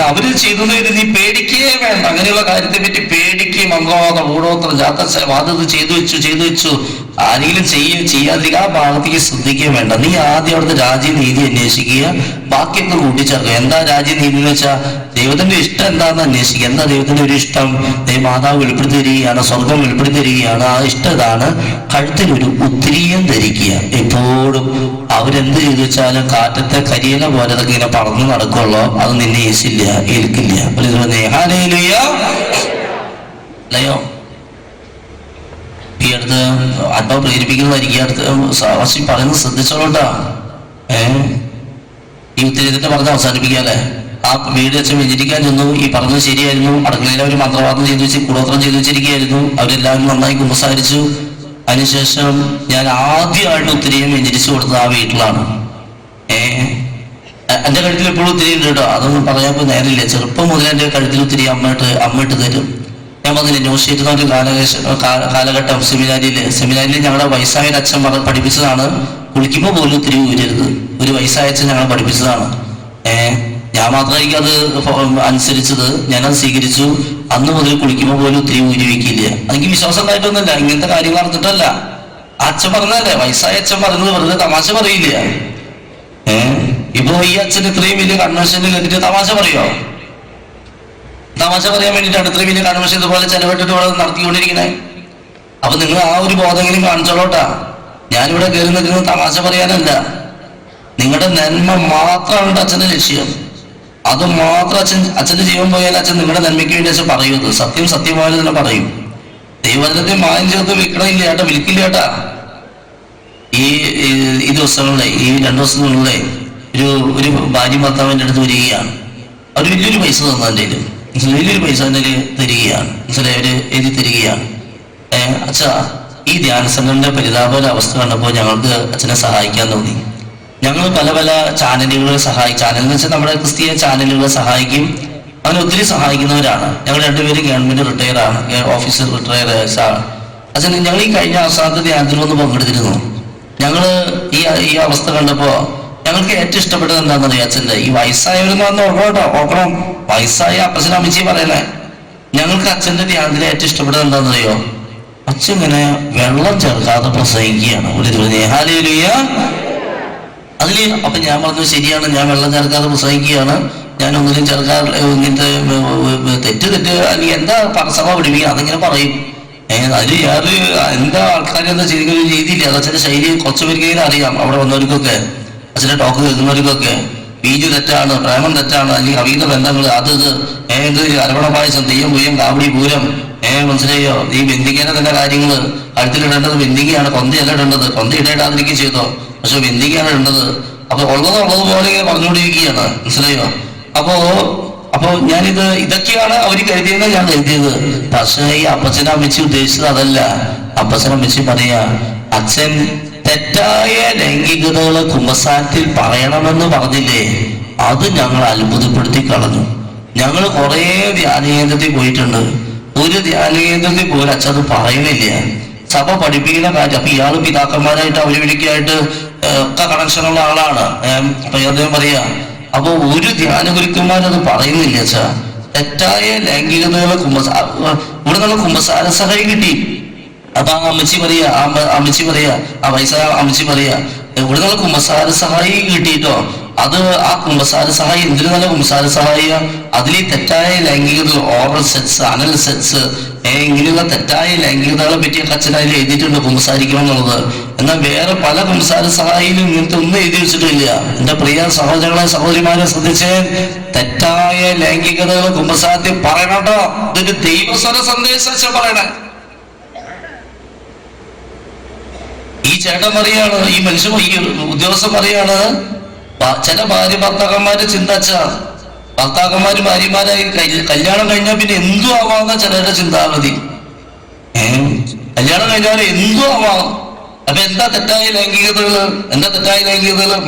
അവര് ചെയ്തു നീ പേടിക്കേ വേണ്ട. അങ്ങനെയുള്ള കാര്യത്തെ പറ്റി പേടിക്കുകയും മന്ത്രവാദം കൂടോത്രം ജാതവാദത് ചെയ്തു വെച്ചു ആരെങ്കിലും ചെയ്യാതിരിക്കുക, ആ ഭാഗത്തേക്ക് ശ്രദ്ധിക്കുകയും വേണ്ട. നീ ആദ്യം അവിടുത്തെ രാജ്യനീതി അന്വേഷിക്കുക, ബാക്കിയൊക്കെ കൂട്ടിച്ചേർക്കുക. എന്താ രാജ്യനീതി എന്ന് വെച്ചാൽ ദൈവത്തിന്റെ ഇഷ്ടം എന്താണെന്ന് അന്വേഷിക്കുക. എന്താ ദൈവത്തിന്റെ ഒരു ഇഷ്ടം? മാതാവ് വെളിപ്പെടുത്തി തരികയാണ്, സ്വർഗം വെളിപ്പെടുത്തി തരികയാണ്. ആ ഇഷ്ടം ഇതാണ്, കഴുത്തിനൊരു ഉത്തിരീയം ധരിക്കുക. എപ്പോഴും അവരെന്ത് ചെയ്തു വെച്ചാലും കാറ്റത്തെ കരിയില പോലെ അതൊക്കെ ഇങ്ങനെ പറന്ന് നടക്കുള്ളൂ, അത് നിന്നെ ഏൽക്കില്ല. അല്ലയോ? ഈ അടുത്ത് ആത്മാവ് പ്രേരിപ്പിക്കുന്നതായിരിക്കും. അടുത്ത് പറയുന്നത് ശ്രദ്ധിച്ചോളൂട്ടാ. ഈ ഉത്തരേന്ത്യത്തെ പറഞ്ഞ് അവസാനിപ്പിക്കാല്ലേ? ആ വീട് വെച്ച് വെഞ്ചരിക്കാൻ ചെന്നു. ഈ പറഞ്ഞത് ശരിയായിരുന്നു. അടുക്കളയിൽ അവർ മന്ത്രവാദം ചെയ്തു വെച്ച് കൂടോത്രം ചെയ്തു വെച്ചിരിക്കുകയായിരുന്നു. അവരെല്ലാവരും നന്നായി കുമ്പസാരിച്ചു. അതിനുശേഷം ഞാൻ ആദ്യമായിട്ട് ഉത്തരീയം വെഞ്ചരിച്ചു കൊടുത്തത് ആ വീട്ടിലാണ്. എന്റെ കഴുത്തിൽ എപ്പോഴും ഉത്തിരി ഉണ്ട് കേട്ടോ. അതൊന്നും പറയാൻ നേരില്ല. ചെറുപ്പം മുതൽ എന്റെ കഴുത്തിൽ ഉത്തിരി അമ്മയിട്ട് തരും. ഞാൻ പറഞ്ഞില്ലേ, ന്യൂസ് ഒരു കാലഘട്ടം സെമിനാരിൽ ഞങ്ങളുടെ വയസ്സായ അച്ഛൻ പഠിപ്പിച്ചതാണ്, കുളിക്കുമ്പോൾ പോലും ഉത്തിരി ഊരരുത്. ഒരു വയസ്സായ അച്ഛൻ ഞങ്ങളെ പഠിപ്പിച്ചതാണ്. ഞാൻ മാത്രമായിരിക്കും അത് അനുസരിച്ചത്, ഞാനത് സ്വീകരിച്ചു. അന്ന് മുതൽ കുളിക്കുമ്പോൾ പോലും ഉത്തിരി ഊരി വയ്ക്കില്ല. എനിക്ക് വിശ്വാസം ഉണ്ടായിട്ടൊന്നുമില്ല, ഇങ്ങനത്തെ കാര്യങ്ങൾ നടന്നിട്ടല്ല. അച്ഛൻ പറഞ്ഞതല്ലേ, വയസ്സായ അച്ഛൻ പറഞ്ഞത് വെറുതെ തമാശ പറയില്ല. ഇപ്പൊ ഈ അച്ഛൻ ഇത്രയും വലിയ കൺവെൻഷനിൽ കണ്ടിട്ട് തമാശ പറയോ? തമാശ പറയാൻ വേണ്ടിയിട്ടാണ് ഇത്രയും വലിയ കൺവെൻഷൻ ഇതുപോലെ ചെലവിട്ടിട്ട് ഇവിടെ നടത്തിക്കൊണ്ടിരിക്കുന്നത്. അപ്പൊ നിങ്ങൾ ആ ഒരു ബോധമെങ്കിലും കാണിച്ചോളോട്ടാ. ഞാനിവിടെ കയറി നിൽക്കുന്നത് തമാശ പറയാനല്ല. നിങ്ങളുടെ നന്മ മാത്രമാണ് അച്ഛന്റെ ലക്ഷ്യം. അത് മാത്രം അച്ഛന്റെ ജീവൻ പോയാൽ അച്ഛൻ നിങ്ങളുടെ നന്മയ്ക്ക് വേണ്ടി അച്ഛൻ പറയൂത്. സത്യമായാലും തന്നെ പറയും. ദൈവജനത്തെ മായം ചേർത്ത് വിൽക്കണില്ല ഏട്ടാ, വിൽക്കില്ല ഏട്ടാ. ഈ ദിവസങ്ങളിലെ ഈ 2 ദിവസങ്ങളിലെ ഒരു ഭാര്യ ഭർത്താവിൻ്റെ അടുത്ത് വരികയാണ്. അവർ വലിയൊരു പൈസ തന്നതിൻ്റെ വലിയൊരു പൈസ എൻ്റെ തരികയാണ്. അവര് എഴുതി തരികയാണ്. അച്ഛാ, ഈ ധ്യാന സംഘടനയുടെ പരിതാപ അവസ്ഥ കണ്ടപ്പോൾ ഞങ്ങൾക്ക് അച്ഛനെ സഹായിക്കാൻ തോന്നി. ഞങ്ങൾ പല ചാനലുകളെ ചാനൽ വെച്ചാൽ നമ്മുടെ ക്രിസ്തീയ ചാനലുകളെ സഹായിക്കും. അങ്ങനെ ഒത്തിരി സഹായിക്കുന്നവരാണ്. ഞങ്ങൾ 2 പേരും ഗവൺമെന്റ് റിട്ടയറാണ്, ഓഫീസർ റിട്ടയർ ആണ്. അച്ഛൻ ഞങ്ങൾ ഈ കഴിഞ്ഞ അവസാനത്തെ ധ്യാനത്തിലൊന്ന് പങ്കെടുത്തിരുന്നു. ഞങ്ങൾ ഈ അവസ്ഥ കണ്ടപ്പോ ഞങ്ങൾക്ക് ഏറ്റവും ഇഷ്ടപ്പെട്ടത് എന്താണെന്നറിയാം? അച്ഛൻ്റെ ഈ വയസ്സായവരെന്ന് പറഞ്ഞ ഓർക്കണം, വയസ്സായ അപ്പച്ചനും അമ്മച്ചി പറയണേ. ഞങ്ങൾക്ക് അച്ഛൻ്റെ ധ്യാനത്തിൽ ഏറ്റവും ഇഷ്ടപ്പെട്ടത് എന്താണെന്നറിയോ? അച്ഛൻ ഇങ്ങനെ വെള്ളം ചേർക്കാതെ പ്രസംഗിക്കുകയാണ്. അതിൽ അപ്പൊ ഞാൻ പറഞ്ഞു, ശരിയാണ്, ഞാൻ വെള്ളം ചേർക്കാതെ പ്രസംഗിക്കുകയാണ്, ഞാൻ ഒന്നിനും ചേർക്കാതെ ഇങ്ങനത്തെ തെറ്റ് അല്ലെങ്കിൽ എന്താ സഭ പഠിപ്പിക്കുക അതിങ്ങനെ പറയും. അതിൽ എന്താ ആൾക്കാർ എന്താ ചെയ്തിരിക്കുന്ന ഒരു രീതിയില്ല. അത് അച്ഛൻ്റെ ശൈലി കുറച്ച് പേർക്ക് അറിയാം. അവിടെ വന്നവർക്കൊക്കെ അച്ഛൻ്റെ ടോക്ക് കേൾക്കുന്നവർക്കൊക്കെ ബീജ് തെറ്റാണ്, പ്രേമം തെറ്റാണ്, അല്ലെങ്കിൽ അവീത ബന്ധങ്ങൾ ഇത് അരവണ പായസം, തെയ്യം പുയ്യം കാവടി പൂരം, മനസ്സിലായോ? ഈ ബന്ധിക്കേണ്ട തന്നെ കാര്യങ്ങൾ കഴുത്തിലിടേണ്ടത് ബന്ധിക്കുകയാണ്, കൊന്തയല്ല ഇടേണ്ടത്. കൊന്ത ഇടേണ്ടാതിരിക്കുകയും ചെയ്തോ, പക്ഷെ ബന്ധിക്കുകയാണ് ഇടേണ്ടത്. അപ്പൊ ഉള്ളതുപോലെ ഇങ്ങനെ പറഞ്ഞുകൊണ്ടിരിക്കുകയാണ്, മനസ്സിലായോ? അപ്പോ ഇതൊക്കെയാണ് അവർ കരുതിയെന്ന് ഞാൻ കരുതിയത്. പക്ഷേ ഈ അപ്പച്ചനെ അമ്മച്ചി ഉദ്ദേശിച്ചത് അതല്ല. അപ്പച്ചനെ അമ്മച്ചി പറയാ, അച്ഛൻ തെറ്റായ ലൈംഗികതകളെ കുമ്പസാരത്തിൽ പറയണമെന്ന് പറഞ്ഞില്ലേ, അത് ഞങ്ങൾ അത്ഭുതപ്പെടുത്തി കളഞ്ഞു. ഞങ്ങൾ കുറെ ധ്യാനകേന്ദ്രത്തിൽ പോയിട്ടുണ്ട്. ഒരു ധ്യാനകേന്ദ്രത്തിൽ പോലും അച്ഛൻ അത് പറയുന്നില്ല. സഭ പഠിപ്പിക്കുന്ന കാര്യം. അപ്പൊ ഇയാള് പിതാക്കന്മാരായിട്ട് അവരുവിളിക്കായിട്ട് ഒക്കെ കണക്ഷനുള്ള ആളാണ്. അപ്പൊ അദ്ദേഹം പറയാ, അപ്പൊ ഒരു ധ്യാന ഗുരുക്കന്മാരത് പറയുന്നില്ല. അച്ഛാ, തെറ്റായ ലൈംഗികതകളെ ഇവിടെ നിന്ന് കുമ്പസാര സഹായം കിട്ടി. അപ്പൊ ആ അമ്മച്ചി പറയാ ആ വയസ്സായ അമ്മച്ചി പറയാ, ഇവിടെ നിന്ന് കുമ്പസാര സഹായി കിട്ടിയിട്ടോ. അത് ആ കുമ്പസാര സഹായി എന്തിനു നല്ല കുമ്പസാര സഹായിയ? അതിൽ തെറ്റായ ലൈംഗികത, ഓറൽ സെക്സ്, അനൽ സെക്സ്, ഇങ്ങനെയുള്ള തെറ്റായ ലൈംഗികതകളെ പറ്റിയൊക്കെ അച്ഛൻ അതിൽ എഴുതിയിട്ടുണ്ട് കുമ്പസാരിക്കണം എന്നുള്ളത്. എന്നാൽ വേറെ പല കുമ്പസാര സഹായിയിലും ഇങ്ങനത്തെ ഒന്നും എഴുതി വെച്ചിട്ടില്ല. എന്റെ പ്രിയ സഹോദരങ്ങളെ സഹോദരിമാരെ ശ്രദ്ധിച്ച്, തെറ്റായ ലൈംഗികതകൾ കുമ്പസാരത്തിൽ പറയണട്ടോ. ഇതൊരു ദൈവസ്വര സന്ദേശം പറയണേ. ഈ ചേട്ടൻ പറയാണ്, ഈ മനുഷ്യൻ, ഈ ഉദ്യോഗസ്ഥൻ പറയാണ്, ചില ഭാര്യ ഭർത്താക്കന്മാര് ചിന്താച്ച ഭർത്താക്കന്മാര് ഭാര്യമാരായി കല്യാണം കഴിഞ്ഞാൽ പിന്നെ എന്തു ആവാന്ന ചിലരുടെ ചിന്താഗതി. കല്യാണം കഴിഞ്ഞാൽ എന്തു ആവാം. അപ്പൊ എന്താ തെറ്റായ ലൈംഗികതകള്?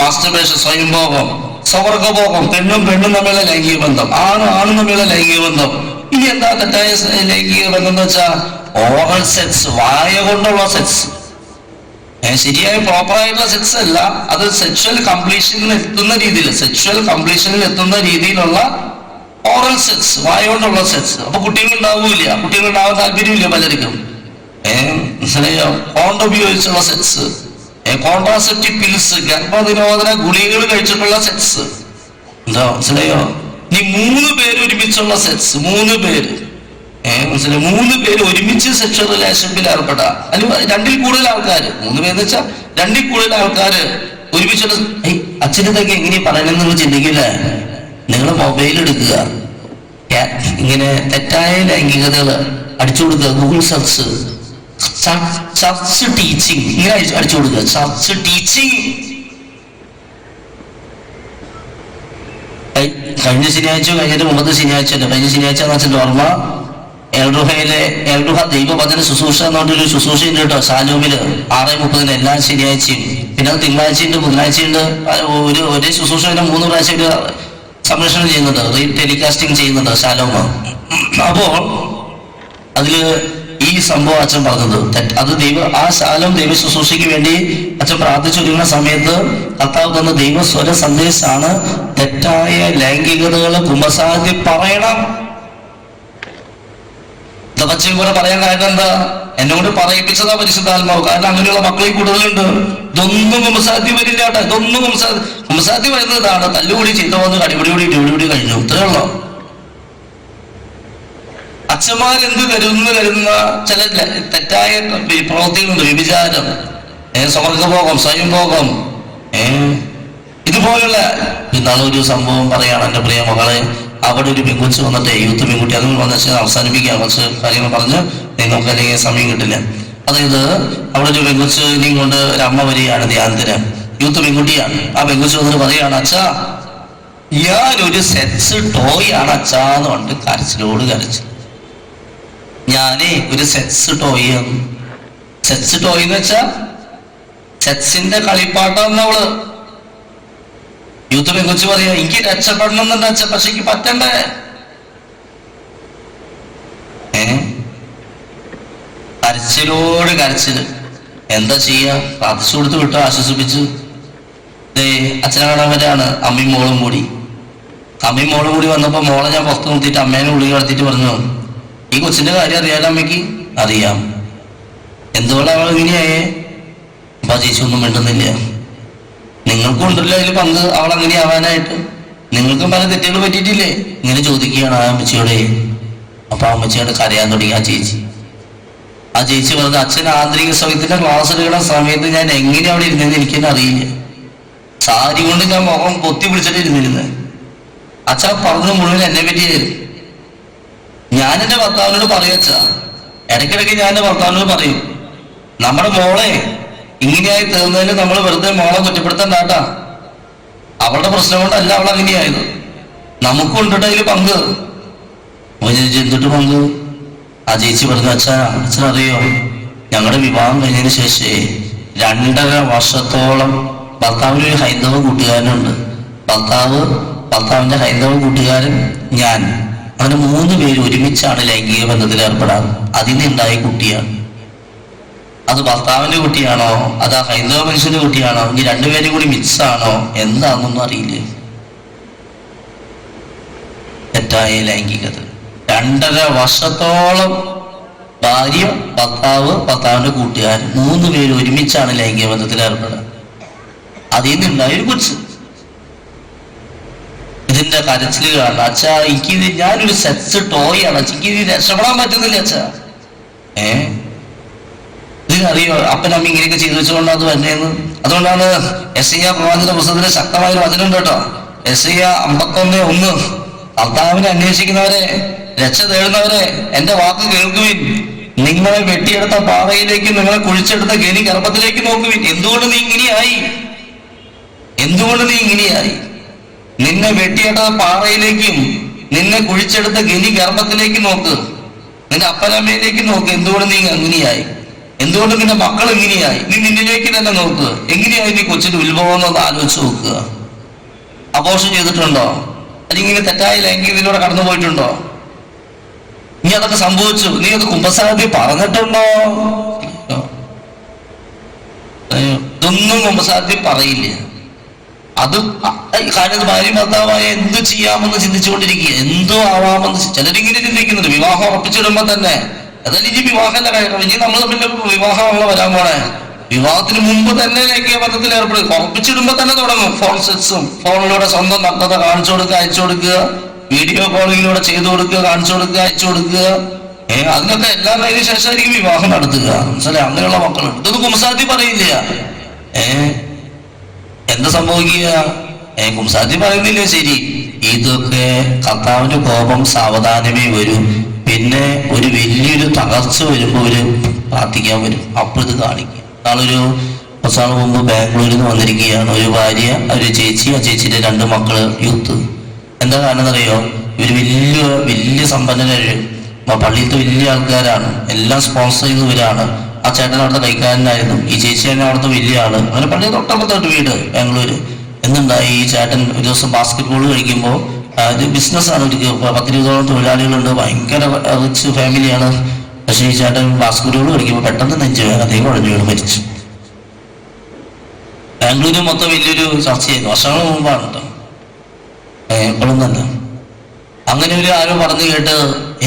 മാസ്റ്റർബേഷൻ, സ്വയംഭോഗം, സ്വർഗഭോഗം, പെണ്ണും തമ്മിലുള്ള ലൈംഗിക ബന്ധം, ആണും തമ്മിലുള്ള ലൈംഗിക ബന്ധം. ഇനി എന്താ തെറ്റായ ലൈംഗിക ബന്ധം എന്ന് വെച്ചാൽ ഓറൽ സെക്സ്, വായ കൊണ്ടുള്ള സെക്സ്. ശരിയായ പ്രോപ്പറായിട്ടുള്ള സെക്സ് അല്ല, അത് സെക്ഷൽ കംപ്ലീഷനിൽ എത്തുന്ന രീതിയിലുള്ള ഓറൽ സെക്സ്, വായോണ്ടുള്ള സെക്സ്. അപ്പൊ കുട്ടികളുണ്ടാവില്ല, കുട്ടികളുണ്ടാവാൻ താല്പര്യമില്ല പലർക്കും. മനസ്സിലായോ? കോണ്ട് ഉപയോഗിച്ചുള്ള സെക്സ്, കോൺട്രാസെപ്റ്റീവ് പിൽസ്, ഗർഭനിരോധന ഗുളികകൾ കഴിച്ചിട്ടുള്ള സെക്സ്. എന്താ മനസ്സിലായോ? ഈ 3 പേര് ഒരുമിച്ചുള്ള സെക്സ്, 3 പേര് മനസ്സിലായോ? 3 പേര് ഒരുമിച്ച് സെക്ഷൽ റിലേഷൻഷിപ്പിൽ ഏർപ്പെടാം. അല്ലെങ്കിൽ 2ൽ കൂടുതൽ ആൾക്കാർ, 3 പേരെന്ന് വെച്ചാൽ 2ൽ കൂടുതൽ ആൾക്കാർ ഒരുമിച്ചുള്ള. അച്ഛനതൊക്കെ എങ്ങനെ പറയണമെന്ന് നിങ്ങൾ ചിന്തിക്കില്ലേ? നിങ്ങൾ മൊബൈൽ എടുക്കുക, ഇങ്ങനെ തെറ്റായ ലൈംഗികതകൾ അടിച്ചു കൊടുക്കുക, ഗൂഗിൾ സെർച്ച്, ചർച്ച് ടീച്ചിങ് ഇങ്ങനെ അടിച്ചു കൊടുക്കുക, ചർച്ച് ടീച്ചിങ്. കഴിഞ്ഞ ശനിയാഴ്ച കഴിഞ്ഞിട്ട് മുമ്പത്തെ ശനിയാഴ്ച അല്ല, കഴിഞ്ഞ ശനിയാഴ്ച എന്ന് വെച്ചാൽ ഓർമ്മ, എൽറുഹയിലെ എൽറുഹ ദൈവവചന ശുശ്രൂഷ എന്ന് പറഞ്ഞൊരു ശുശ്രൂഷയുണ്ട് കേട്ടോ, ശാലോമില് 6:30 എല്ലാ ശനിയാഴ്ചയും. പിന്നെ അത് തിങ്കളാഴ്ചയുണ്ട്, ബുധനാഴ്ചയുണ്ട്. ഒരേ ശുശ്രൂഷ 3 പ്രാവശ്യം സംപ്രേഷണം ചെയ്യുന്നുണ്ട്, ടെലികാസ്റ്റിംഗ് ചെയ്യുന്നുണ്ട് ശാലോമ. അപ്പോൾ അതില് ഈ സംഭവം അച്ഛൻ പറഞ്ഞത് അത് ആ ശാലം ദൈവ ശുശ്രൂഷയ്ക്ക് വേണ്ടി അച്ഛൻ പ്രാർത്ഥിച്ചൊരുങ്ങുന്ന സമയത്ത് കർത്താവ് തന്ന ദൈവസ്വര സന്ദേശമാണ് തെറ്റായ ലൈംഗികതകളെ കുമ്പസാരത്തിൽ പറയണം. അച്ഛൻ കൂടെ പറയാൻ കാര്യം എന്താ? എന്നോട് പറയിപ്പിച്ചതാ പരിശുദ്ധാത്മാവ്. കാരണം അങ്ങനെയുള്ള മക്കളിൽ കൂടുതലുണ്ട്. ഇതൊന്നും കുമ്പസാരത്തിൽ വരില്ല കേട്ടോ, ഇതൊന്നും കുമ്പസാരത്തിൽ വരുന്നതാണ് തല്ലുകൂടി ചെയ്ത വന്ന് അടിപിടി കഴിഞ്ഞു. ഇത്രേ ഉള്ളൂ. അച്ഛന്മാരെന്ത് കരുതുന്ന ചില തെറ്റായ പ്രവൃത്തികളുണ്ട്. വ്യഭിചാരം, സ്വർഗഭോഗം, സ്വയംഭോഗം, ഇതുപോലുള്ള. ഇന്നാളെ ഒരു സംഭവം പറയാണ് എൻ്റെ പ്രിയ മകളെ. അവിടെ ഒരു പെൺകുച്ച് വന്നിട്ട്, യൂത്ത് പെൺകുട്ടി, അത് വന്നിട്ട് അവസാനിപ്പിക്കാം, കുറച്ച് കാര്യങ്ങൾ പറഞ്ഞ് നിങ്ങൾക്ക് അല്ലെങ്കിൽ സമയം കിട്ടില്ല. അതായത് അവിടെ ഒരു പെൺകുച്ചിനെയും കൊണ്ട് ഒരു അമ്മ വരികയാണ് ധ്യാനത്തിന്, യൂത്ത് പെൺകുട്ടിയാണ്. ആ പെൺകുച്ച് വന്നിട്ട് പറയുകയാണ്, അച്ഛാ ഞാനൊരു സെക്സ് ടോയ് ആണ് അച്ഛാ എന്ന് പറഞ്ഞിട്ട് കരച്ചിലോട് കരച്ചു. ഞാനേ ഒരു സെക്സ് ടോയ് ആണ്. സെക്സ് ടോയ് എന്ന് വെച്ചാ സെക്സിന്റെ കളിപ്പാട്ടം. അവള് യൂത്ത് പെൺകുച്ച് പറയാ, എനിക്ക് രക്ഷപ്പെടണം എന്നുണ്ട് അച്ഛ, പക്ഷെ എനിക്ക് പറ്റണ്ടേ. കരച്ചിലോട് കരച്ചില്. എന്താ ചെയ്യാ? പ്രാർത്ഥിച്ചു കൊടുത്ത് വിട്ടു, ആശ്വസിപ്പിച്ച്. അച്ഛനെ കാണാൻ വരാണ് അമ്മയും മോളും കൂടി വന്നപ്പോ മോളെ ഞാൻ പുറത്ത് നിർത്തിയിട്ട് അമ്മേനെ ഉള്ളിൽ കടത്തിയിട്ട് പറഞ്ഞു, ഈ കൊച്ചിന്റെ കാര്യം അറിയാലോ അമ്മയ്ക്ക്? അറിയാം. എന്തുകൊണ്ട് അവൾ ഇങ്ങനെയായേ? അപ്പൊ ചേച്ചി ഒന്നും മിണ്ടുന്നില്ല. നിങ്ങൾക്കും ഉണ്ടല്ലോ അതിൽ പങ്ക്, അവൾ അങ്ങനെ ആവാനായിട്ട്. നിങ്ങൾക്കും പല തെറ്റുകൾ പറ്റിയിട്ടില്ലേ? ഇങ്ങനെ ചോദിക്കുകയാണ് ആ അമ്മച്ചിയോടെ. അപ്പൊ ആ അമ്മച്ചിയോട് കരയാൻ തുടങ്ങി ആ ചേച്ചി പറഞ്ഞു, അച്ഛൻ ആന്തരിക സൗഖ്യത്തിന്റെ ക്ലാസ് എടുക്കുന്ന സമയത്ത് ഞാൻ എങ്ങനെ അവിടെ ഇരുന്നെന്ന് എനിക്കെന്നെ അറിയില്ല. സാരി കൊണ്ട് ഞാൻ മുഖം പൊത്തി പിടിച്ചിട്ട് ഇരുന്നിരുന്നത്. അച്ഛൻ പറഞ്ഞത് മുഴുവൻ എന്നെ പറ്റിയായിരുന്നു. ഞാൻ എൻ്റെ ഭർത്താവിനോട് പറയച്ച, ഇടയ്ക്കിടയ്ക്ക് ഞാൻ എൻ്റെ ഭർത്താവിനോട് പറയും, നമ്മുടെ മോളെ ഇങ്ങനെയായി തീർന്നതിന് നമ്മൾ വെറുതെ മോളെ കുറ്റപ്പെടുത്തണ്ടാട്ടാ. അവളുടെ പ്രശ്നം കൊണ്ടല്ല അവൾ അങ്ങനെയായത്, നമുക്കുണ്ടിട്ട് അതിൽ പങ്ക്. എന്തിട്ട് പങ്ക്? ആ ചേച്ചി പറഞ്ഞു, അച്ഛനറിയോ, ഞങ്ങളുടെ വിവാഹം കഴിഞ്ഞതിന് ശേഷേ 2.5 വർഷത്തോളം ഭർത്താവിനൊരു ഹൈന്ദവ കൂട്ടുകാരനുണ്ട്. ഭർത്താവിന്റെ ഹൈന്ദവ കൂട്ടുകാരൻ, ഞാൻ, അങ്ങനെ 3 പേര് ഒരുമിച്ചാണ് ലൈംഗിക ബന്ധത്തിൽ ഏർപ്പെടാൻ. അതിനുണ്ടായ കുട്ടിയാണ്. അത് ഭർത്താവിന്റെ കുട്ടിയാണോ, അത് ആ ഹൈന്ദവ മനുഷ്യന്റെ കുട്ടിയാണോ, ഇനി 2 പേരും കൂടി മിക്സ് ആണോ, എന്താണെന്നൊന്നും അറിയില്ല. തെറ്റായ ലൈംഗികത. 2.5 വർഷത്തോളം ഭാര്യ, ഭർത്താവിന്റെ കൂട്ടുകാരൻ, 3 പേര് ഒരുമിച്ചാണ് ലൈംഗിക ബന്ധത്തിൽ ഏർപ്പെടുക. അതിൽ നിന്നുണ്ടായൊരു കൊച്ച്. ഇതിന്റെ കരച്ചില് കാണണം. അച്ഛാ എനിക്കിത്, ഞാനൊരു സെക്സ് ടോയ് ആണ്, എനിക്കിത് രക്ഷപ്പെടാൻ പറ്റുന്നില്ല അച്ഛാ. ഇതിനറിയോ അപ്പനമ്മ ഇങ്ങനെയൊക്കെ ചെയ്തു വെച്ചുകൊണ്ടാണ് അത് വരുന്നതെന്ന്. അതുകൊണ്ടാണ് യെശയ്യാ പ്രവാചകന്റെ പുസ്തകത്തിലെ ശക്തമായ ഒരു വചനം കേട്ടോ. യെശയ്യാ 51:1, കർത്താവിനെ അന്വേഷിക്കുന്നവരെ, രക്ഷ തേടുന്നവരെ, എന്റെ വാക്ക് കേൾക്കുവിൻ. നിങ്ങളെ വെട്ടിയെടുത്ത പാറയിലേക്ക്, നിങ്ങളെ കുഴിച്ചെടുത്ത ഗനി ഗർഭത്തിലേക്ക് നോക്കുവിൻ. എന്തുകൊണ്ട് നീ ഇങ്ങനെയായി? നിന്നെ വെട്ടിയെടുത്ത പാറയിലേക്കും നിന്നെ കുഴിച്ചെടുത്ത ഗനി ഗർഭത്തിലേക്ക് നോക്ക്. നിന്റെ അപ്പനമ്മയിലേക്ക് നോക്ക്. എന്തുകൊണ്ട് നീ അങ്ങനെയായി? എന്തുകൊണ്ട് നിന്റെ മക്കൾ എങ്ങനെയായി? നീ നിന്നിലേക്ക് തന്നെ നോക്ക്. എങ്ങനെയായി നീ കൊച്ചിന്റെ ഉത്ഭവം എന്നൊന്ന് ആലോചിച്ച് നോക്കുക. അബോർഷൻ ചെയ്തിട്ടുണ്ടോ? അല്ലെങ്കിൽ തെറ്റായ ലൈംഗികതയിലൂടെ കടന്നു പോയിട്ടുണ്ടോ? നീ അതൊക്കെ സംഭവിച്ചു, നീ അത് കുമ്പസാരത്തിൽ പറഞ്ഞിട്ടുണ്ടോ? ഇതൊന്നും കുമ്പസാരത്തിൽ പറയില്ല. അത് കാര്യം ഭാര്യ ഭർത്താവായ എന്ത് ചെയ്യാമെന്ന് ചിന്തിച്ചുകൊണ്ടിരിക്കുക, എന്തോ ആവാമെന്ന് ചിലരിങ്ങനെ ചിന്തിക്കുന്നുണ്ട്. വിവാഹം ഉറപ്പിച്ചിടുമ്പോ തന്നെ അതല്ല ഇനി വിവാഹത്തിന്റെ കാര്യം, ഇനി നമ്മൾ തമ്മിൽ വിവാഹമാണല്ലോ വരാൻ പോണേ. വിവാഹത്തിന് മുമ്പ് തന്നെ ലൈംഗികബന്ധത്തിൽ ഏർപ്പെടുക, ഉറപ്പിച്ചിടുമ്പോ തന്നെ തുടങ്ങും. ഫോൺ സെക്സും, ഫോണിലൂടെ സ്വന്തം നഗ്നത കാണിച്ചു കൊടുക്കുക, അയച്ചു കൊടുക്കുക, വീഡിയോ കോളിങ്ങിലൂടെ ചെയ്തു കൊടുക്കുക, കാണിച്ചു കൊടുക്കുക, അയച്ചു കൊടുക്കുക. അതിനൊക്കെ എല്ലാം കഴിഞ്ഞ ശേഷമായിരിക്കും വിവാഹം നടത്തുക. മനസ്സിലായി? അങ്ങനെയുള്ള മക്കളുണ്ട്. ഇതൊന്നും കുംസാത്തി പറയില്ല. എന്താ സംഭവിക്കുക? കുംസാത്തി പറയുന്നില്ല, ശരി. ഇതൊക്കെ കർത്താവിന്റെ കോപം സാവധാനമേ വരും. പിന്നെ ഒരു വലിയൊരു തകർച്ച വരുമ്പോൾ ഒരു പ്രാർത്ഥിക്കാൻ വരും, അപ്പോൾ ഇത് കാണിക്കും. നാളൊരു കുറച്ചാൾ മുമ്പ് ബാംഗ്ലൂരിൽ നിന്ന് വന്നിരിക്കുകയാണ് ഒരു ഭാര്യ, ഒരു ചേച്ചി, ആ ചേച്ചിയുടെ 2 മക്കള് യൂത്ത്. എന്താ കാരണം എന്നറിയോ? ഇവർ വലിയ സമ്പന്നര്, പള്ളിയിലത്തെ വലിയ ആൾക്കാരാണ്, എല്ലാം സ്പോൺസർ ചെയ്തവരാണ്. ആ ചേട്ടൻ അവിടുത്തെ കൈക്കാരനായിരുന്നു, ഈ ചേച്ചി തന്നെ അവിടുത്തെ വലിയ ആള്. അങ്ങനെ പള്ളി തൊട്ടപ്പുറത്തോട്ട് വീട് ബാംഗ്ലൂര്. എന്നുണ്ടായി, ഈ ചേട്ടൻ ഒരു ദിവസം ബാസ്കറ്റ് ബോൾ കഴിക്കുമ്പോൾ, ഇത് ബിസിനസ്സാണ്, ഒരു 10-20ഓളം തൊഴിലാളികളുണ്ട്, ഭയങ്കര റിച്ച് ഫാമിലിയാണ്. പക്ഷേ ഈ ചേട്ടൻ ബാസ്കറ്റ് ബോൾ കളിക്കുമ്പോൾ പെട്ടെന്ന് നെഞ്ചുവേദനയും കുഴഞ്ഞു വീണ് മരിച്ചു. ബാംഗ്ലൂര് മൊത്തം വലിയൊരു ചർച്ചയായിരുന്നു, വർഷങ്ങൾ മുമ്പാണ് കേട്ടോ, എപ്പോഴും തന്നെ. അങ്ങനെ ഒരു ആരോ പറഞ്ഞു കേട്ട്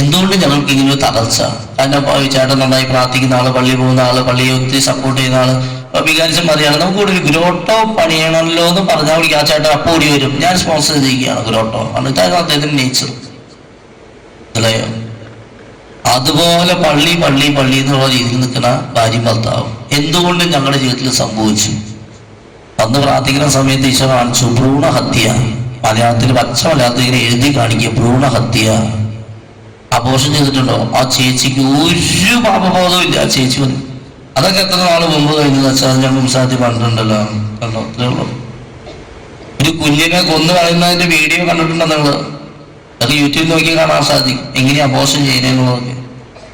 എന്തുകൊണ്ട് ഞങ്ങൾക്ക് ഇങ്ങനെ ഒരു തകർച്ച? കാരണം ചേട്ടൻ നന്നായി പ്രാർത്ഥിക്കുന്ന ആള്, പള്ളി പോകുന്ന ആള്, പള്ളിയെ ഒത്തിരി സപ്പോർട്ട് ചെയ്യുന്ന ആള്, വികാരിച്ചും മതിയാണ്, നമുക്ക് കൂടെ ഒരു ഗ്രോട്ടോ പണിയണമല്ലോ എന്ന് പറഞ്ഞാൽ വിളിക്കുക. ആ ചേട്ടൻ അപ്പോൾ ഓടി വരും, ഞാൻ സ്പോൺസർ ചെയ്തിരിക്കുകയാണ് ഗ്രോട്ടോ. എന്നിട്ടായിരുന്നു അദ്ദേഹത്തിന്റെ നേച്ചർ. അല്ലയോ? അതുപോലെ പള്ളി എന്നുള്ള രീതിയിൽ നിൽക്കുന്ന ഭാര്യയും ഭർത്താവും എന്തുകൊണ്ട് ഞങ്ങളുടെ ജീവിതത്തിൽ സംഭവിച്ചു? അന്ന് പ്രാർത്ഥിക്കുന്ന സമയത്ത് ഈശോ കാണിച്ചു ഭ്രൂണഹത്യ. മലയാളത്തിൽ പച്ച മലയാളത്തിൽ ഇങ്ങനെ എഴുതി കാണിക്കുക, ഭ്രൂണഹത്യ. അബോർഷൻ ചെയ്തിട്ടുണ്ടോ? ആ ചേച്ചിക്ക് ഒരു പാപബോധവും ഇല്ല. ആ ചേച്ചി വന്നു. അതൊക്കെ എത്ര നാൾ മുമ്പ് കഴിഞ്ഞെന്ന് വെച്ചാൽ ഞാൻ സംസാരിച്ച് പറഞ്ഞിട്ടുണ്ടല്ലോ. കണ്ടോ? അത്രേ ഉള്ളൂ. ഒരു കുഞ്ഞിനെ കൊന്നു കളയുന്നതിന്റെ വീഡിയോ കണ്ടിട്ടുണ്ടോ നിങ്ങള്? അതൊക്കെ യൂട്യൂബിൽ നോക്കി കാണാൻ സാധിക്കും, എങ്ങനെയാ അബോർഷൻ ചെയ്യുന്നതെന്നുള്ളതൊക്കെ.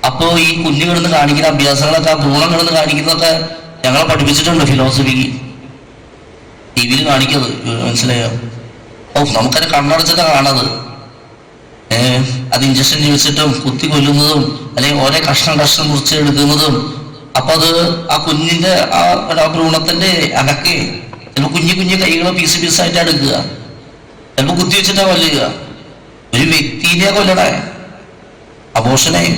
അപ്പോ ഈ കുഞ്ഞു കിടന്ന് കാണിക്കുന്ന അഭ്യാസങ്ങളൊക്കെ, ആ ഭ്രൂണം കിടന്ന് കാണിക്കുന്നതൊക്കെ ഞങ്ങളെ പഠിപ്പിച്ചിട്ടുണ്ട് ഫിലോസഫിക്ക്. ടിവിയിൽ കാണിക്കുന്നത്, മനസ്സിലായോ? നമുക്കത് കണ്ണടച്ചിട്ടാ കാണത്. അത് ഇഞ്ചക്ഷൻ വെച്ചിട്ടും കുത്തി കൊല്ലുന്നതും, അല്ലെങ്കിൽ ഓരോ കഷ്ണം മുറിച്ച് എടുക്കുന്നതും. അപ്പൊ അത് ആ കുഞ്ഞിന്റെ ആ ഭ്രൂണത്തിന്റെ അകക്കെ ചിലപ്പോൾ കുഞ്ഞു കൈകളെ പീസായിട്ട് എടുക്കുക, ചിലപ്പോൾ കുത്തി വെച്ചിട്ടാ കൊല്ലുക. ഒരു വ്യക്തിനെ കൊല്ലണേ, അബോർഷനായി.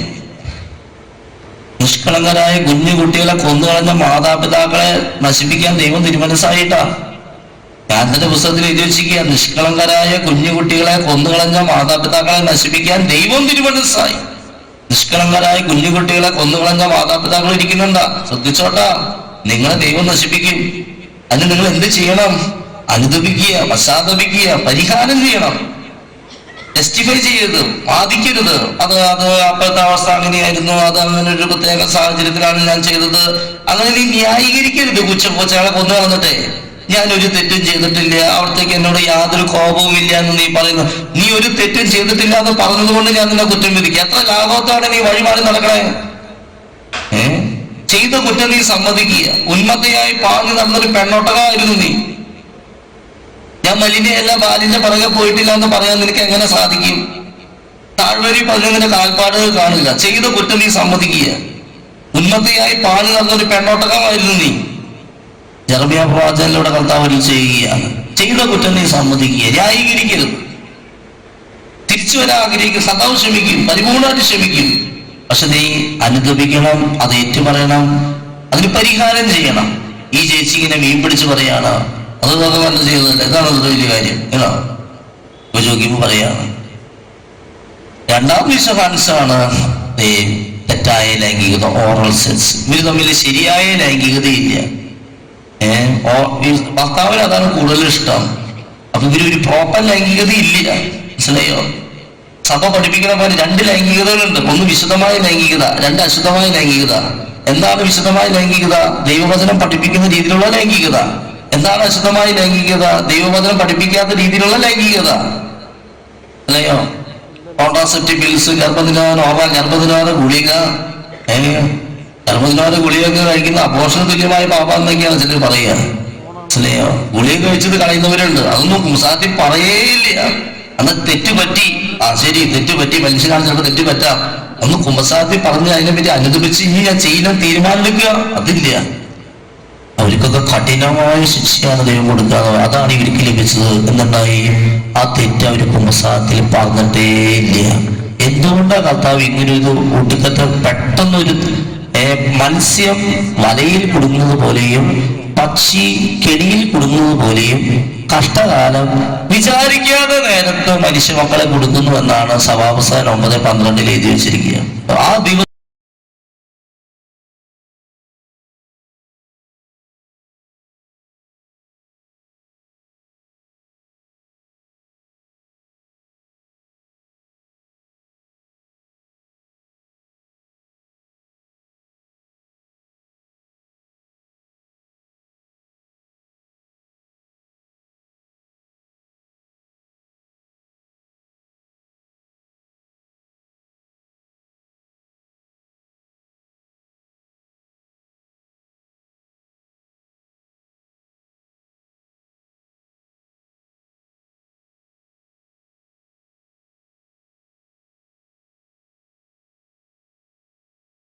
നിഷ്കളങ്കരായ കുഞ്ഞു കുട്ടികളെ കൊന്നുകളഞ്ഞ മാതാപിതാക്കളെ നശിപ്പിക്കാൻ ദൈവം തിരുമനസ്സായിട്ടാ. യാത്രയുടെ പുസ്തകത്തിൽ എഴുതി വെച്ചിരിക്കുക, നിഷ്കളങ്കരായ കുഞ്ഞു കുട്ടികളെ കൊന്നുകളഞ്ഞ മാതാപിതാക്കളെ നശിപ്പിക്കാൻ ദൈവം തിരുമനസ്സായി. നിഷ്കളങ്കരായ കുഞ്ഞു കുട്ടികളെ കൊന്നുകളഞ്ഞ മാതാപിതാക്കൾ ഇരിക്കുന്നുണ്ടാ, ശ്രദ്ധിച്ചോട്ടാ. നിങ്ങളെ ദൈവം നശിപ്പിക്കും. അതിന് നിങ്ങൾ എന്ത് ചെയ്യണം? അനുദപിക്കുക, പശ്ചാത്തപിക്കുക, പരിഹാരം ചെയ്യണം. ജസ്റ്റിഫൈ ചെയ്യരുത്, വാദിക്കരുത്. അത് അപ്പോഴത്തെ അവസ്ഥ അങ്ങനെയായിരുന്നു, അത് അങ്ങനെ ഒരു പ്രത്യേക സാഹചര്യത്തിലാണ് ഞാൻ ചെയ്തത്, അങ്ങനെ നീ ന്യായീകരിക്കരുത്. പൂച്ചകളെ കൊന്നു കളഞ്ഞിട്ടേ ഞാനൊരു തെറ്റും ചെയ്തിട്ടില്ല, അവിടത്തേക്ക് എന്നോട് യാതൊരു കോപവും ഇല്ല എന്ന് നീ പറയുന്നു. നീ ഒരു തെറ്റും ചെയ്തിട്ടില്ല എന്ന് പറഞ്ഞതുകൊണ്ട് ഞാൻ നിന്നെ കുറ്റം വിധിക്കുക. എത്ര ലാഭത്തോടെ നീ വഴിമാറി നടക്കണേ? ചെയ്ത കുറ്റം നീ സമ്മതിക്കുക. ഉന്മത്തയായി പാഞ്ഞു നടന്നൊരു പെണ്ണൊട്ടകമായിരുന്നു നീ. ഞാൻ മലിനയല്ല, ബാലിന്റെ പുറകെ പോയിട്ടില്ല എന്ന് പറയാൻ നിനക്ക് എങ്ങനെ സാധിക്കും? താഴ്വരി പറഞ്ഞതിന്റെ കാൽപ്പാടുകൾ കാണുക. ചെയ്ത കുറ്റം നീ സമ്മതിക്കുക. ഉന്മത്തയായി പാഞ്ഞു നടന്നൊരു പെണ്ണൊട്ടകമായിരുന്നു നീ. ജെറമ്യാ പ്രവാചകനിലൂടെ കർത്താവ് അരുളി ചെയ്യുകയാണ്, ചെയ്ത കുറ്റം നീ സമ്മതിക്കുക, ന്യായീകരിക്കരുത്. തിരിച്ചു വരാൻ ആഗ്രഹിക്കും, സദാവ് ക്ഷമിക്കും, പരിപൂർണമായിട്ട് ക്ഷമിക്കും. പക്ഷെ നീ അനുദപിക്കണം, അത് ഏറ്റുപറയണം, അതിന് പരിഹാരം ചെയ്യണം. ഈ ചേച്ചി ഇങ്ങനെ മീൻ പിടിച്ച് പറയാണ്, അത് നോക്കാൻ നല്ല ചെയ്തതല്ല, ഇതാണ് അതൊരു വലിയ കാര്യം ഏതാ ചോദിക്കുമ്പോൾ പറയാണ്. രണ്ടാമത്തെ വിശ്വാസാണ് തെറ്റായ ലൈംഗികത, ഓറൽ സെക്സ്. ഇവര് തമ്മിൽ ശരിയായ ലൈംഗികതയില്ല. ഭർത്താവിന് അതാണ് കൂടുതൽ ഇഷ്ടം. അപ്പൊ ഇവരൊരു പ്രോപ്പർ ലൈംഗികത ഇല്ല. മനസ്സിലായോ? സഭ പഠിപ്പിക്കുന്ന പോലെ 2 ലൈംഗികതകളുണ്ട്. ഒന്ന് വിശുദ്ധമായ ലൈംഗികത, 2 അശുദ്ധമായ ലൈംഗികത. എന്താണ് വിശുദ്ധമായ ലൈംഗികത? ദൈവവചനം പഠിപ്പിക്കുന്ന രീതിയിലുള്ള ലൈംഗികത. എന്താണ് അശുദ്ധമായ ലൈംഗികത? ദൈവവചനം പഠിപ്പിക്കാത്ത രീതിയിലുള്ള ലൈംഗികത. അല്ലയോ? കോൺട്രാസെപ്റ്റീവ് പിൽസ്, ഗർഭനിരോധ ഗുളിക, ഗർഭനിരോധ ഗുളികയൊക്കെ കഴിക്കുന്ന അബോർഷന് തുല്യമായ പാപം എന്നൊക്കെയാണ് ചിലർ പറയുക. മനസ്സിലായോ? ഗുളിക കഴിച്ചത് കളയുന്നവരുണ്ട്. അതൊന്നും കുംസാത്തി പറയേയില്ല. അന്ന് തെറ്റുപറ്റി, ശരി തെറ്റുപറ്റി, മനുഷ്യനാണ് ചിലപ്പോൾ തെറ്റുപറ്റാം. ഒന്ന് കുംസാത്തി പറഞ്ഞ് അതിനെപ്പറ്റി അനുദപിച്ച് ഇനി ഞാൻ ചെയ്യുന്ന തീരുമാനിക്കുക, അതില്ല. അവർക്കൊക്കെ കഠിനമായ ശിക്ഷയാണ് ദൈവം കൊടുക്കാതെ, അതാണ് ഇവർക്ക് ലഭിച്ചത്. എന്നുണ്ടായി ആ തെറ്റ് അവർ കുമ്പസാരത്തിൽ പറഞ്ഞിട്ടേ ഇല്ല. എന്തുകൊണ്ടാണ് കർത്താവ് ഇങ്ങനൊരു ഒടുക്കത്തെ പെട്ടെന്നൊരു മത്സ്യം വലയിൽ കുടുങ്ങുന്നത് പോലെയും പക്ഷി കെണിയിൽ കുടുങ്ങുന്നത് പോലെയും കഷ്ടകാലം വിചാരിക്കാതെ നേരത്തെ മനുഷ്യ മക്കളെ കൊടുക്കുന്നു എന്നാണ് സഭാപുസ്തകം 9:12 എഴുതി വെച്ചിരിക്കുക. ആ ദിവസം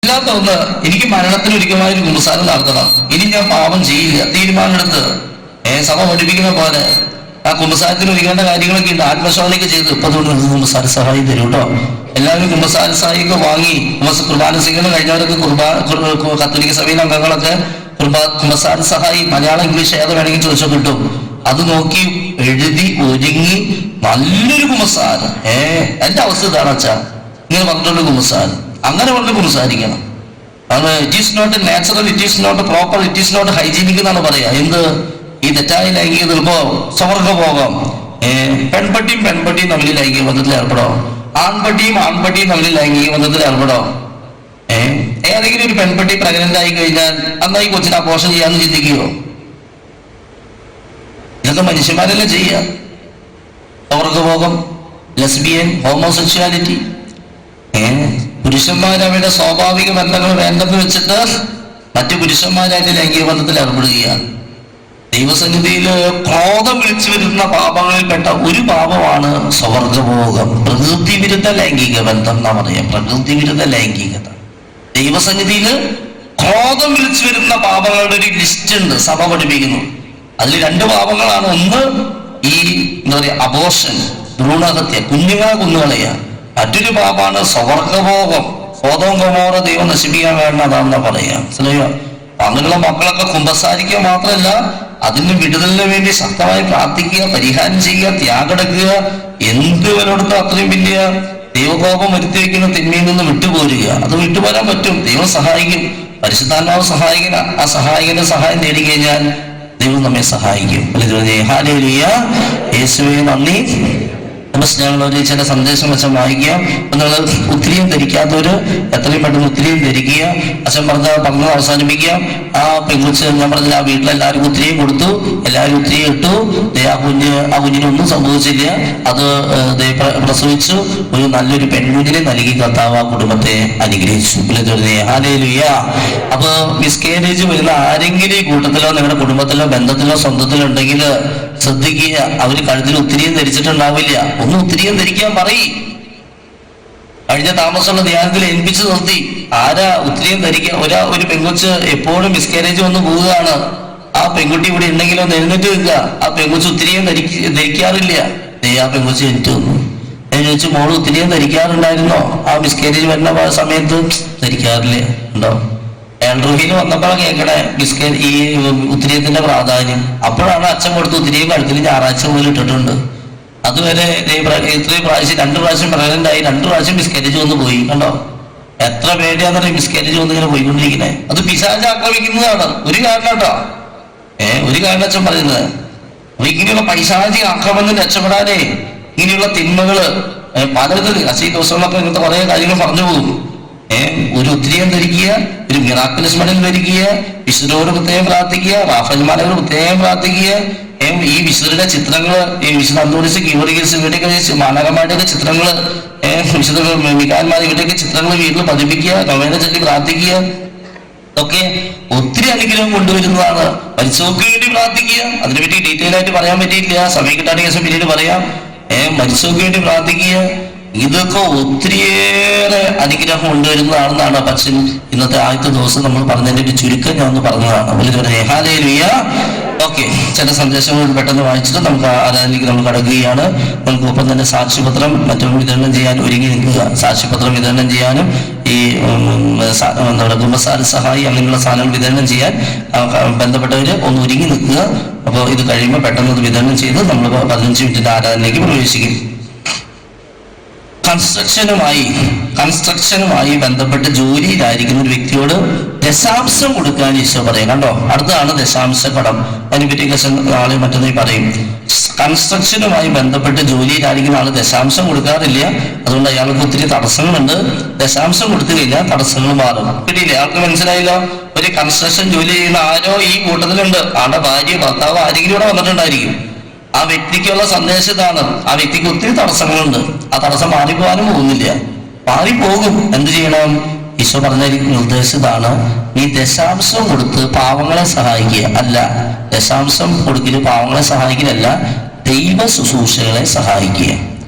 ഇല്ലാത്ത എനിക്ക് മരണത്തിന് ഒരിക്കലുമായ ഒരു കുമ്പസാരം നടത്തണം, ഇനി ഞാൻ പാപം ചെയ്യില്ല തീരുമാനമെടുത്ത് സഭ പഠിപ്പിക്കുന്ന പോലെ ആ കുമ്പസാരത്തിന് ഒരുക്കേണ്ട കാര്യങ്ങളൊക്കെ ഉണ്ട്. ആത്മശോധനയൊക്കെ ചെയ്ത് ഇപ്പൊ തൊട്ട് കുമ്പസാര സഹായം തരും കേട്ടോ. എല്ലാവരും കുമ്പസാര സഹായിയൊക്കെ വാങ്ങി കുർബാന സ്വീകരണം കഴിഞ്ഞവരൊക്കെ കത്തോലിക്ക സഭയിലെ അംഗങ്ങളൊക്കെ കുമ്പസാര സഹായി മലയാളം ഇംഗ്ലീഷ് ഏത് വേണമെങ്കിൽ ചോദിച്ചാൽ കിട്ടും. അത് നോക്കി എഴുതി ഒരുങ്ങി നല്ലൊരു കുമ്പസാരം. എന്റെ അവസ്ഥ ഇതാണ് അച്ഛാ, ഇങ്ങനെ പറഞ്ഞിട്ടുള്ള കുമ്പസാരം, അങ്ങനെ പറഞ്ഞ് കുമ്പസാരിക്കണം. അത് it is not natural, it is not proper, it is not hygienic എന്നാണ് പറയാ. എന്ത് ഈ തെറ്റായ ലൈംഗിക ചിലപ്പോ സ്വർഗഭോഗം, പെൺപട്ടിയും തമ്മിൽ ലൈംഗിക ബന്ധത്തിൽ ഏർപ്പെടോ, ആൺപട്ടിയും തമ്മിൽ ലൈംഗിക ബന്ധത്തിൽ ഏർപ്പെടോ. ഏതെങ്കിലും ഒരു പെൺപട്ടി പ്രഗ്നന്റ് ആയി കഴിഞ്ഞാൽ അന്നായി കൊച്ചിനെ അപോഷം ചെയ്യാന്ന് ചിന്തിക്കുകയോ? ഇതൊക്കെ മനുഷ്യന്മാരല്ലേ ചെയ്യുക. സ്വർഗഭോഗം, ലെസ്ബിയൻ, ഹോമോസെക്ഷ്വാലിറ്റി. പുരുഷന്മാരവരുടെ സ്വാഭാവിക ബന്ധങ്ങൾ വേണ്ടെന്ന് വെച്ചിട്ട് മറ്റു പുരുഷന്മാരായിട്ട് ലൈംഗിക ബന്ധത്തിൽ ഏർപ്പെടുകയാണ്. ദൈവസന്നിധിയിൽ ക്രോധം വിളിച്ചു വരുന്ന പാപങ്ങളിൽപ്പെട്ട ഒരു പാപമാണ് സ്വർഗഭോഗം, പ്രകൃതി വിരുദ്ധ ലൈംഗിക ബന്ധം എന്നാ പറയാം. പ്രകൃതി വിരുദ്ധ ലൈംഗികത. ദൈവസന്നിധിയിൽ ക്രോധം വിളിച്ചു വരുന്ന പാപങ്ങളുടെ ഒരു ലിസ്റ്റ് ഉണ്ട്, സഭ പഠിപ്പിക്കുന്നു. അതിൽ 2 പാപങ്ങളാണ്. ഒന്ന് ഈ എന്താ പറയാ അബോർഷൻ, ഭ്രൂണഹത്യ, കുഞ്ഞുങ്ങളെ കൊന്നുകളയാ. മറ്റൊരു പാപാണ് സ്വർഗഭോഗം. സോദോം ഗൊമോറ ദൈവം നശിപ്പിക്കാൻ വേണ്ടതാണെന്നാ പറയാ. മനസ്സിലായോ? അങ്ങനെയുള്ള മക്കളൊക്കെ കുമ്പസാരിക്കുക മാത്രമല്ല, അതിന് വിടുതലിന് വേണ്ടി ശക്തമായി പ്രാർത്ഥിക്കുക, പരിഹാരം ചെയ്യുക, ത്യാഗെടുക്കുക. എന്തുവരോടത്തും അത്രയും വലിയ ദൈവകോപം വരുത്തി വയ്ക്കുന്ന തിന്മയിൽ നിന്ന് വിട്ടുപോരുക. അത് വിട്ടുപോരാൻ പറ്റും, ദൈവം സഹായിക്കും. പരിശുദ്ധാത്മാവ് സഹായിക്കണ. ആ സഹായികന്റെ സഹായം നേടിക്കഴിഞ്ഞാൽ ദൈവം നമ്മെ സഹായിക്കും. ഹല്ലേലൂയ, യേശുവേ നന്ദി. ഞങ്ങൾ ചില സന്ദേശം അച്ഛൻ വായിക്കുക. നിങ്ങൾ ഉത്തിരിയും ധരിക്കാത്തവര് എത്രയും പെട്ടെന്ന് ഉത്തിരിയും ധരിക്കുക. അച്ഛൻ പറഞ്ഞു അവസാനിപ്പിക്കുക. ആ പെൺകുച്ച് ഞാൻ പറഞ്ഞില്ല, ആ വീട്ടിലെല്ലാവരും ഉത്തിരിയും കൊടുത്തു, എല്ലാവരും ഉത്തിരിയും ഇട്ടു. ആ കുഞ്ഞിനൊന്നും സംഭവിച്ചില്ല. അത് പ്രസവിച്ചു, ഒരു നല്ലൊരു പെൺകുഞ്ഞിനെ നൽകി കർത്താവ് ആ കുടുംബത്തെ അനുഗ്രഹിച്ചു. ഹല്ലേലൂയ. അപ്പൊ മിസ്കാരേജ് വരുന്ന ആരെങ്കിലും ഈ കൂട്ടത്തിലോ നിങ്ങളുടെ കുടുംബത്തിലോ ബന്ധത്തിലോ സ്വന്തത്തിലോ ഉണ്ടെങ്കിൽ ശ്രദ്ധിക്കുക. അവര് കഴുത്തിൽ ഉത്തിരിയും ധരിച്ചിട്ടുണ്ടാവില്ല. ഒന്ന് ഉത്തിരിയും ധരിക്കാൻ പറയും. കഴിഞ്ഞ താമസമുള്ള ധ്യാനത്തിൽ ഏൽപ്പിച്ചു നിർത്തി. ആരാ ഉത്തിരിയും ധരിക്കാൻ? ഒരു പെൺകൊച്ച് എപ്പോഴും മിസ്കാരേജ് വന്ന് പോവുകയാണ്. ആ പെൺകുട്ടി ഇവിടെ ഉണ്ടെങ്കിലോ എഴുന്നേറ്റ് നിൽക്കുക. ആ പെൺകൊച്ച് ഉത്തിരിയും ധരിക്കാറില്ല. ആ പെൺകൊച്ച് എനിക്ക് വന്നു. ഞാൻ ചോദിച്ചു, മോള് ഉത്തിരിയും ധരിക്കാറുണ്ടായിരുന്നോ? ആ മിസ്കാരേജ് വരുന്ന സമയത്ത് ധരിക്കാറില്ല. ഉണ്ടോ? ആൻഡ്രൂഹിന് വന്നപ്പോഴാണ് കേൾക്കണേ ഈ ഉത്തിരിയത്തിന്റെ പ്രാധാന്യം. അപ്പോഴാണ് അച്ഛൻ കൊടുത്ത് ഉത്തിരിയും കഴുത്തിൽ ഞായറാഴ്ച മുതൽ ഇട്ടിട്ടുണ്ട്. അതുവരെ ഇത്രയും പ്രാവശ്യം 2 പ്രാവശ്യം പ്രഗ്നന്റ് ആയി, 2 പ്രാവശ്യം മിസ്കാരേജ് വന്ന് പോയി. കണ്ടോ? എത്ര പേടിയാന്നറിയാം മിസ്കാരേജ് വന്ന് ഇങ്ങനെ പോയിക്കൊണ്ടിരിക്കുന്നത്. അത് പിശാച് ആക്രമിക്കുന്നതാണ്. ഒരു കാരണം കേട്ടോ, ഒരു കാരണം അച്ഛൻ പറയുന്നത്. അപ്പൊ ഇങ്ങനെയുള്ള പൈശാചിക ആക്രമണം രക്ഷപ്പെടാനേ ഇങ്ങനെയുള്ള തിന്മകള് പലത് അച്ഛൻ ഈ ദിവസങ്ങളൊക്കെ ഇങ്ങനത്തെ കുറെ കാര്യങ്ങൾ പറഞ്ഞു പോകും. ഒരു ഉത്തിരിയം ധരിക്കുക, ഒരു മിറാക്കിൾസ് മെഡൽ ധരിക്കുക, വിശുദ്ധരോട് പ്രത്യേകം പ്രാർത്ഥിക്കുക, റാഫൽമാരോട് പ്രത്യേകം പ്രാർത്ഥിക്കുക. ഈ വിശുദ്ധരുടെ ചിത്രങ്ങള്, ഈ വിശുദ്ധ അന്തോണിസ് കീവറിഗീസ് ഇവിടെയൊക്കെ മാനകന്മാരുടെയൊക്കെ ചിത്രങ്ങള്, വിശുദ്ധ മികാന്മാർ ഇവിടെയൊക്കെ ചിത്രങ്ങൾ വീട്ടിൽ പതിപ്പിക്കുക, നൊവേന ചൊല്ലി പ്രാർത്ഥിക്കുക. ഒക്കെ ഒത്തിരി അനുഗ്രഹം കൊണ്ടുവരുന്നതാണ്. മരിച്ചവർക്ക് വേണ്ടി പ്രാർത്ഥിക്കുക. അതിനെപ്പറ്റി ഡീറ്റെയിൽ ആയിട്ട് പറയാൻ പറ്റിയില്ല, സമയം കിട്ടാൻ കേസം പിന്നീട് പറയാം. മരിച്ചവർക്ക് വേണ്ടി പ്രാർത്ഥിക്കുക. ഇതൊക്കെ ഒത്തിരിയേറെ അനുഗ്രഹം കൊണ്ടുവരുന്നതാണെന്നാണ് പക്ഷെ ഇന്നത്തെ ആദ്യത്തെ ദിവസം നമ്മൾ പറഞ്ഞതിന്റെ ഒരു ചുരുക്കം ഞാൻ ഒന്ന് പറഞ്ഞതാണ്. ഹല്ലേലൂയ. ഓക്കെ, ചില സന്ദേശങ്ങൾ പെട്ടെന്ന് വായിച്ചിട്ട് നമുക്ക് ആരാധനയ്ക്ക് നമ്മൾ കടക്കുകയാണ്. നമുക്ക് ഒപ്പം തന്നെ സാക്ഷ്യപത്രം മറ്റും വിതരണം ചെയ്യാൻ ഒരുങ്ങി നിൽക്കുക. സാക്ഷ്യപത്രം വിതരണം ചെയ്യാനും ഈ കുമ്പസാര സഹായി അങ്ങനെയുള്ള സാധനങ്ങൾ വിതരണം ചെയ്യാൻ ബന്ധപ്പെട്ടവര് ഒന്ന് ഒരുങ്ങി നിൽക്കുക. അപ്പോൾ ഇത് കഴിയുമ്പോൾ പെട്ടെന്ന് അത് വിതരണം ചെയ്ത് നമ്മൾ 15 മിനിറ്റിന്റെ ആരാധനയിലേക്ക് പ്രവേശിക്കും. കൺസ്ട്രക്ഷനുമായി ബന്ധപ്പെട്ട് ജോലിയിലായിരിക്കുന്ന ഒരു വ്യക്തിയോട് ദശാംശം കൊടുക്കാൻ ഈശോ പറയും. കണ്ടോ, അടുത്തതാണ് ദശാംശ കടം. അതിനെപ്പറ്റി നാളെ മറ്റൊന്നും പറയും. കൺസ്ട്രക്ഷനുമായി ബന്ധപ്പെട്ട് ജോലിയിലായിരിക്കുന്ന ആള് ദശാംശം കൊടുക്കാറില്ല. അതുകൊണ്ട് അയാൾക്ക് ഒത്തിരി തടസ്സങ്ങളുണ്ട്. ദശാംശം കൊടുത്തു കഴിഞ്ഞാൽ തടസ്സങ്ങൾ മാറും. കിട്ടിയില്ലേ? ആൾക്ക് മനസ്സിലായല്ലോ. ഒരു കൺസ്ട്രക്ഷൻ ജോലി ചെയ്യുന്ന ആരോ ഈ കൂട്ടത്തിലുണ്ട്. ആളുടെ ഭാര്യ ഭർത്താവ് ആരെങ്കിലും ഇവിടെ വന്നിട്ടുണ്ടായിരിക്കും. ആ വ്യക്തിക്കുള്ള സന്ദേശം ഇതാണ്. ആ വ്യക്തിക്ക് ഒത്തിരി തടസ്സങ്ങളുണ്ട്. ആ തടസ്സം മാറിപ്പോകാനും പോകുന്നില്ല. മാറിപ്പോകും. എന്ത് ചെയ്യണം? ഈശോ പറഞ്ഞ നിർദ്ദേശം ഇതാണ്: നീ ദശാംശം കൊടുത്ത് പാവങ്ങളെ സഹായിക്കുക. അല്ല, ദശാംശം കൊടുക്കല് പാവങ്ങളെ സഹായിക്കലല്ല, ദൈവ ശുശ്രൂഷകളെ സഹായിക്കുക.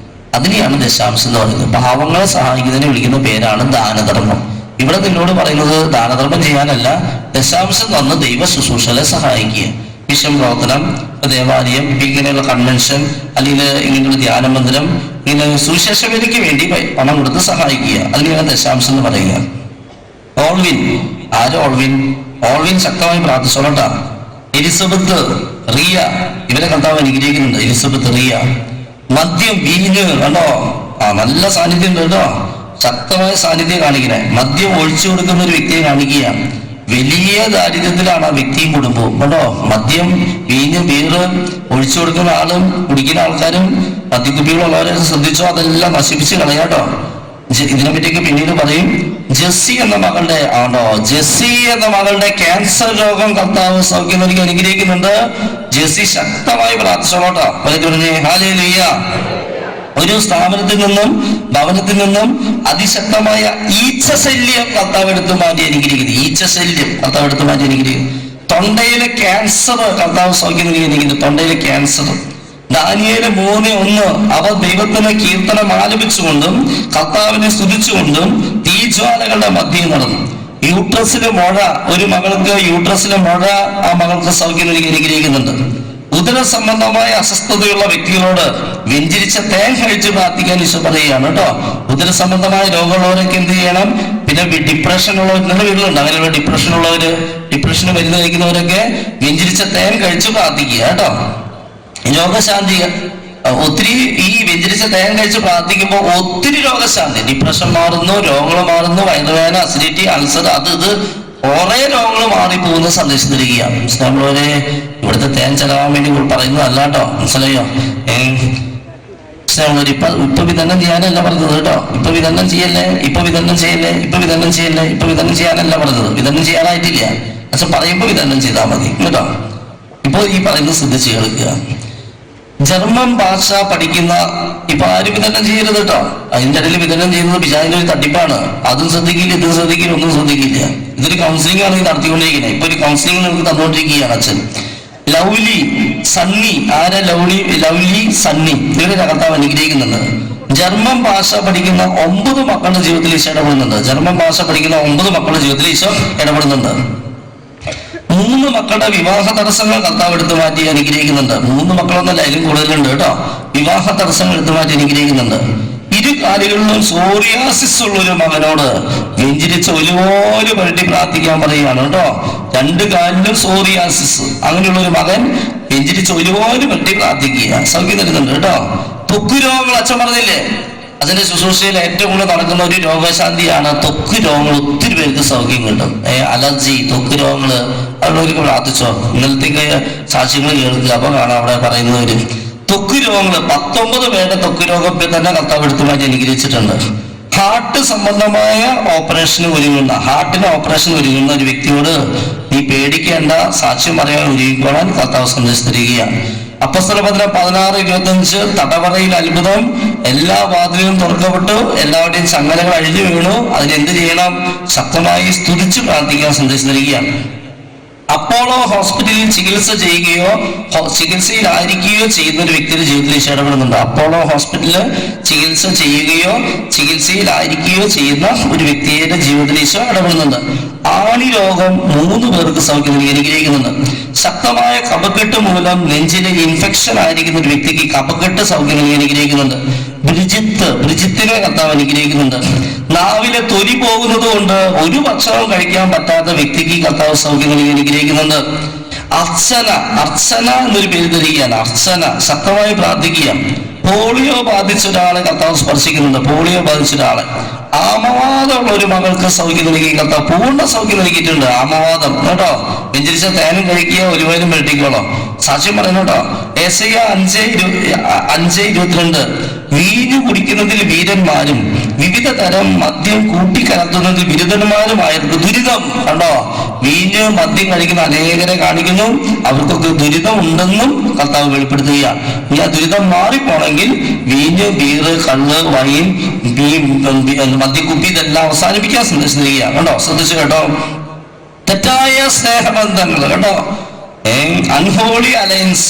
അതിനെയാണ് ദശാംശം എന്ന് പറയുന്നത്. പാവങ്ങളെ സഹായിക്കുന്നതിനെ വിളിക്കുന്ന പേരാണ് ദാനധർമ്മം. ഇവിടെ നിന്നോട് പറയുന്നത് ദാനധർമ്മം ചെയ്യാനല്ല, ദശാംശം തന്ന് ദൈവ ശുശ്രൂഷകളെ സഹായിക്കുക. മിഷൻ പ്രവർത്തനം, ദേവാലയം, ഇങ്ങനെയുള്ള കൺവെൻഷൻ, അല്ലെങ്കിൽ ഇങ്ങനെയുള്ള ധ്യാന മന്ദിരം, ഇങ്ങനെ സുവിശേഷ വേദിക്ക് വേണ്ടി പണം കൊടുത്ത് സഹായിക്കുക. അതിനെയാണ് ദശാംശം എന്ന് പറയുക. ഓൾവിൻ, ആര് ഓൾവിൻ? ഓൾവിൻ ശക്തമായി പ്രാർത്ഥിച്ചോളട്ടാ. എലിസബത്ത്, റിയ, ഇവരെ കർത്താവ് അനുഗ്രഹിക്കുന്നുണ്ട്. എലിസബത്ത്, റിയ. മദ്യം, വീഞ്ഞ്, കണ്ടോ? നല്ല സാന്നിധ്യം ഉണ്ട് കേട്ടോ. ശക്തമായ സാന്നിധ്യം കാണിക്കണേ. മദ്യം ഒഴിച്ചു കൊടുക്കുന്ന ഒരു വ്യക്തിയെ കാണിക്കുക. വലിയ ദാരിദ്ര്യത്തിലാണ് ആ വ്യക്തിയും കുടുംബവും. കേട്ടോ, മദ്യം, വീഞ്ഞ്, ബീറ് ഒഴിച്ചു കൊടുക്കുന്ന ആളും കുടിക്കുന്ന ആൾക്കാരും മദ്യക്കുപ്പികളുള്ളവരെ ശ്രദ്ധിച്ചോ, അതെല്ലാം നശിപ്പിച്ച് കളയാട്ടോ. ഇതിനെപ്പറ്റിയൊക്കെ പിന്നീട് പറയും. ജെസ്സി എന്ന മകളുടെ ക്യാൻസർ രോഗം കർത്താവ് സൗഖ്യം നൽകി അനുഗ്രഹിക്കുന്നുണ്ട്. ജെസ്സി ശക്തമായി പ്രാർത്ഥിച്ചോട്ടോ. ഹല്ലേലൂയ. ഒരു സ്ഥാപനത്തിൽ നിന്നും ഭവനത്തിൽ നിന്നും അതിശക്തമായ ഈച്ചശല്യം കർത്താവ് എടുത്തു മാറ്റി അനുഗ്രഹിക്കുന്നു. ഈച്ചശല്യം കർത്താവ് എടുത്തു മാറ്റി അനുഗ്രഹിക്കുന്നു. തൊണ്ടയിലെ ക്യാൻസർ കർത്താവ് സൗഖ്യം നൽകി അനുഗ്രഹിക്കുന്നു. തൊണ്ടയിലെ ക്യാൻസർ. ദാനിയേൽ 3:1 അവർ ദൈവത്തിന് കീർത്തനം ആലപിച്ചുകൊണ്ടും കർത്താവിനെ സ്തുതിച്ചുകൊണ്ടും തീജ്വാലകളുടെ മധ്യം നടന്നു. യൂട്രസിലെ മുഴ, ഒരു മകൾക്ക് യൂട്രസിലെ മുഴ, ആ മകൾക്ക് സൗഖ്യം നൽകി അനുഗ്രഹിക്കുന്നുണ്ട്. ഉദര സംബന്ധമായ അസ്വസ്ഥതയുള്ള വ്യക്തികളോട് വെഞ്ചരിച്ച തേൻ കഴിച്ച് പ്രാർത്ഥിക്കാൻ ഈശോ പറയുകയാണ് കേട്ടോ. ഉദര സംബന്ധമായ രോഗമുള്ളവരൊക്കെ എന്ത് ചെയ്യണം? പിന്നെ ഡിപ്രഷൻ ഉള്ളവർ, നിങ്ങളുടെ വീട്ടിലുണ്ട് അങ്ങനെയുള്ള ഡിപ്രഷന് മരുന്ന് കഴിക്കുന്നവരൊക്കെ വെഞ്ചരിച്ച തേൻ കഴിച്ച് പ്രാർത്ഥിക്കുക കേട്ടോ. രോഗശാന്തി, ഒത്തിരി ഈ വെഞ്ചരിച്ച തേൻ കഴിച്ച് പ്രാർത്ഥിക്കുമ്പോൾ ഒത്തിരി രോഗശാന്തി, ഡിപ്രഷൻ മാറുന്നു, രോഗങ്ങൾ മാറുന്നു, വയറുവേദന, അസിഡിറ്റി, അൾസർ, അത് കുറെ രോഗങ്ങൾ മാറിപ്പോകുന്ന സന്ദേശം തരികയാണ്. നമ്മളൊരു ഇവിടുത്തെ തേൻ ചെലവാൻ വേണ്ടി പറയുന്നതല്ല കേട്ടോ, മനസ്സിലായോ? ഇപ്പൊ വിതരണം ചെയ്യാനല്ല പറഞ്ഞത് കേട്ടോ. ഇപ്പൊ വിതരണം ചെയ്യാനല്ല പറഞ്ഞത്. വിതരണം ചെയ്യാനായിട്ടില്ല. പക്ഷെ പറയുമ്പോ വിതരണം ചെയ്താൽ മതി കേട്ടോ. ഇപ്പൊ ഈ പറയുന്നത് ശ്രദ്ധിച്ച് കേൾക്കുക. ജർമ്മൻ ഭാഷ പഠിക്കുന്ന ഇപ്പൊ ആരും വിതരണം ചെയ്യരുത് കേട്ടോ. അതിന്റെ ഇടയിൽ വിതരണം ചെയ്യുന്നത് പിശാചിന്റെ ഒരു തട്ടിപ്പാണ്. അതും ശ്രദ്ധിക്കില്ല, ഇതും ശ്രദ്ധിക്കില്ല, ഒന്നും ശ്രദ്ധിക്കില്ല. ഇതൊരു കൗൺസിലിംഗ് ആണ് ഈ നടത്തിക്കൊണ്ടിരിക്കുന്നത്. ഇപ്പൊ ഒരു കൗൺസിലിംഗ് നമുക്ക് തന്നുകൊണ്ടിരിക്കുകയാണ് അച്ഛൻ. ലൗലി സണ്ണി, ലൗലി സണ്ണി, ഇവരുടെ കർത്താവ് അനുഗ്രഹിക്കുന്നുണ്ട്. ജർമ്മൻ ഭാഷ പഠിക്കുന്ന 9 മക്കളുടെ ജീവിതത്തിൽ ഈശോ ഇടപെടുന്നുണ്ട്. ജർമ്മൻ ഭാഷ പഠിക്കുന്ന 9 മക്കളുടെ ജീവിതത്തിൽ ഈശോ ഇടപെടുന്നുണ്ട്. 3 മക്കളുടെ വിവാഹ തടസ്സങ്ങൾ കർത്താവ് എടുത്തു മാറ്റി അനുഗ്രഹിക്കുന്നുണ്ട്. 3 മക്കളൊന്നല്ല, അതിലും കൂടുതലുണ്ട് കേട്ടോ. വിവാഹ തടസ്സങ്ങൾ എടുത്തു മാറ്റി അനുഗ്രഹിക്കുന്നുണ്ട്. 2 കാലുകളിലും സോറിയാസിസ് ഉള്ള ഒരു മകനോട് വെഞ്ചരിച്ച് ഒരുപോലെ പുരട്ടി പ്രാർത്ഥിക്കാൻ പറയുകയാണ് കേട്ടോ. 2 കാലിലും സോറിയാസിസ്, അങ്ങനെയുള്ള ഒരു മകൻ വെഞ്ചരിച്ച് ഒരുപോലെ പുരട്ടി പ്രാർത്ഥിക്കുക. സൗഖ്യം തരുന്നുണ്ട് കേട്ടോ. ത്വക്ക് രോഗങ്ങൾ അച്ഛൻ പറഞ്ഞില്ലേ, അതിന്റെ ശുശ്രൂഷയിൽ ഏറ്റവും കൂടുതൽ നടക്കുന്ന ഒരു രോഗശാന്തിയാണ് ത്വക്ക് രോഗങ്ങൾ. ഒത്തിരി പേർക്ക് സൗഖ്യം കിട്ടും. അലർജി, ത്വക്ക് രോഗങ്ങള്, അതുള്ളവർക്ക് പ്രാർത്ഥിച്ചോ. ഇന്നലത്തേക്ക് സാക്ഷ്യങ്ങൾ കേൾക്കുക. അപ്പൊ കാണാം അവിടെ പറയുന്നവര് ത്വക്ക് രോഗങ്ങൾ 19 പേരുടെ ത്വക്ക് രോഗം തന്നെ കർത്താവ് എടുത്തു മാറ്റി അനുഗ്രഹിച്ചിട്ടുണ്ട്. ഹാർട്ട് സംബന്ധമായ ഹാർട്ടിന് ഓപ്പറേഷൻ ഒരുങ്ങുന്ന ഒരു വ്യക്തിയോട് നീ പേടിക്കേണ്ട, സാക്ഷ്യം പറയാൻ ഒരുങ്ങിക്കോളാൻ കർത്താവ് സന്ദേശം തരികയാണ്. അപ്പോസ്തലപത്രം 16:25 തടവറയിൽ അത്ഭുതം, എല്ലാ വാതിലും തുറക്കപ്പെട്ടു, എല്ലാവരുടെയും ചങ്ങലകൾ അഴിഞ്ഞു വീണു. അതിനെന്ത് ചെയ്യണം? ശക്തമായി സ്തുതിച്ച് പ്രാർത്ഥിക്കാൻ സന്ദേശം തരികയാണ്. അപ്പോളോ ഹോസ്പിറ്റലിൽ ചികിത്സ ചെയ്യുകയോ ചികിത്സയിലായിരിക്കുകയോ ചെയ്യുന്ന ഒരു വ്യക്തിയുടെ ജീവിതത്തിൽ ഈശോ ഇടപെടുന്നുണ്ട്. അപ്പോളോ ഹോസ്പിറ്റലിൽ ചികിത്സ ചെയ്യുകയോ ചികിത്സയിലായിരിക്കുകയോ ചെയ്യുന്ന ഒരു വ്യക്തിയുടെ ജീവിതത്തിൽ ഈശോ ഇടപെടുന്നുണ്ട്. ആണി രോഗം 3 പേർക്ക് സൗഖ്യം നൽകി അനുഗ്രഹിക്കുന്നുണ്ട്. ശക്തമായ കഫക്കെട്ട് മൂലം നെഞ്ചിലെ ഇൻഫെക്ഷൻ ആയിരിക്കുന്ന ഒരു വ്യക്തിക്ക് കഫക്കെട്ട് സൗഖ്യം നൽകി അനുഗ്രഹിക്കുന്നുണ്ട്. ബ്രിജിത്തിനെ കർത്താവ് അനുഗ്രഹിക്കുന്നുണ്ട്. നാവിലെ തൊലി പോകുന്നത് കൊണ്ട് ഒരു ഭക്ഷണം കഴിക്കാൻ പറ്റാത്ത വ്യക്തിക്ക് കർത്താവ് സൗഖ്യം നൽകി അനുഗ്രഹിക്കുന്നുണ്ട്. അർച്ചന എന്നൊരു പേര് തരികയാണ്. അർച്ചന ശക്തമായി പ്രാർത്ഥിക്കുക. പോളിയോ ബാധിച്ച ഒരാളെ കർത്താവ് സ്പർശിക്കുന്നുണ്ട്. പോളിയോ ബാധിച്ച ഒരാളെ. ആമവാദമുള്ള ഒരു മകൾക്ക് സൗഖ്യം നൽകി കർത്താവ് പൂർണ്ണ സൗഖ്യം നൽകിയിട്ടുണ്ട്. ആമവാദം കേട്ടോ, വെഞ്ചരിച്ച തേനും കഴിക്കുക, ഒരുവരും വെട്ടിക്കോളോ. സാക്ഷ്യം പറയുന്നു കേട്ടോ. യെശയ്യാ 5:22 വീഞ്ഞു കുടിക്കുന്നതിൽ വീരന്മാരും വിവിധ തരം മദ്യം കൂട്ടിക്കലർത്തുന്നതിൽ ബിരുദന്മാരുമായവർക്ക് ദുരിതം. കണ്ടോ, വീഞ്ഞ് മദ്യം കഴിക്കുന്ന അനേകരെ കാണിക്കുന്നു, അവർക്കൊക്കെ ദുരിതം ഉണ്ടെന്നും കർത്താവ് വെളിപ്പെടുത്തുകയാണ്. ഇനി ആ ദുരിതം മാറിപ്പോണെങ്കിൽ വീഞ്ഞ്, ബീറ്, കള്ള്, വൈൻ, മദ്യക്കുപ്പി ഇതെല്ലാം അവസാനിപ്പിക്കാൻ സന്ദേശിക്കുകയാണ്. കണ്ടോ, ശ്രദ്ധിച്ചു കേട്ടോ. തെറ്റായ സ്നേഹബന്ധങ്ങൾ കേട്ടോ, അൺഹോളി അലയൻസ്,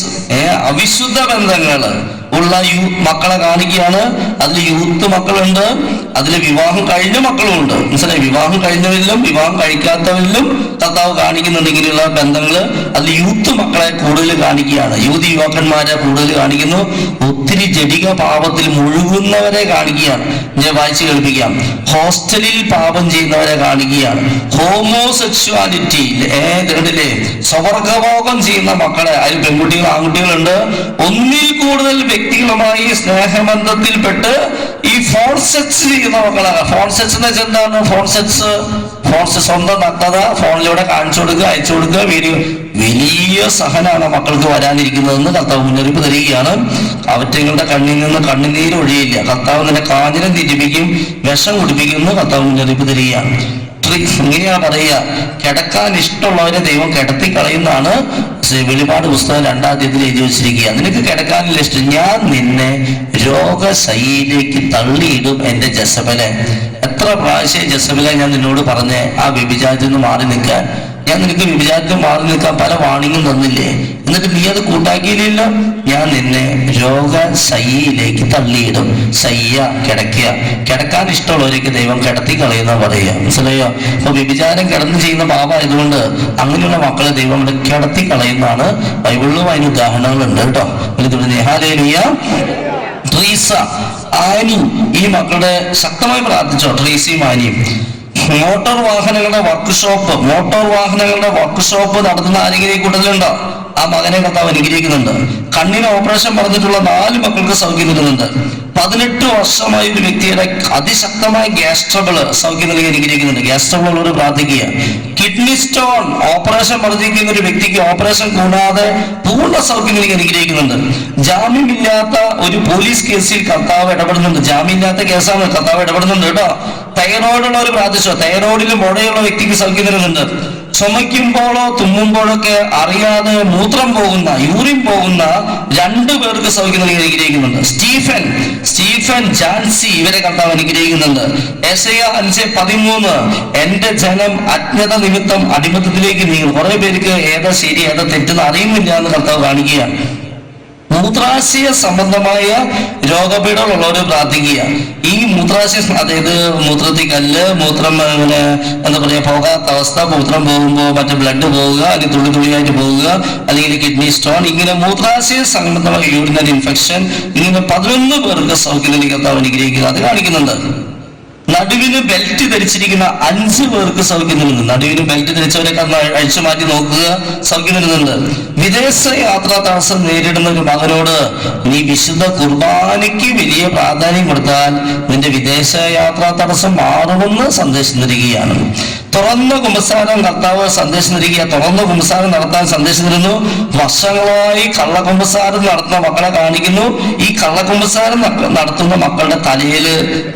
അവിശുദ്ധ ബന്ധങ്ങള് ഉള്ള മക്കളെ കാണിക്കുകയാണ്. അതിൽ യൂത്ത് മക്കളുണ്ട്, അതിൽ വിവാഹം കഴിഞ്ഞ മക്കളുമുണ്ട്. മനസ്സിലായി? വിവാഹം കഴിഞ്ഞവരിലും വിവാഹം കഴിക്കാത്തവരിലും കർത്താവ് കാണിക്കുന്നുണ്ട് ഇങ്ങനെയുള്ള ബന്ധങ്ങള്. അതിൽ യൂത്ത് മക്കളെ കൂടുതൽ കാണിക്കുകയാണ്. യുവാക്കന്മാരെ കൂടുതൽ കാണിക്കുന്നു. ഒത്തിരി ജഡിക പാപത്തിൽ മുഴുകുന്നവരെ കാണിക്കുകയാണ്. ഞാൻ വായിച്ചു കേൾപ്പിക്കാം. ഹോസ്റ്റലിൽ പാപം ചെയ്യുന്നവരെ കാണിക്കുകയാണ്. ഹോമോസെക്ച്വാലിറ്റി കണ്ടില്ലേ, സ്വവർഗഭോഗം ചെയ്യുന്ന മക്കളെ, അതിൽ പെൺകുട്ടികൾ ആൺകുട്ടികളുണ്ട്. ഒന്നിൽ കൂടുതൽ വ്യക്തികളുമായി സ്നേഹബന്ധത്തിൽപ്പെട്ട് ഈ ഫോൺ സെക്സ് ചെയ്യുന്ന മക്കളാണ്. ഫോൺ സെക്സ് എന്ന് വെച്ചാൽ എന്താണ്? ഫോൺ സെക്സ് സ്വന്തം നഗ്നത ഫോണിലൂടെ കാണിച്ചു കൊടുക്കുക, അയച്ചു കൊടുക്കുക, വീഡിയോ. വലിയ സഹനാണ് മക്കൾക്ക് വരാനിരിക്കുന്നതെന്ന് കർത്താവ് മുന്നറിയിപ്പ് തരികയാണ്. അവറ്റങ്ങളുടെ കണ്ണിൽ നിന്ന് കണ്ണുനീര് ഒഴിയില്ല. കർത്താവ് നിന്നെ കാഞ്ഞിരം തിരിപ്പിക്കും, വിഷം കുടിപ്പിക്കുമെന്ന് കർത്താവ് മുന്നറിയിപ്പ് തരികയാണ്. ഇങ്ങനെയാ പറയുക, കിടക്കാൻ ഇഷ്ടമുള്ളവരെ ദൈവം കിടത്തി കളയുന്നതാണ് വെളിപാട് പുസ്തകം 2-ാം അധ്യായത്തിൽ എഴുതി വെച്ചിരിക്കുക. നിനക്ക് കിടക്കാനില്ല ഇഷ്ടം, ഞാൻ നിന്നെ രോഗശൈലിയിലേക്ക് തള്ളിയിടും എന്റെ ജസബലെ. എത്ര പ്രാവശ്യം ജസബലെ ഞാൻ നിന്നോട് പറഞ്ഞേ ആ വ്യഭിചാരത്തിൽ നിന്ന് മാറി നിൽക്കാൻ. ഞാൻ നിനക്ക് വ്യഭിചാരത്തിൽ മാറി നിൽക്കാൻ പല വാണിങ്ങും തന്നില്ലേ, എന്നിട്ട് നീ അത് കൂട്ടാക്കിയില്ലല്ലോ. ഞാൻ നിന്നെ രോഗശയ്യയിലേക്ക് തള്ളിയിടും. ശയ്യ കിടക്കുക, കിടക്കാൻ ഇഷ്ടമുള്ളവരേക്ക് ദൈവം കിടത്തി കളയുന്ന പറയുക. മനസ്സിലായോ? അപ്പൊ വ്യഭിചാരം കിടന്ന് ചെയ്യുന്ന പാപമായതുകൊണ്ട് അങ്ങനെയുള്ള മക്കളെ ദൈവം ഇവിടെ കിടത്തി കളയുന്നതാണ്. ബൈബിളിലും അതിന് ഉദാഹരണങ്ങളുണ്ട് കേട്ടോ. ഹല്ലേലൂയ. ട്രീസ, ആനി, ഈ മക്കളുടെ ശക്തമായി പ്രാർത്ഥിച്ചോ. ട്രീസയും ആനിയും. മോട്ടോർ വാഹനങ്ങളുടെ വർക്ക്ഷോപ്പ് നടത്തുന്ന ആരെങ്കിലും കൂട്ടത്തിലുണ്ടോ? ആ മകനെ കർത്താവ് അനുഗ്രഹിക്കുന്നുണ്ട്. കണ്ണിന് ഓപ്പറേഷൻ പറഞ്ഞിട്ടുള്ള 4 മക്കൾക്ക് സൗഖ്യം നൽകുന്നുണ്ട്. 18 വർഷമായി ഒരു വ്യക്തിയുടെ അതിശക്തമായ ഗ്യാസ് ട്രബിൾ സൗഖ്യം നൽകി അനുഗ്രഹിക്കുന്നുണ്ട്. ഗ്യാസ് ട്രബിൾ ഉള്ളവർ പ്രാർത്ഥിക്കുക. കിഡ്നി സ്റ്റോൺ ഓപ്പറേഷൻ പറഞ്ഞിരിക്കുന്ന ഒരു വ്യക്തിക്ക് ഓപ്പറേഷൻ കൂടാതെ പൂർണ്ണ സൗഖ്യം നൽകി അനുഗ്രഹിക്കുന്നുണ്ട്. ജാമ്യമില്ലാത്ത ഒരു പോലീസ് കേസിൽ കർത്താവ് ഇടപെടുന്നുണ്ട്. ജാമ്യമില്ലാത്ത കേസാണ്, കർത്താവ് ഇടപെടുന്നുണ്ട് കേട്ടോ. തൈറോയിഡുള്ളവർ പ്രാർത്ഥിച്ചോ. തൈറോയിഡിലും മുഴയുള്ള വ്യക്തിക്ക് സൗഖ്യം നൽകുന്നുണ്ട്. ചുമയ്ക്കുമ്പോഴോ തുമ്മുമ്പോഴൊക്കെ അറിയാതെ മൂത്രം പോകുന്ന, യൂറിൻ പോകുന്ന 2 പേർക്ക് സൗഖ്യം നൽകി അനുഗ്രഹിക്കുന്നുണ്ട്. സ്റ്റീഫൻ ജാൻസി, ഇവരെ കർത്താവ് അനുഗ്രഹിക്കുന്നുണ്ട്. യെശയ്യാ 5:13 എന്റെ ജനം അജ്ഞത നിമിത്തം അടിമത്തത്തിലേക്ക് നീങ്ങും. കുറെ പേർക്ക് ഏതാ ശരി ഏതാ തെറ്റെന്ന് അറിയുന്നില്ല എന്ന് കർത്താവ് കാണിക്കുകയാണ്. മൂത്രാശയ സംബന്ധമായ രോഗപീഠമുള്ളവർ പ്രാർത്ഥിക്കുക. ഈ മൂത്രാശയ, അതായത് മൂത്രത്തിൽ കല്ല്, മൂത്രം ഇങ്ങനെ എന്താ പറയാ പോകാത്ത അവസ്ഥ, മൂത്രം പോകുമ്പോൾ മറ്റേ ബ്ലഡ് പോവുക, അല്ലെങ്കിൽ തുള്ളിയായിട്ട് പോവുക, അല്ലെങ്കിൽ കിഡ്നി സ്റ്റോൺ, ഇങ്ങനെ മൂത്രാശയ സംബന്ധമായ യൂറിനറി ഇൻഫെക്ഷൻ, ഇങ്ങനെ 11 പേർക്ക് സൗഖ്യം നൽകി കർത്താവ് അനുഗ്രഹിക്കുക. അത് കാണിക്കുന്നുണ്ട്. നടുവിന് ബെൽറ്റ് ധരിച്ചിരിക്കുന്ന 5 പേർക്ക് സൗഖ്യം നൽകുന്നു. നടുവിന് ബെൽറ്റ് ധരിച്ചവരൊക്കെ അഴിച്ചു മാറ്റി നോക്കുക, സൗഖ്യം നൽകുന്നുണ്ട്. വിദേശ യാത്രാ തടസ്സം നേരിടുന്ന ഒരു മകനോട് നീ വിശുദ്ധ കുർബാനയ്ക്ക് വലിയ പ്രാധാന്യം കൊടുത്താൽ നിന്റെ വിദേശ യാത്രാ തടസ്സം മാറുമെന്ന് സന്ദേശം തരികയാണ്. തുറന്ന കുമ്പസാരം കർത്താവ് സന്ദേശം തരിക. തുറന്ന കുമ്പസാരം നടത്താൻ സന്ദേശം തരുന്നു. വർഷങ്ങളായി കള്ളക്കുമ്പസാരം നടത്തുന്ന മക്കളെ കാണിക്കുന്നു. ഈ കള്ളക്കുമ്പസാരം നടത്തുന്ന മക്കളുടെ തലയിൽ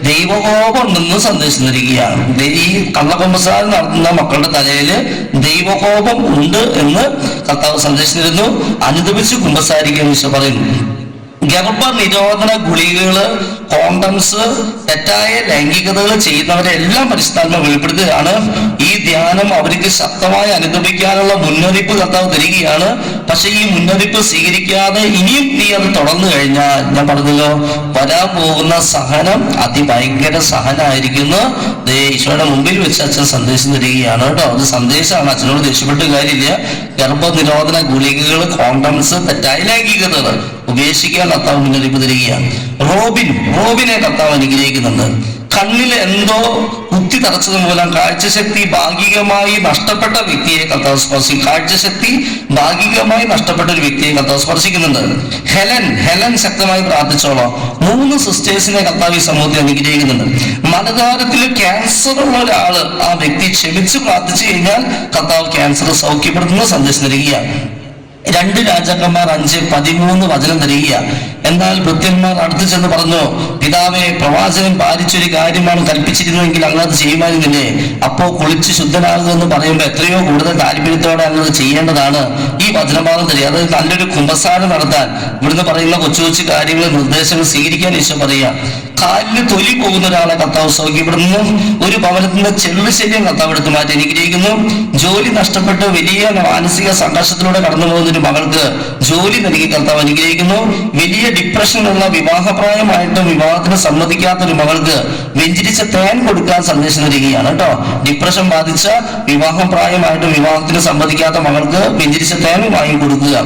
ദൈവകോപം ഉണ്ടെന്ന് സന്ദേശം തരികയാണ്. ഈ കള്ളക്കുമ്പസാരം നടത്തുന്ന മക്കളുടെ തലയിൽ ദൈവകോപം ഉണ്ട് എന്ന് കർത്താവ് സന്ദേശം തരുന്നു. അനുദപിച്ച് കുമ്പസാരിക്കാൻ ഈശോ പറയുന്നു. ഗർഭനിരോധന ഗുളികകള്, കോണ്ടംസ്, തെറ്റായ ലൈംഗികതകൾ ചെയ്യുന്നവരെല്ലാം പരിശുദ്ധാത്മ വെളിപ്പെടുത്തുകയാണ്. ഈ ധ്യാനം അവർക്ക് ശക്തമായി അനുഭവിക്കാനുള്ള മുന്നറിയിപ്പ് കർത്താവ് തരികയാണ്. പക്ഷെ ഈ മുന്നറിയിപ്പ് സ്വീകരിക്കാതെ ഇനിയും നീ അത് തുടർന്നു കഴിഞ്ഞാൽ, ഞാൻ പറഞ്ഞല്ലോ, വരാൻ പോകുന്ന സഹനം അതിഭയങ്കര സഹനമായിരിക്കുന്നു. ഈശോയുടെ മുമ്പിൽ വെച്ച് അച്ഛൻ സന്ദേശം തരികയാണ് കേട്ടോ. അത് സന്ദേശമാണ്, അച്ഛനോട് ദേഷ്യപ്പെട്ട് കാര്യമില്ല. ഗർഭനിരോധന ഗുളികകൾ, കോണ്ടംസ്, തെറ്റായ ലൈംഗികതകൾ ഉപേക്ഷിക്കാൻ കർത്താവ് മുന്നറിയിപ്പ് തരികയാണ്. റോബിനെ കർത്താവ് അനുഗ്രഹിക്കുന്നുണ്ട്. കണ്ണിൽ എന്തോ കുത്തി തറച്ചത് മൂലം കാഴ്ചശക്തി ഭാഗികമായി നഷ്ടപ്പെട്ട വ്യക്തിയെ കർത്താവ് സ്പർശിക്കും. കാഴ്ചശക്തി ഭാഗികമായി നഷ്ടപ്പെട്ട ഒരു വ്യക്തിയെ കർത്താവ് സ്പർശിക്കുന്നുണ്ട്. ഹെലൻ ശക്തമായി പ്രാർത്ഥിച്ചോളാം. 3 സിസ്റ്റേഴ്സിനെ കർത്താവ് ഈ സമൂഹത്തിൽ അനുഗ്രഹിക്കുന്നുണ്ട്. മലദ്വാരത്തിൽ ക്യാൻസർ ഉള്ള ഒരാള്, ആ വ്യക്തി ക്ഷമിച്ച് പ്രാർത്ഥിച്ചു കഴിഞ്ഞാൽ കർത്താവ് ക്യാൻസർ സൗഖ്യപ്പെടുത്തുന്ന സന്ദേശം തരികയാണ്. 2 രാജാക്കന്മാർ 5:13 വചനം തരിക. എന്നാൽ ഭൃത്യന്മാർ അടുത്ത് ചെന്ന് പറഞ്ഞു, പിതാവെ, പ്രവാചകൻ പാലിച്ചൊരു കാര്യമാണ് കൽപ്പിച്ചിരുന്നെങ്കിൽ അങ്ങത് ചെയ്യുമായിരുന്നില്ലേ? അപ്പോ കുളിച്ച് ശുദ്ധനാകുമെന്ന് പറയുമ്പോൾ എത്രയോ കൂടുതൽ താല്പര്യത്തോടെ അങ്ങത് ചെയ്യേണ്ടതാണ്. ഈ വചനഭാഗം തരിക. അതായത് നല്ലൊരു കുമ്പസാരം നടത്താൻ ഇവിടുന്ന് പറയുന്ന കൊച്ചു കൊച്ചു കാര്യങ്ങൾ, നിർദ്ദേശങ്ങൾ സ്വീകരിക്കാൻ ഈശോ പറയുക. കാലിന് തൊലി പോകുന്ന ഒരാളെ കർത്താവ് സൗഖ്യപ്പെടുന്നു. ഒരു ഭവനത്തിന്റെ ചെള്ളുശല്യം കർത്താവ് എടുത്തു മാറ്റി അനുഗ്രഹിക്കുന്നു. ജോലി നഷ്ടപ്പെട്ട് വലിയ മാനസിക സംഘർഷത്തിലൂടെ കടന്നു പോകുന്ന ഒരു മകൾക്ക് ജോലി നൽകി കർത്താവ് അനുഗ്രഹിക്കുന്നു. വലിയ ഡിപ്രഷനുള്ള, വിവാഹപ്രായമായിട്ടും വിവാഹത്തിന് സമ്മതിക്കാത്ത ഒരു മകൾക്ക് വെഞ്ചരിച്ച തേൻ കൊടുക്കാൻ സന്ദേശം തരികയാണ് കേട്ടോ. ഡിപ്രഷൻ ബാധിച്ച, വിവാഹം പ്രായമായിട്ടും വിവാഹത്തിന് സമ്മതിക്കാത്ത മകൾക്ക് വെഞ്ചരിച്ച തേൻ വാങ്ങി കൊടുക്കുക.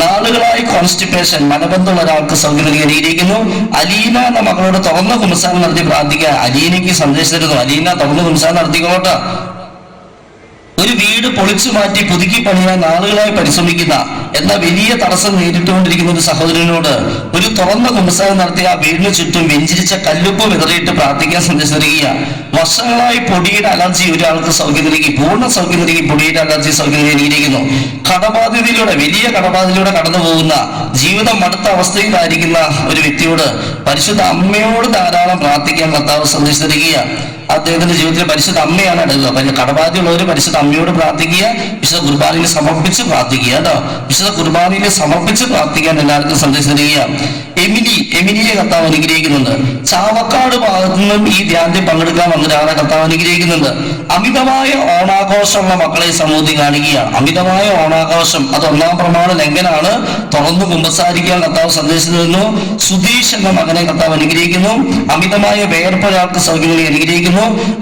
നാളുകളായി കോൺസ്റ്റിപ്പേഷൻ, മലബന്ധമുള്ള ഒരാൾക്ക് സൗഖ്യം നൽകി അനുഗ്രഹിക്കുന്നു. അലീന എന്ന മകളോട് തുറന്ന കുമ്പസാരം നടത്തി പ്രാർത്ഥിക്കുക. അലീനയ്ക്ക് സന്ദേശം തരുന്നു. അലീന തുറന്ന കുമ്പസാരം നടത്തിക്കോട്ടെ. ഒരു വീട് പൊളിച്ചു മാറ്റി പുതുക്കി പണിയാൻ നാളുകളായി പരിശ്രമിക്കുന്ന, എന്നാൽ വലിയ തടസ്സം നേരിട്ടുകൊണ്ടിരിക്കുന്ന ഒരു സഹോദരനോട് ഒരു തുറന്ന കുമ്പസാരം നടത്തി ആ വീടിന് ചുറ്റും വെഞ്ചിരിച്ച കല്ലുപ്പ് വിതറിയിട്ട് പ്രാർത്ഥിക്കാൻ സന്ദേശം നൽകുക. വർഷങ്ങളായി പൊടിയുടെ അലർജി ഒരാൾക്ക് സൗഖ്യം നൽകി, പൂർണ്ണ സൗഖ്യം നൽകി പൊടിയുടെ അലർജി സൗഖ്യം നൽകി അനുഗ്രഹിക്കുന്നു. കടബാധ്യതയിലൂടെ, വലിയ കടബാധ്യതയിലൂടെ കടന്നു പോകുന്ന, ജീവിതം മടുത്ത അവസ്ഥയിലായിരിക്കുന്ന ഒരു വ്യക്തിയോട് പരിശുദ്ധ അമ്മയോട് ധാരാളം പ്രാർത്ഥിക്കാൻ കർത്താവ് സന്ദേശം നൽകുക. അദ്ദേഹത്തിന്റെ ജീവിതത്തിൽ പരിശുദ്ധ അമ്മയാണ് അടുക്കുക. കടബാധ്യതയുള്ളവർ പരിശുദ്ധ അമ്മയോട് പ്രാർത്ഥിക്കുക. വിശുദ്ധ കുർബാനയിൽ സമർപ്പിച്ച് പ്രാർത്ഥിക്കുക കേട്ടോ. വിശുദ്ധ കുർബാനയിൽ സമർപ്പിച്ച് പ്രാർത്ഥിക്കാൻ എല്ലാവർക്കും സന്ദേശം തരിക. എമിനിയെ കർത്താവ് അനുഗ്രഹിക്കുന്നുണ്ട്. ചാവക്കാട് ഭാഗത്തു നിന്നും ഈ ധ്യാനത്തിൽ പങ്കെടുക്കാൻ വന്ന ഒരാളെ കർത്താവ് അനുഗ്രഹിക്കുന്നുണ്ട്. അമിതമായ ഓണാഘോഷമുള്ള മക്കളെ സമൂഹത്തിൽ കാണിക്കുകയാണ്. അമിതമായ ഓണാഘോഷം അത് 1-ാം പ്രമാണ ലംഘനാണ്. തുറന്നു കുമ്പസാരിക്കാൻ കർത്താവ് സന്ദേശം തരുന്നു. സുധീഷ് എന്ന മകനെ കർത്താവ് അനുഗ്രഹിക്കുന്നു. അമിതമായ വേർപ്പ് ഒരാൾക്ക് സൗഖ്യങ്ങളെ അനുഗ്രഹിക്കുന്നു.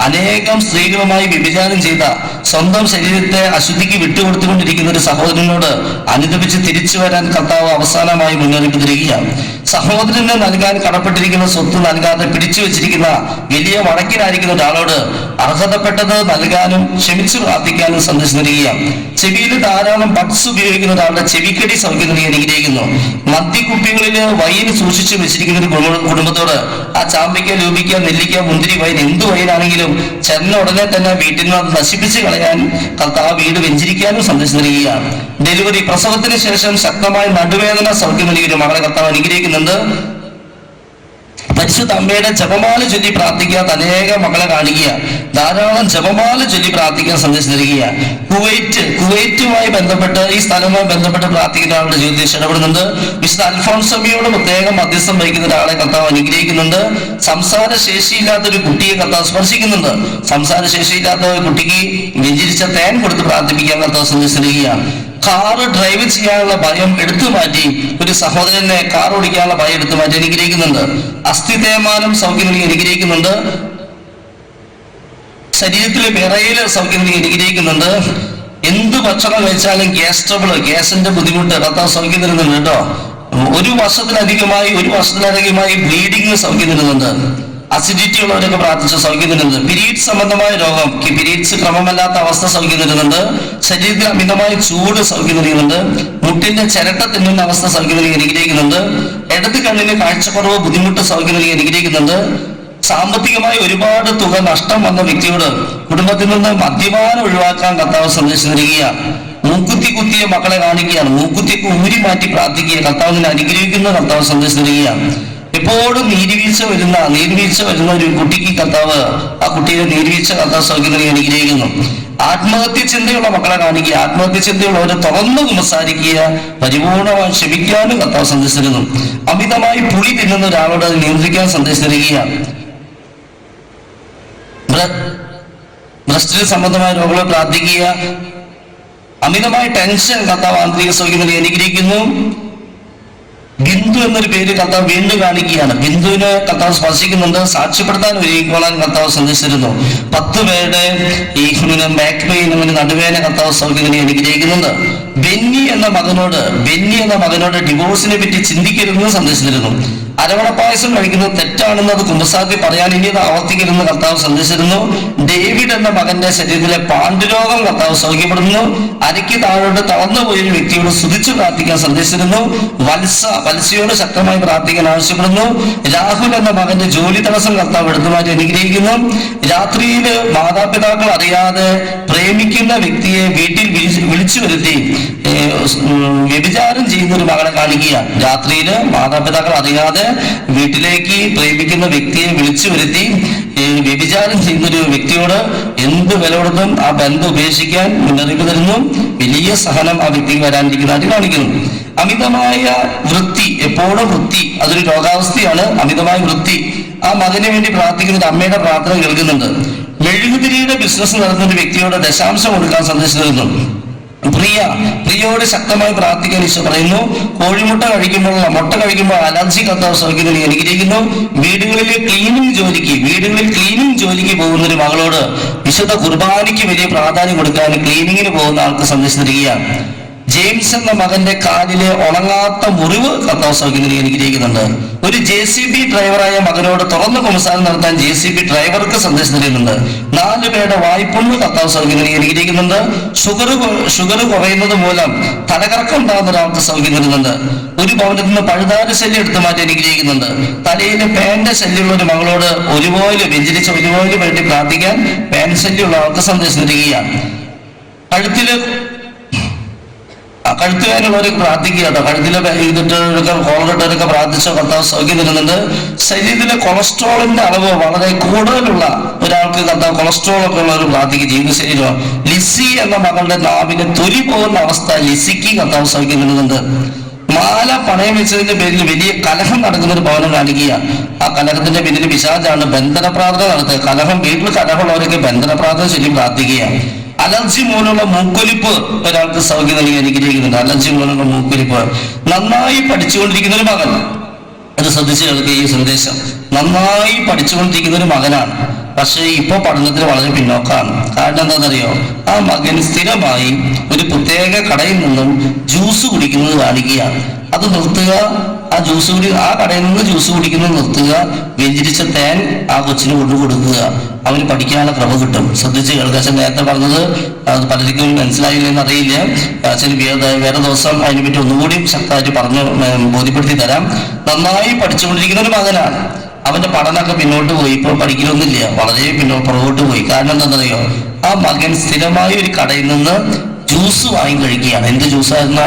അനേകം സ്ത്രീകളുമായി വ്യഭിചാരം ചെയ്ത, സ്വന്തം ശരീരത്തെ അശുദ്ധിക്ക് വിട്ടുകൊടുത്തുകൊണ്ടിരിക്കുന്ന ഒരു സഹോദരനോട് അനുദപിച്ച് തിരിച്ചു വരാൻ കർത്താവ് അവസാനമായി മുന്നറിയിപ്പ് തരികയാണ്. സഹോദരന് നൽകാൻ കടപ്പെട്ടിരിക്കുന്ന സ്വത്ത് നൽകാതെ പിടിച്ചു വെച്ചിരിക്കുന്ന വലിയ വഴക്കിലായിരിക്കുന്ന ഒരാളോട് അർഹതപ്പെട്ടത് നൽകാനും ക്ഷമിച്ചു പ്രാർത്ഥിക്കാനും സന്ദേശം തരികയാണ്. ചെവിയിൽ ധാരാളം ബഡ്സ് ഉപയോഗിക്കുന്ന ഒരാളുടെ ചെവിക്കടി സൗഖ്യം നൽകി അനുഗ്രഹിക്കുന്നു. മദ്യക്കുപ്പികളില് വൈൻ സൂക്ഷിച്ചു വെച്ചിരിക്കുന്ന ഒരു കുടുംബത്തോട് ആ ചാമ്പിക്ക, ലൂപിക്ക, നെല്ലിക്ക, മുന്തിരി വൈൻ, എന്ത് വൈനാണെങ്കിലും ചെന്ന ഉടനെ തന്നെ വീട്ടിൽ നിന്ന് നശിപ്പിച്ച് കളയാൻ കർത്താവ് വീട് വെഞ്ചരിക്കാനും സന്ദേശം നൽകുകയാണ്. ഡെലിവറി, പ്രസവത്തിന് ശേഷം ശക്തമായ നടുവേദന സൗഖ്യം നൽകിയ ഒരു മകളെ കർത്താവ് അനുഗ്രഹിക്കുന്നുണ്ട്. പരിശുദ്ധ അമ്മയുടെ ജപമാല ചൊല്ലി പ്രാർത്ഥിക്കാത്ത അനേക മക്കളെ കാണിക്കുക. ധാരാളം ജപമാല ചൊല്ലി പ്രാർത്ഥിക്കാൻ സന്ദേശം നൽകുക. കുവൈറ്റുമായി ബന്ധപ്പെട്ട്, ഈ സ്ഥലവുമായി ബന്ധപ്പെട്ട് പ്രാർത്ഥിക്കുന്ന ആളുടെ ജീവിതത്തിൽ ഇടപെടുന്നുണ്ട്. വിശുദ്ധ അൽഫോൻസമ്മയോട് പ്രത്യേകം മധ്യസ്ഥം വഹിക്കുന്ന ഒരാളെ കർത്താവ് അനുഗ്രഹിക്കുന്നുണ്ട്. സംസാര ശേഷിയില്ലാത്ത ഒരു കുട്ടിയെ കർത്താവ് സ്പർശിക്കുന്നുണ്ട്. സംസാര ശേഷിയില്ലാത്ത ഒരു കുട്ടിക്ക് വെഞ്ചരിച്ച തേൻ കൊടുത്ത് പ്രാർത്ഥിപ്പിക്കാൻ കർത്താവ് സന്ദേശം നൽകുകയാണ്. കാറ് ഡ്രൈവ് ചെയ്യാനുള്ള ഭയം എടുത്തു മാറ്റി ഒരു സഹോദരനെ കാർ ഓടിക്കാനുള്ള ഭയം എടുത്തു മാറ്റി അനുഗ്രഹിക്കുന്നുണ്ട്. അസ്ഥി തേയ്മാനം സൗഖ്യം നൽകി അനുഗ്രഹിക്കുന്നുണ്ട്. ശരീരത്തിലെ വിറയില് സൗഖ്യം നൽകി അനുഗ്രഹിക്കുന്നുണ്ട്. എന്ത് ഭക്ഷണം കഴിച്ചാലും ഗ്യാസ് ട്രബിള്, ഗ്യാസിന്റെ ബുദ്ധിമുട്ട് കർത്താവ് സൗഖ്യം തരുന്നുണ്ട് കേട്ടോ. ഒരു വർഷത്തിലധികമായി ബ്ലീഡിങ് സൗഖ്യം തരുന്നുണ്ട്. അസിഡിറ്റി ഉള്ളവരൊക്കെ പ്രാർത്ഥിച്ച് സൗഖ്യം തരുന്നുണ്ട്. പീരീഡ്സ് സംബന്ധമായ രോഗം, പീരീഡ്സ് ക്രമമല്ലാത്ത അവസ്ഥ സൗഖ്യം തരുന്നുണ്ട്. ശരീരത്തിൽ അമിതമായ ചൂട് സൗഖ്യം നൽകുന്നുണ്ട്. മുട്ടിന്റെ ചിരട്ട തിന്നുന്ന അവസ്ഥ സൗഖ്യം നൽകി അനുഗ്രഹിക്കുന്നുണ്ട്. ഇടത് കണ്ണിന് കാഴ്ചക്കുറവ്, ബുദ്ധിമുട്ട് സൗഖ്യം നൽകി അനുഗ്രഹിക്കുന്നുണ്ട്. സാമ്പത്തികമായി ഒരുപാട് തുക നഷ്ടം വന്ന വ്യക്തിയോട് കുടുംബത്തിൽ നിന്ന് മദ്യപാനം ഒഴിവാക്കാൻ കർത്താവ് സന്ദേശം നൽകുകയാണ്. മൂക്കുത്തി കുത്തിയ മക്കളെ കാണിക്കുകയാണ്. മൂക്കുത്തിയൊക്കെ ഊരി മാറ്റി പ്രാർത്ഥിക്കുക. കർത്താവിനെ അനുഗ്രഹിക്കുന്ന കർത്താവ് സന്ദേശം നൽകുകയാണ്. എപ്പോഴും നീർവീഴ്ച വരുന്ന ഒരു കുട്ടിക്ക് കർത്താവ്, ആ കുട്ടിയുടെ നീർവീഴ്ച കർത്താവ് സൗഖ്യം നൽകി അനുഗ്രഹിക്കുന്നു. ആത്മഹത്യ ചിന്തയുള്ള മക്കളെ കാണിക്കുക, ആത്മഹത്യ ചിന്തയുള്ളവരെ തുറന്നു സംസാരിക്കുക, പരിപൂർണമായി ക്ഷമിക്കാനും കർത്താവ് സന്ദേശിച്ചിരുന്നു. അമിതമായി പുളി തിന്നുന്ന ഒരാളോട് അത് നിയന്ത്രിക്കാൻ സന്ദേശിച്ചിരിക്കുക. ബ്രസ്റ്റിന് സംബന്ധമായ രോഗങ്ങളെ പ്രാർത്ഥിക്കുക. അമിതമായ ടെൻഷൻ കർത്താവ് ആന്തരിക സൗഖ്യം അനുഗ്രഹിക്കുന്നു. ബിന്ദു എന്നൊരു പേര് കർത്താവ് വീണ്ടും കാണിക്കുകയാണ്. ബിന്ദുവിനെ കർത്താവ് സ്പർശിക്കുന്നുണ്ട്. സാക്ഷ്യപ്പെടുത്താൻ ഒരുങ്ങിക്കോളാൻ കർത്താവ് സന്ദേശിച്ചിരുന്നു. 10 പേരുടെ ഈ ബാക്ക് പെയിൻ, നടുവേദന കർത്താവ് സൗഖ്യത്തിനെ അനുഗ്രഹിക്കുന്നുണ്ട്. ബെന്നി എന്ന മകനോട് ഡിവോഴ്സിനെ പറ്റി ചിന്തിക്കരുതെന്ന് സന്ദേശിച്ചിരുന്നു. അരവണപ്പായസം കഴിക്കുന്നത് തെറ്റാണെന്ന് അത് കുമ്പസാരത്തിൽ പറയാൻ ഇനി അത് ആവർത്തിക്കരുതെന്ന് കർത്താവ് സന്ദേശിച്ചിരുന്നു. ഡേവിഡ് എന്ന മകന്റെ ശരീരത്തിലെ പാണ്ഡുരോഗം കർത്താവ് സൗഖ്യപ്പെടുന്നു. അരയ്ക്ക് താഴോട്ട് തളർന്നു പോയൊരു വ്യക്തിയോട് സ്തുതിച്ചു പ്രാർത്ഥിക്കാൻ സന്ദേശിച്ചിരുന്നു. വത്സയോട് ശക്തമായി പ്രാർത്ഥിക്കാൻ ആവശ്യപ്പെടുന്നു. രാഹുൽ എന്ന മകന്റെ ജോലി തടസ്സം കർത്താവ് എടുത്തുമാറ്റി അനുഗ്രഹിക്കുന്നു. രാത്രിയിൽ മാതാപിതാക്കൾ അറിയാതെ പ്രേമിക്കുന്ന വ്യക്തിയെ വീട്ടിൽ വിളിച്ചു വരുത്തി വ്യഭിചാരം ചെയ്യുന്ന ഒരു മകളെ കാണിക്കുക. രാത്രിയിൽ മാതാപിതാക്കൾ അറിയാതെ വീട്ടിലേക്ക് പ്രേമിക്കുന്ന വ്യക്തിയെ വിളിച്ചു വരുത്തി വ്യഭിചാരം ചെയ്യുന്ന ഒരു വ്യക്തിയോട് എന്ത് വില കൊടുത്തും ആ ബന്ധം ഉപേക്ഷിക്കാൻ മുന്നറിയിപ്പ് തരുന്നു. വലിയ സഹനം ആ വ്യക്തിക്ക് വരാനിരിക്കുന്നതായിട്ട് കാണിക്കുന്നു. അമിതമായ വൃത്തി, എപ്പോഴും വൃത്തി അതൊരു രോഗാവസ്ഥയാണ്. അമിതമായ വൃത്തി. ആ മകന് വേണ്ടി പ്രാർത്ഥിക്കുന്ന അമ്മയുടെ പ്രാർത്ഥന കേൾക്കുന്നുണ്ട്. മെഴുകുതിരിയുടെ ബിസിനസ് നടത്തുന്ന ഒരു വ്യക്തിയോട് ദശാംശം കൊടുക്കാൻ സന്ദേശിച്ചിരുന്നു. പ്രിയയോട് ശക്തമായി പ്രാർത്ഥിക്കാൻ ഈശോ പറയുന്നു. മുട്ട കഴിക്കുമ്പോൾ അലർജി കർത്താവ് സൗഖ്യത്തിന് അനുഗ്രഹിക്കുന്നു. വീടുകളിൽ ക്ലീനിങ് ജോലിക്ക് പോകുന്ന ഒരു മകളോട് വിശുദ്ധ കുർബാനയ്ക്ക് വലിയ പ്രാധാന്യം കൊടുക്കാൻ ക്ലീനിങ്ങിന് പോകുന്ന ആൾക്ക് സന്ദേശം തരികയാണ്. ജെയിംസ് എന്ന മകന്റെ കാലിലെ ഉണങ്ങാത്ത മുറിവ് കർത്താവ് സൗഖ്യത്തിന് അനുഗ്രഹിക്കുന്നുണ്ട്. ഒരു JCB ഡ്രൈവറായ മകനോട് തുറന്ന് കുമ്പസാരം നടത്താൻ JCB ഡ്രൈവർക്ക് സന്ദേശം തരുന്നുണ്ട്. 4 പേരുടെ വായ്പുണ്ണ് കർത്താവ് സൗഖ്യത്തിന് അനുഗ്രഹിക്കുന്നുണ്ട്. ഷുഗർ കുറയുന്നത് മൂലം തലകറക്കം ഉണ്ടാകുന്ന ഒരാൾക്ക് സൗഖ്യം തരുന്നുണ്ട്. ഒരു ഭവനത്തിൽ നിന്ന് പഴുതാര ശല്യം എടുത്തു മാറ്റി അനുഗ്രഹിക്കുന്നുണ്ട്. തലയിലെ പാൻറ് ശല്യമുള്ള ഒരു മകളോട് വ്യഞ്ചരിച്ച ഒരുപോലെ വേണ്ടി പ്രാർത്ഥിക്കാൻ പാൻറ് ശല്യമുള്ള ആൾക്ക് സന്ദേശം തരികയാണ്. കഴുത്തുകാരുള്ളവരൊക്കെ പ്രാർത്ഥിക്കുക കേട്ടോ. കഴുത്തിലെ കോളറിട്ടവരൊക്കെ പ്രാർത്ഥിച്ച കർത്താവ് സൗഖ്യം തരുന്നുണ്ട്. ശരീരത്തിലെ കൊളസ്ട്രോളിന്റെ അളവ് വളരെ കൂടുതലുള്ള ഒരാൾക്ക് കർത്താവ് കൊളസ്ട്രോൾ ഒക്കെ ഉള്ളവർ പ്രാർത്ഥിക്കുക. ജീവിതശരീരം ലിസി എന്ന മകളുടെ നാവിന് തൊലി പോകുന്ന അവസ്ഥ ലിസിക്ക് കർത്താവ് സൗഖ്യം തരുന്നുണ്ട്. മാല പണയം വെച്ചതിന്റെ പേരിൽ വലിയ കലഹം നടക്കുന്ന ഒരു ഭവനം കാണിക്കുക. ആ കലഹത്തിന്റെ പിന്നിൽ പിശാചാണ്. ബന്ധന പ്രാർത്ഥന നടത്തുക. വീട്ടിൽ കലഹമുള്ളവരൊക്കെ ബന്ധന പ്രാർത്ഥന ചൊല്ലി പ്രാർത്ഥിക്കുക. അലർജി മൂലമുള്ള മൂക്കൊലിപ്പ് ഒരാൾക്ക് സൗഖ്യം നൽകി അനുഗ്രഹിക്കുന്നുണ്ട്. അലർജി മൂലമുള്ള മൂക്കൊലിപ്പ്. നന്നായി പഠിച്ചുകൊണ്ടിരിക്കുന്ന ഒരു മകൻ, അത് ശ്രദ്ധിച്ചു കേൾക്കുക. ഈ സന്ദേശം നന്നായി പഠിച്ചുകൊണ്ടിരിക്കുന്ന ഒരു മകനാണ്. പക്ഷേ ഇപ്പൊ പഠനത്തിന് വളരെ പിന്നോക്കമാണ്. കാരണം എന്താണെന്നറിയോ? ആ മകൻ സ്ഥിരമായി ഒരു പ്രത്യേക കടയിൽ നിന്നും ജ്യൂസ് കുടിക്കുന്നത് കാണിക്കുകയാണ്. അത് നിർത്തുക. ആ കടയിൽ നിന്ന് ജ്യൂസ് കുടിക്കുന്നത് നിർത്തുക. വ്യഞ്ചരിച്ച തേൻ ആ കൊച്ചിന് കൊണ്ടു കൊടുക്കുക. അവന് പഠിക്കാനുള്ള ക്രമം കിട്ടും. ശ്രദ്ധിച്ച് കേൾക്കുക. അച്ഛൻ നേരത്തെ പറഞ്ഞത് അത് പലർക്കും മനസ്സിലായില്ലെന്ന് അറിയില്ല. അച്ഛൻ വേറെ ദിവസം അതിനെപ്പറ്റി ഒന്നുകൂടി ശക്തമായിട്ട് പറഞ്ഞു ബോധ്യപ്പെടുത്തി തരാം. നന്നായി പഠിച്ചുകൊണ്ടിരിക്കുന്ന ഒരു മകനാണ്. അവന്റെ പഠനമൊക്കെ പിന്നോട്ട് പോയി. ഇപ്പോൾ പഠിക്കലൊന്നുമില്ല, വളരെ പുറകോട്ട് പോയി. കാരണം എന്താണെന്നറിയോ? ആ മകൻ സ്ഥിരമായി ഒരു കടയിൽ നിന്ന് ജ്യൂസ് വാങ്ങി കഴിക്കുകയാണ്. എന്ത് ജ്യൂസായിരുന്നു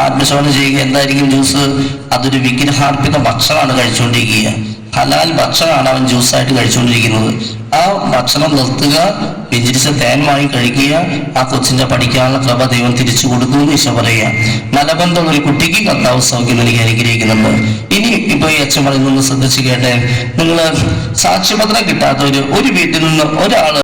ആത്മശോധന ചെയ്യുക. എന്തായിരിക്കും ജ്യൂസ്? അതൊരു വിഗ്രഹാർപ്പിത ഭക്ഷണമാണ് കഴിച്ചുകൊണ്ടിരിക്കുക. ഹലാൽ ഭക്ഷണമാണ് അവൻ ജ്യൂസായിട്ട് കഴിച്ചുകൊണ്ടിരിക്കുന്നത്. ആ ഭക്ഷണം നിർത്തുക. വ്യഞ്ചരിച്ച തേൻ വാങ്ങി കഴിക്കുക. ആ കൊച്ചിന്റെ പഠിക്കാനുള്ള കൃപ ദൈവം തിരിച്ചു കൊടുക്കുമെന്ന് ഈശോ പറയുക. മലബന്ധമുള്ള ഒരു കുട്ടിക്ക് കർത്താവ് സൗഖ്യം നൽകി അനുഗ്രഹിക്കുന്നുണ്ട്. ഇനി ഇപ്പൊ ഈ അച്ഛൻ പറയുന്നൊന്ന് ശ്രദ്ധിച്ചു കേട്ടെ. നിങ്ങൾ സാക്ഷ്യപത്രം കിട്ടാത്ത ഒരു വീട്ടിൽ നിന്ന് ഒരാള്